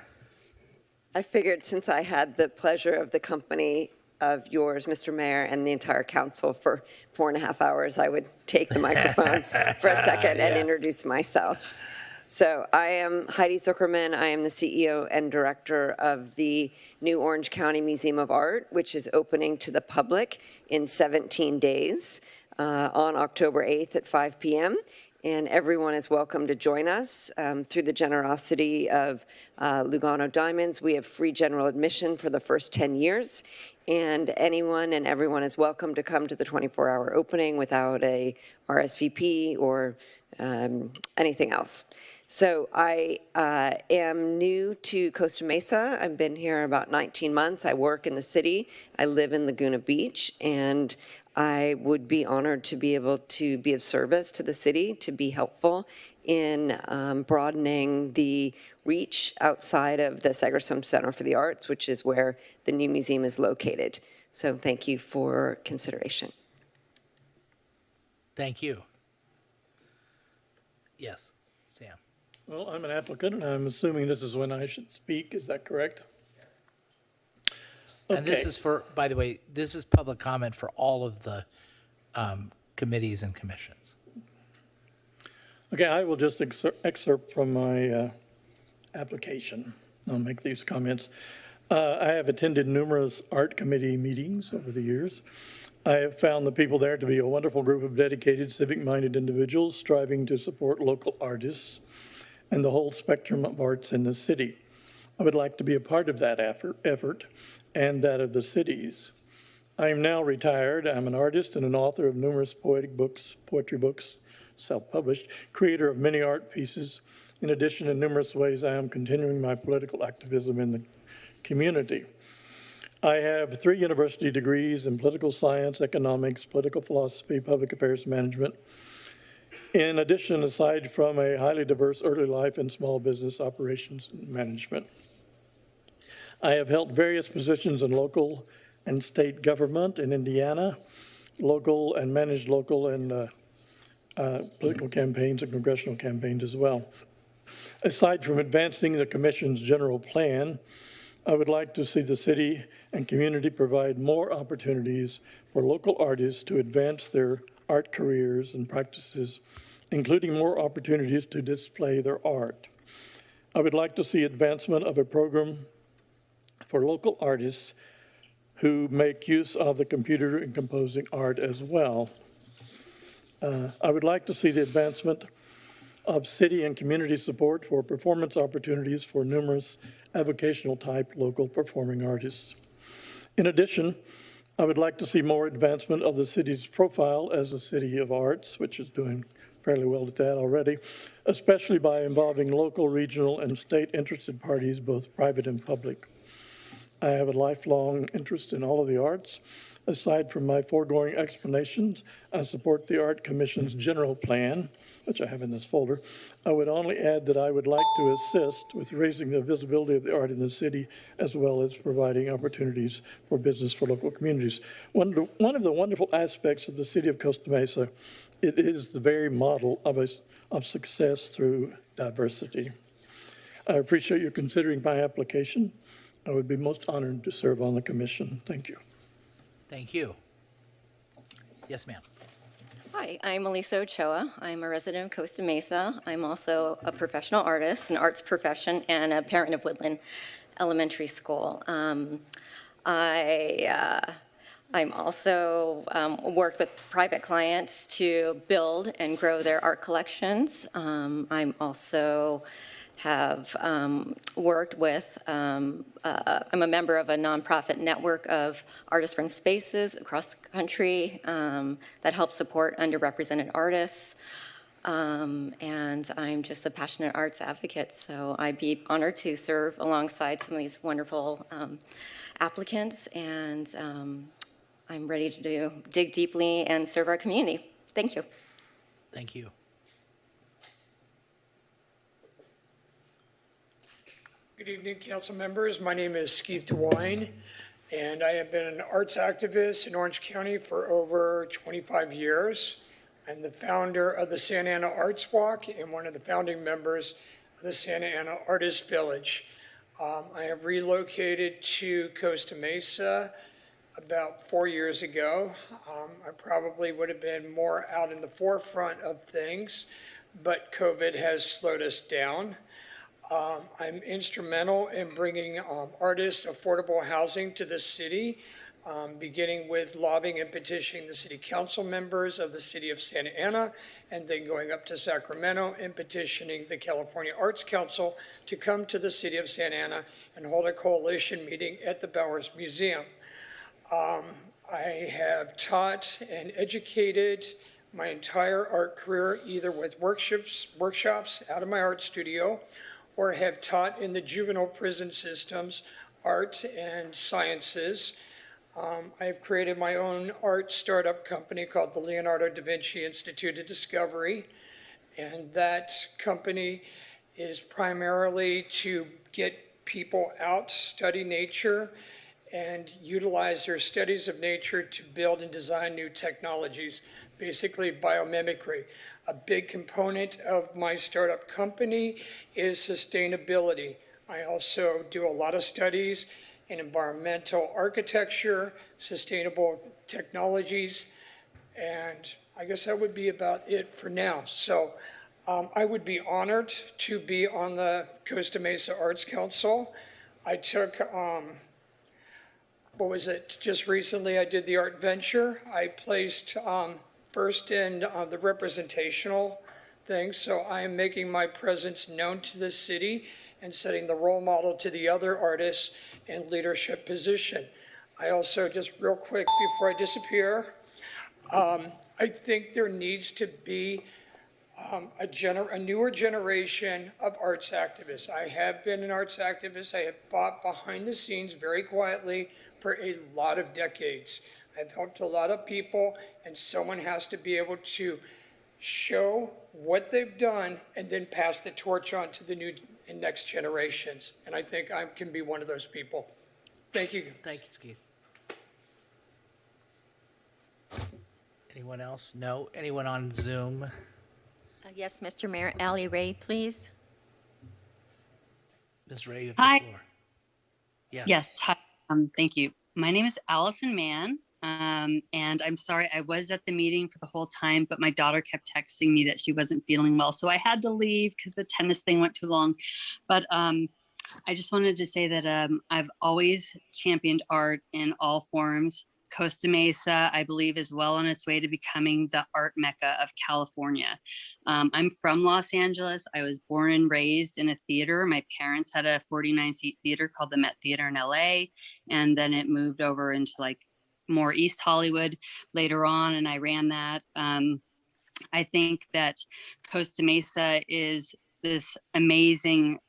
I figured since I had the pleasure of the company of yours, Mr. Mayor, and the entire council for 4.5 hours, I would take the microphone for a second and introduce myself. So I am Heidi Zuckerman. I am the CEO and director of the new Orange County Museum of Art, which is opening to the public in 17 days on October 8th at 5 p.m. And everyone is welcome to join us. Through the generosity of Lugano Diamonds, we have free general admission for the first 10 years. And anyone and everyone is welcome to come to the 24-hour opening without a RSVP or anything else. So I am new to Costa Mesa. I've been here about 19 months. I work in the city. I live in Laguna Beach, and I would be honored to be able to be of service to the city, to be helpful in broadening the reach outside of the Segerstrom Center for the Arts, which is where the new museum is located. So thank you for consideration. Thank you. Yes, Sam. Well, I'm an applicant, and I'm assuming this is when I should speak. Is that correct? And this Okay. is for, by the way, this is public comment for all of the committees and commissions. Okay, I will just excerpt from my application. I'll make these comments. I have attended numerous art committee meetings over the years. I have found the people there to be a wonderful group of dedicated, civic-minded individuals striving to support local artists and the whole spectrum of arts in the city. I would like to be a part of that effort and that of the cities. I am now retired. I'm an artist and an author of numerous poetry books, self-published, creator of many art pieces. In addition, in numerous ways, I am continuing my political activism in the community. I have 3 university degrees in political science, economics, political philosophy, public affairs management. In addition, aside from a highly diverse early life in small business operations and management, I have held various positions in local and state government in Indiana, local and managed local and political campaigns and congressional campaigns as well. Aside from advancing the Commission's general plan, I would like to see the city and community provide more opportunities for local artists to advance their art careers and practices, including more opportunities to display their art. I would like to see advancement of a program for local artists who make use of the computer in composing art as well. I would like to see the advancement of city and community support for performance opportunities for numerous avocational type local performing artists. In addition, I would like to see more advancement of the city's profile as a city of arts, which is doing fairly well at that already, especially by involving local, regional, and state interested parties, both private and public. I have a lifelong interest in all of the arts. Aside from my foregoing explanations, I support the Art Commission's general plan, which I have in this folder. I would only add that I would like to assist with raising the visibility of the art in the city, as well as providing opportunities for business for local communities. One of the wonderful aspects of the city of Costa Mesa, it is the very model of success through diversity. I appreciate you considering my application. I would be most honored to serve on the commission. Thank you. Thank you. Yes, ma'am. Hi, I'm Elisa Ochoa. I'm a resident of Costa Mesa. I'm also a professional artist, an arts profession, and a parent of Woodland Elementary School. I I'm also worked with private clients to build and grow their art collections. I'm also have worked with, I'm a member of a nonprofit network of artist-run spaces across the country that help support underrepresented artists. And I'm just a passionate arts advocate, so I'd be honored to serve alongside some of these wonderful applicants, and I'm ready to dig deeply and serve our community. Thank you. Thank you. Good evening, council members. My name is Keith DeWine, and I have been an arts activist in Orange County for over 25 years. I'm the founder of the Santa Ana Arts Walk and one of the founding members of the Santa Ana Artist Village. I have relocated to Costa Mesa about 4 years ago. I probably would have been more out in the forefront of things, but COVID has slowed us down. I'm instrumental in bringing artists affordable housing to the city, beginning with lobbying and petitioning the city council members of the city of Santa Ana, and then going up to Sacramento and petitioning the California Arts Council to come to the city of Santa Ana and hold a coalition meeting at the Bowers Museum. I have taught and educated my entire art career, either with workshops out of my art studio, or have taught in the juvenile prison systems, art and sciences. I have created my own art startup company called the Leonardo da Vinci Institute of Discovery. And that company is primarily to get people out, study nature, and utilize their studies of nature to build and design new technologies, basically biomimicry. A big component of my startup company is sustainability. I also do a lot of studies in environmental architecture, sustainable technologies, and I guess that would be about it for now. So I would be honored to be on the Costa Mesa Arts Council. I took, just recently I did the Art Venture. I placed first in the representational thing, so I am making my presence known to the city and setting the role model to the other artists in leadership position. I also, just real quick before I disappear, I think there needs to be a newer generation of arts activists. I have been an arts activist. I have fought behind the scenes very quietly for a lot of decades. I've helped a lot of people, and someone has to be able to show what they've done and then pass the torch on to the new and next generations. And I think I can be one of those people. Thank you. Thank you, Keith. Anyone else? No? Anyone on Zoom? Yes, Mr. Mayor. Allie Ray, please. Ms. Ray, you have the Hi. floor. Yes. Hi. Thank you. My name is Allison Mann, and I'm sorry I was at the meeting for the whole time, but my daughter kept texting me that she wasn't feeling well, so I had to leave because the tennis thing went too long. But I just wanted to say that I've always championed art in all forms. Costa Mesa, I believe, is well on its way to becoming the art mecca of California. I'm from Los Angeles. I was born and raised in a theater. My parents had a 49-seat theater called the Met Theater in LA, and then it moved over into like more East Hollywood later on, and I ran that. I think that Costa Mesa is this amazing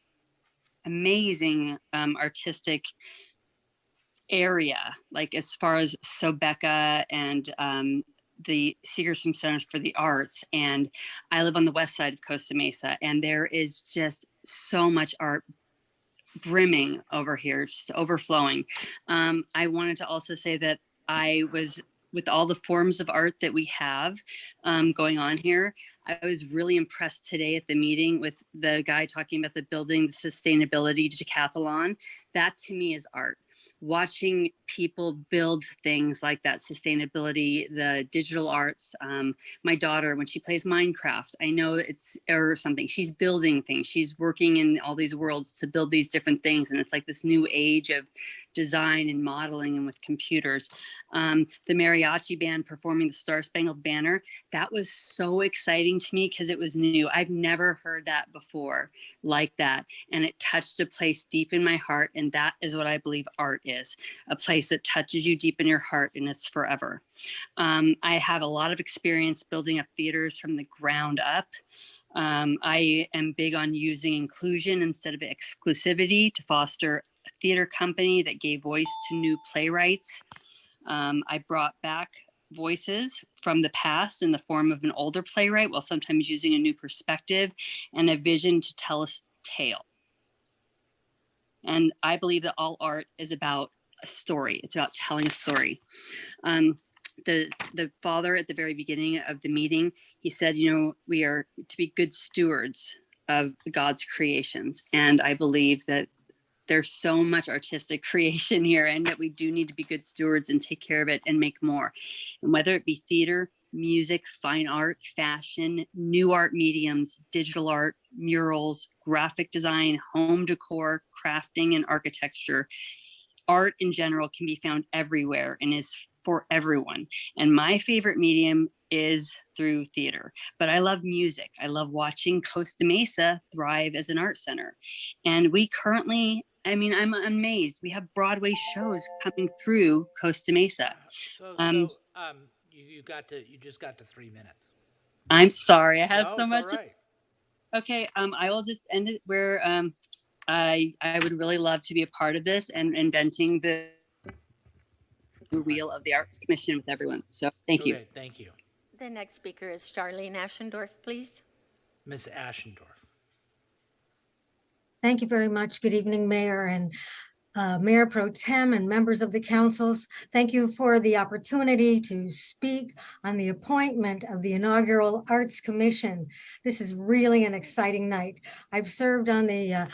artistic area, like as far as Sobeka and the Segerstrom Centers for the Arts. And I live on the west side of Costa Mesa, and there is just so much art brimming over here, just overflowing. I wanted to also say that I was, with all the forms of art that we have going on here, I was really impressed today at the meeting with the guy talking about the building, the sustainability decathlon. That to me is art. Watching people build things like that, sustainability, the digital arts. My daughter, when she plays Minecraft, I know it's or something, she's building things. She's working in all these worlds to build these different things. And it's like this new age of design and modeling and with computers. The mariachi band performing the Star Spangled Banner, that was so exciting to me because it was new. I've never heard that before like that. And it touched a place deep in my heart. And that is what I believe art is, a place that touches you deep in your heart and it's forever. I have a lot of experience building up theaters from the ground up. I am big on using inclusion instead of exclusivity to foster a theater company that gave voice to new playwrights. I brought back voices from the past in the form of an older playwright while sometimes using a new perspective and a vision to tell a tale. And I believe that all art is about a story. It's about telling a story. The father at the very beginning of the meeting, he said, you know, we are to be good stewards of God's creations. And I believe that there's so much artistic creation here and that we do need to be good stewards and take care of it and make more. And whether it be theater, music, fine art, fashion, new art mediums, digital art, murals, graphic design, home decor, crafting, and architecture, art in general can be found everywhere and is for everyone. And my favorite medium is through theater, but I love music. I love watching Costa Mesa thrive as an art center. And we currently, I mean, I'm amazed. We have Broadway shows coming through Costa Mesa. You just got to 3 minutes. I'm sorry, I have No, so it's much. all right. Okay, I will just end it where I would really love to be a part of this and inventing the wheel of the Arts Commission with everyone. So thank you. Okay, thank you. The next speaker is Charlene Ashendorf, please. Ms. Ashendorf. Thank you very much. Good evening, Mayor and Mayor Pro Tem and members of the councils. Thank you for the opportunity to speak on the appointment of the inaugural Arts Commission. This is really an exciting night. I've served on the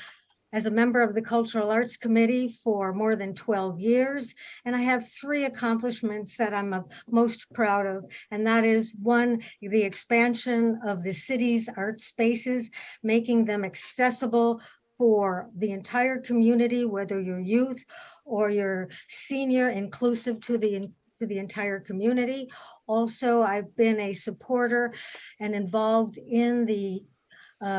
as a member of the Cultural Arts Committee for more than 12 years, and I have 3 accomplishments that I'm most proud of, and that is 1, the expansion of the city's art spaces, making them accessible for the entire community, whether you're youth or you're senior, inclusive to the entire community. Also, I've been a supporter and involved in the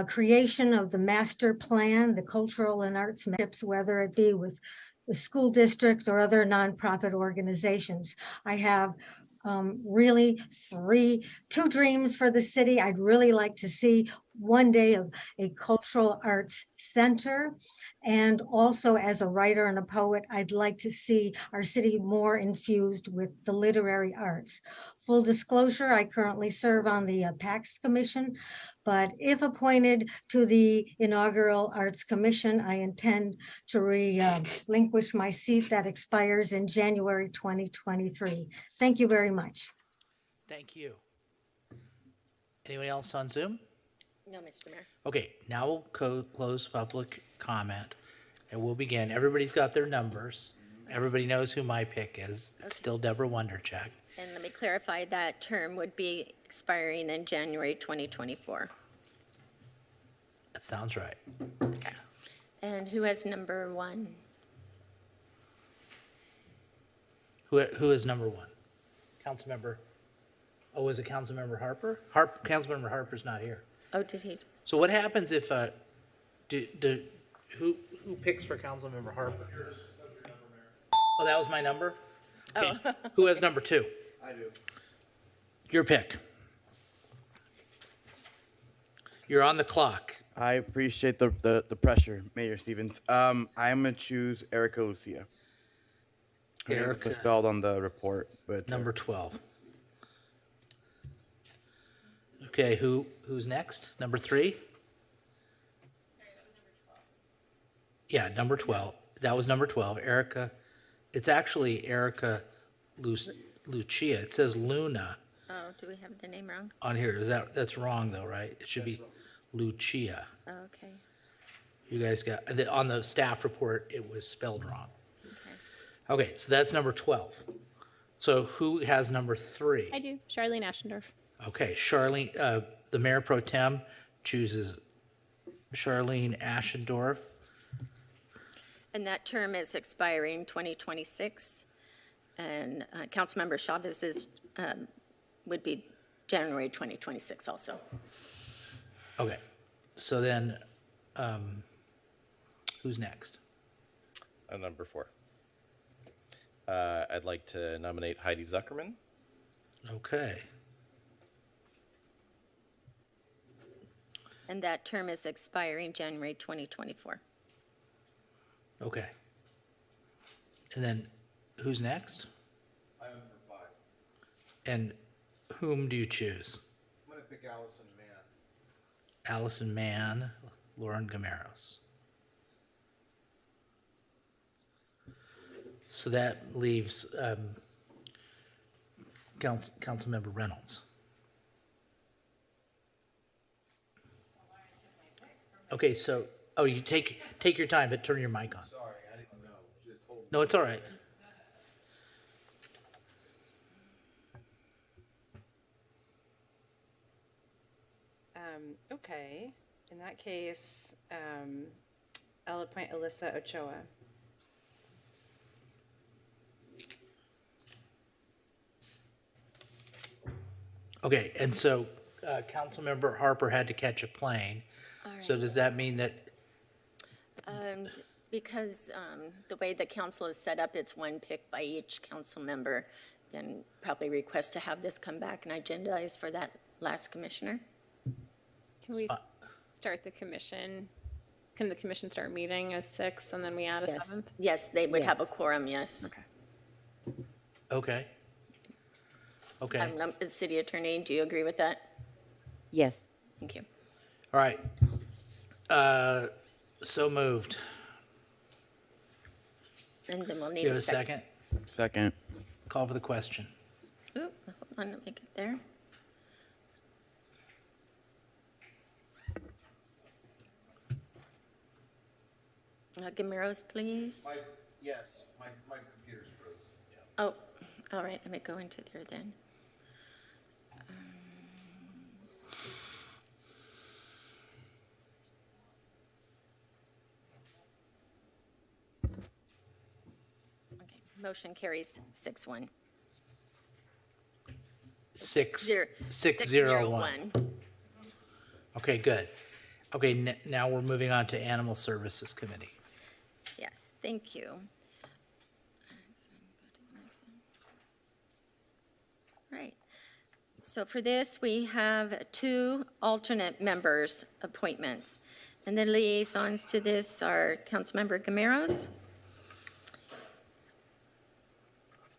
creation of the master plan, the cultural and arts maps, whether it be with the school districts or other nonprofit organizations. I have really 2 dreams for the city. I'd really like to see one day a cultural arts center. And also as a writer and a poet, I'd like to see our city more infused with the literary arts. Full disclosure, I currently serve on the PAX Commission, but if appointed to the inaugural Arts Commission, I intend to relinquish my seat that expires in January 2023. Thank you very much. Thank you. Anyone else on Zoom? No, Mr. Mayor. Okay, now we'll close public comment and we'll begin. Everybody's got their numbers. Everybody knows who my pick is. It's still Deborah Wondercheck. And let me clarify, that term would be expiring in January 2024. That sounds right. And who has number 1? Who is number 1? Councilmember. Oh, is it Councilmember Harper? Councilmember Harper's not here. Oh, did he? So what happens if who picks for Councilmember Harper? Oh, that was my number? Okay. Oh. Who has number 2? I do. Your pick. You're on the clock. I appreciate the pressure, Mayor Stevens. I'm gonna choose Erica Lucia. Her name was spelled on the report, but Number 12. Okay, who's next? Number 3? Yeah, number 12. That was number 12. Erica. It's actually Erica Lucia. It says Luna Oh, do we have the name wrong? on here. That's wrong though, right? It should be Lucia. Oh, okay. You guys got on the staff report. It was spelled wrong. Okay, so that's number 12. So who has number 3? I do. Charlene Ashendorf. Okay, Charlene, the Mayor Pro Tem chooses Charlene Ashendorf. And that term is expiring 2026. And Councilmember Chavez's would be January 2026 also. Okay, so then, who's next? Number 4. I'd like to nominate Heidi Zuckerman. Okay. And that term is expiring January 2024. Okay. And then, who's next? I am number 5. And whom do you choose? I'm going to pick Allison Mann. Allison Mann, Lauren Gameros. So that leaves Councilmember Reynolds. Okay, so, oh, you take your time, but turn your mic on. Sorry, I didn't know. Should have told me. No, it's all right. Okay, in that case, I'll appoint Alyssa Ochoa. Okay, and so Councilmember Harper had to catch a plane. So does that mean that, Because the way the council is set up, it's one pick by each council member, then probably request to have this come back and agendized for that last commissioner. Can we start the commission? Can the commission start meeting as 6 and then we add a Yes. 7th? Yes, they would have a quorum, yes. okay? Okay, City Attorney, do you agree with that? Yes. Thank you. all right. So moved. And then we'll You need have a a second. second? Second. Call for the question. Ooh, hold on, let me get there. Gameros, please. Yes, my computer's frozen. Oh, all right, let me go into there then. Okay, motion carries 6-1. 601. Okay, good. Okay, now we're moving on to Animal Services Committee. Yes, thank you. Right. So for this, we have 2 alternate members' appointments. And the liaisons to this are Councilmember Gameros.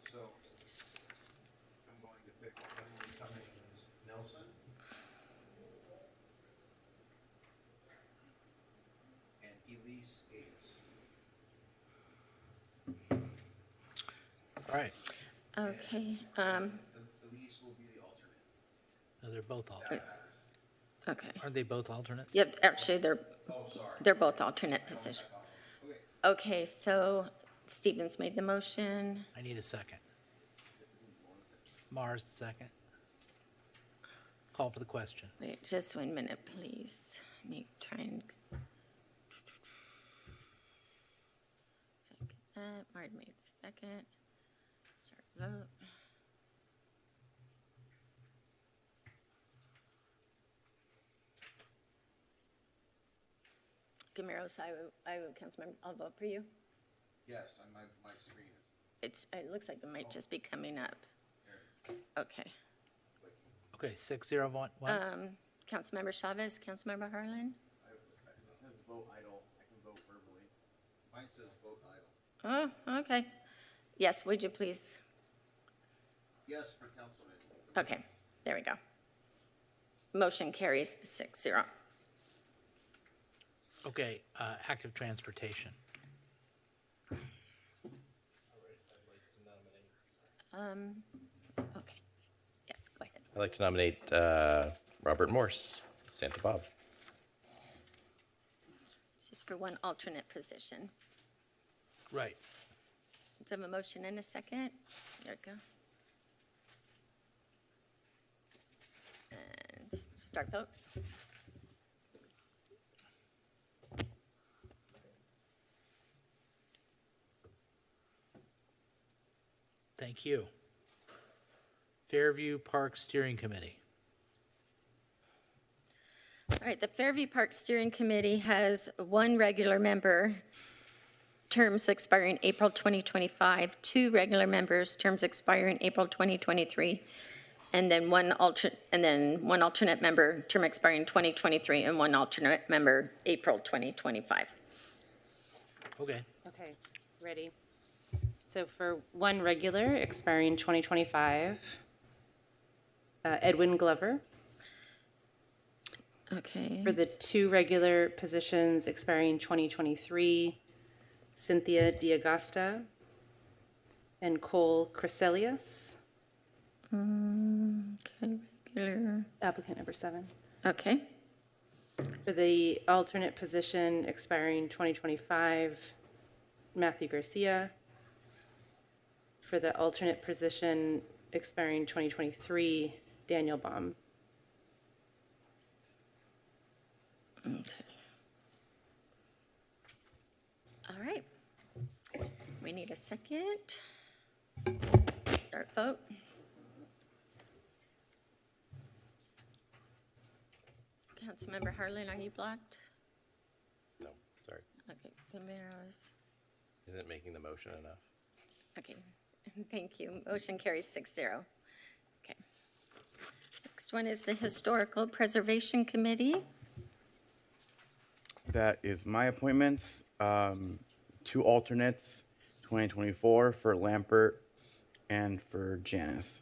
So I'm going to pick Emily Cummings Nelson. And Elise Gates. All right. Okay. Elise will be the alternate. No, they're both alternates. Okay. Aren't they both alternates? Yep, actually, they're both alternate positions. Okay, so Stevens made the motion. I need a second. Mars, the second. Call for the question. Wait, just 1 minute, please. Let me try and. Mard made the second. Start vote. Gameros, Councilmember, I'll vote for you. Yes, my screen is. It looks like it might just be coming up. Okay. Okay, 601. Councilmember Chavez, Councilmember Harlan? It says vote idle. I can vote verbally. Mine says vote idle. Oh, okay. Yes, would you please? Yes for Councilman. Okay, there we go. Motion carries 6-0. Okay, active transportation. Okay. Yes, go ahead. I'd like to nominate Robert Morse, Santa Bob. It's just for one alternate position. Right. Do I have a motion in a second? There we go. And start vote. Thank you. Fairview Park Steering Committee. All right, the Fairview Park Steering Committee has one regular member, terms expiring April 2025, two regular members, terms expiring April 2023, and then one alternate member, term expiring 2023, and one alternate member, April 2025. Okay. Okay, ready. So for one regular expiring 2025, Edwin Glover. Okay. For the two regular positions expiring 2023, Cynthia D'Agosta and Cole Crescelius. Okay, regular. Applicant number 7. Okay. For the alternate position expiring 2025, Matthew Garcia. For the alternate position expiring 2023, Daniel Baum. Okay. All right. We need a second. Start vote. Councilmember Harlan, are you blocked? No, sorry. Okay, Camaros. Isn't making the motion enough? Okay, thank you. Motion carries 6-0. Okay. Next one is the Historical Preservation Committee. That is my appointments. 2 alternates, 2024 for Lampert and for Janice.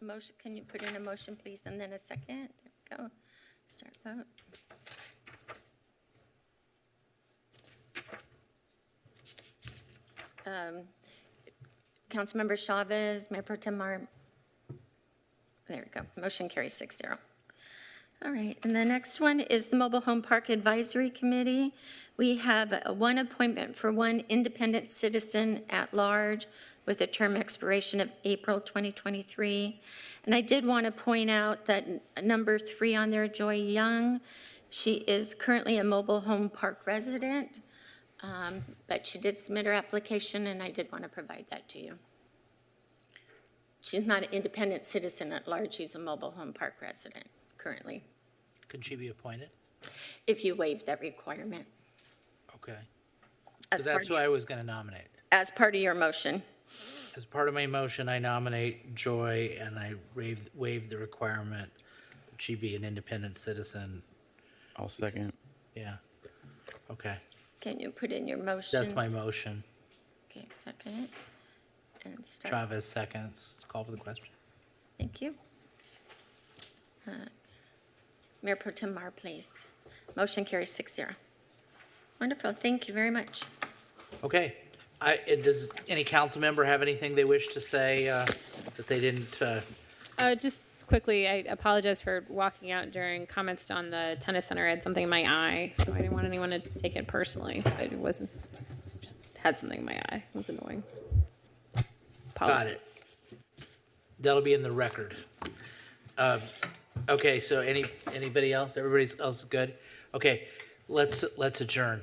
Motion, can you put in a motion, please, and then a second? There we go. Start vote. Councilmember Chavez, Mayor Pro Tem Mar. There we go. Motion carries 6-0. All right, and the next one is the Mobile Home Park Advisory Committee. We have one appointment for one independent citizen at large with a term expiration of April 2023. And I did want to point out that number 3 on there, Joy Young, she is currently a mobile home park resident, but she did submit her application, and I did want to provide that to you. She's not an independent citizen at large, she's a mobile home park resident currently, Can she be appointed? if you waive that requirement. Okay. As So that's who I was going to nominate. As part of your motion. As part of my motion, I nominate Joy, and I waive the requirement that she be an independent citizen. I'll second. Yeah. Okay. Can you put in your motion? That's my motion. Okay, second. And start. Chavez seconds. Call for the question. Thank you. Mayor Pro Tem Mar, please. Motion carries 6-0. Wonderful, thank you very much. Okay. Does any council member have anything they wish to say that they didn't? Just quickly, I apologize for walking out during comments on the tennis center. I had something in my eye, so I didn't want anyone to take it personally. But it wasn't, just had something in my eye. It was annoying. Apologize. Got it. That'll be in the record. Okay, so anybody else? Everybody else is good? Okay, let's adjourn.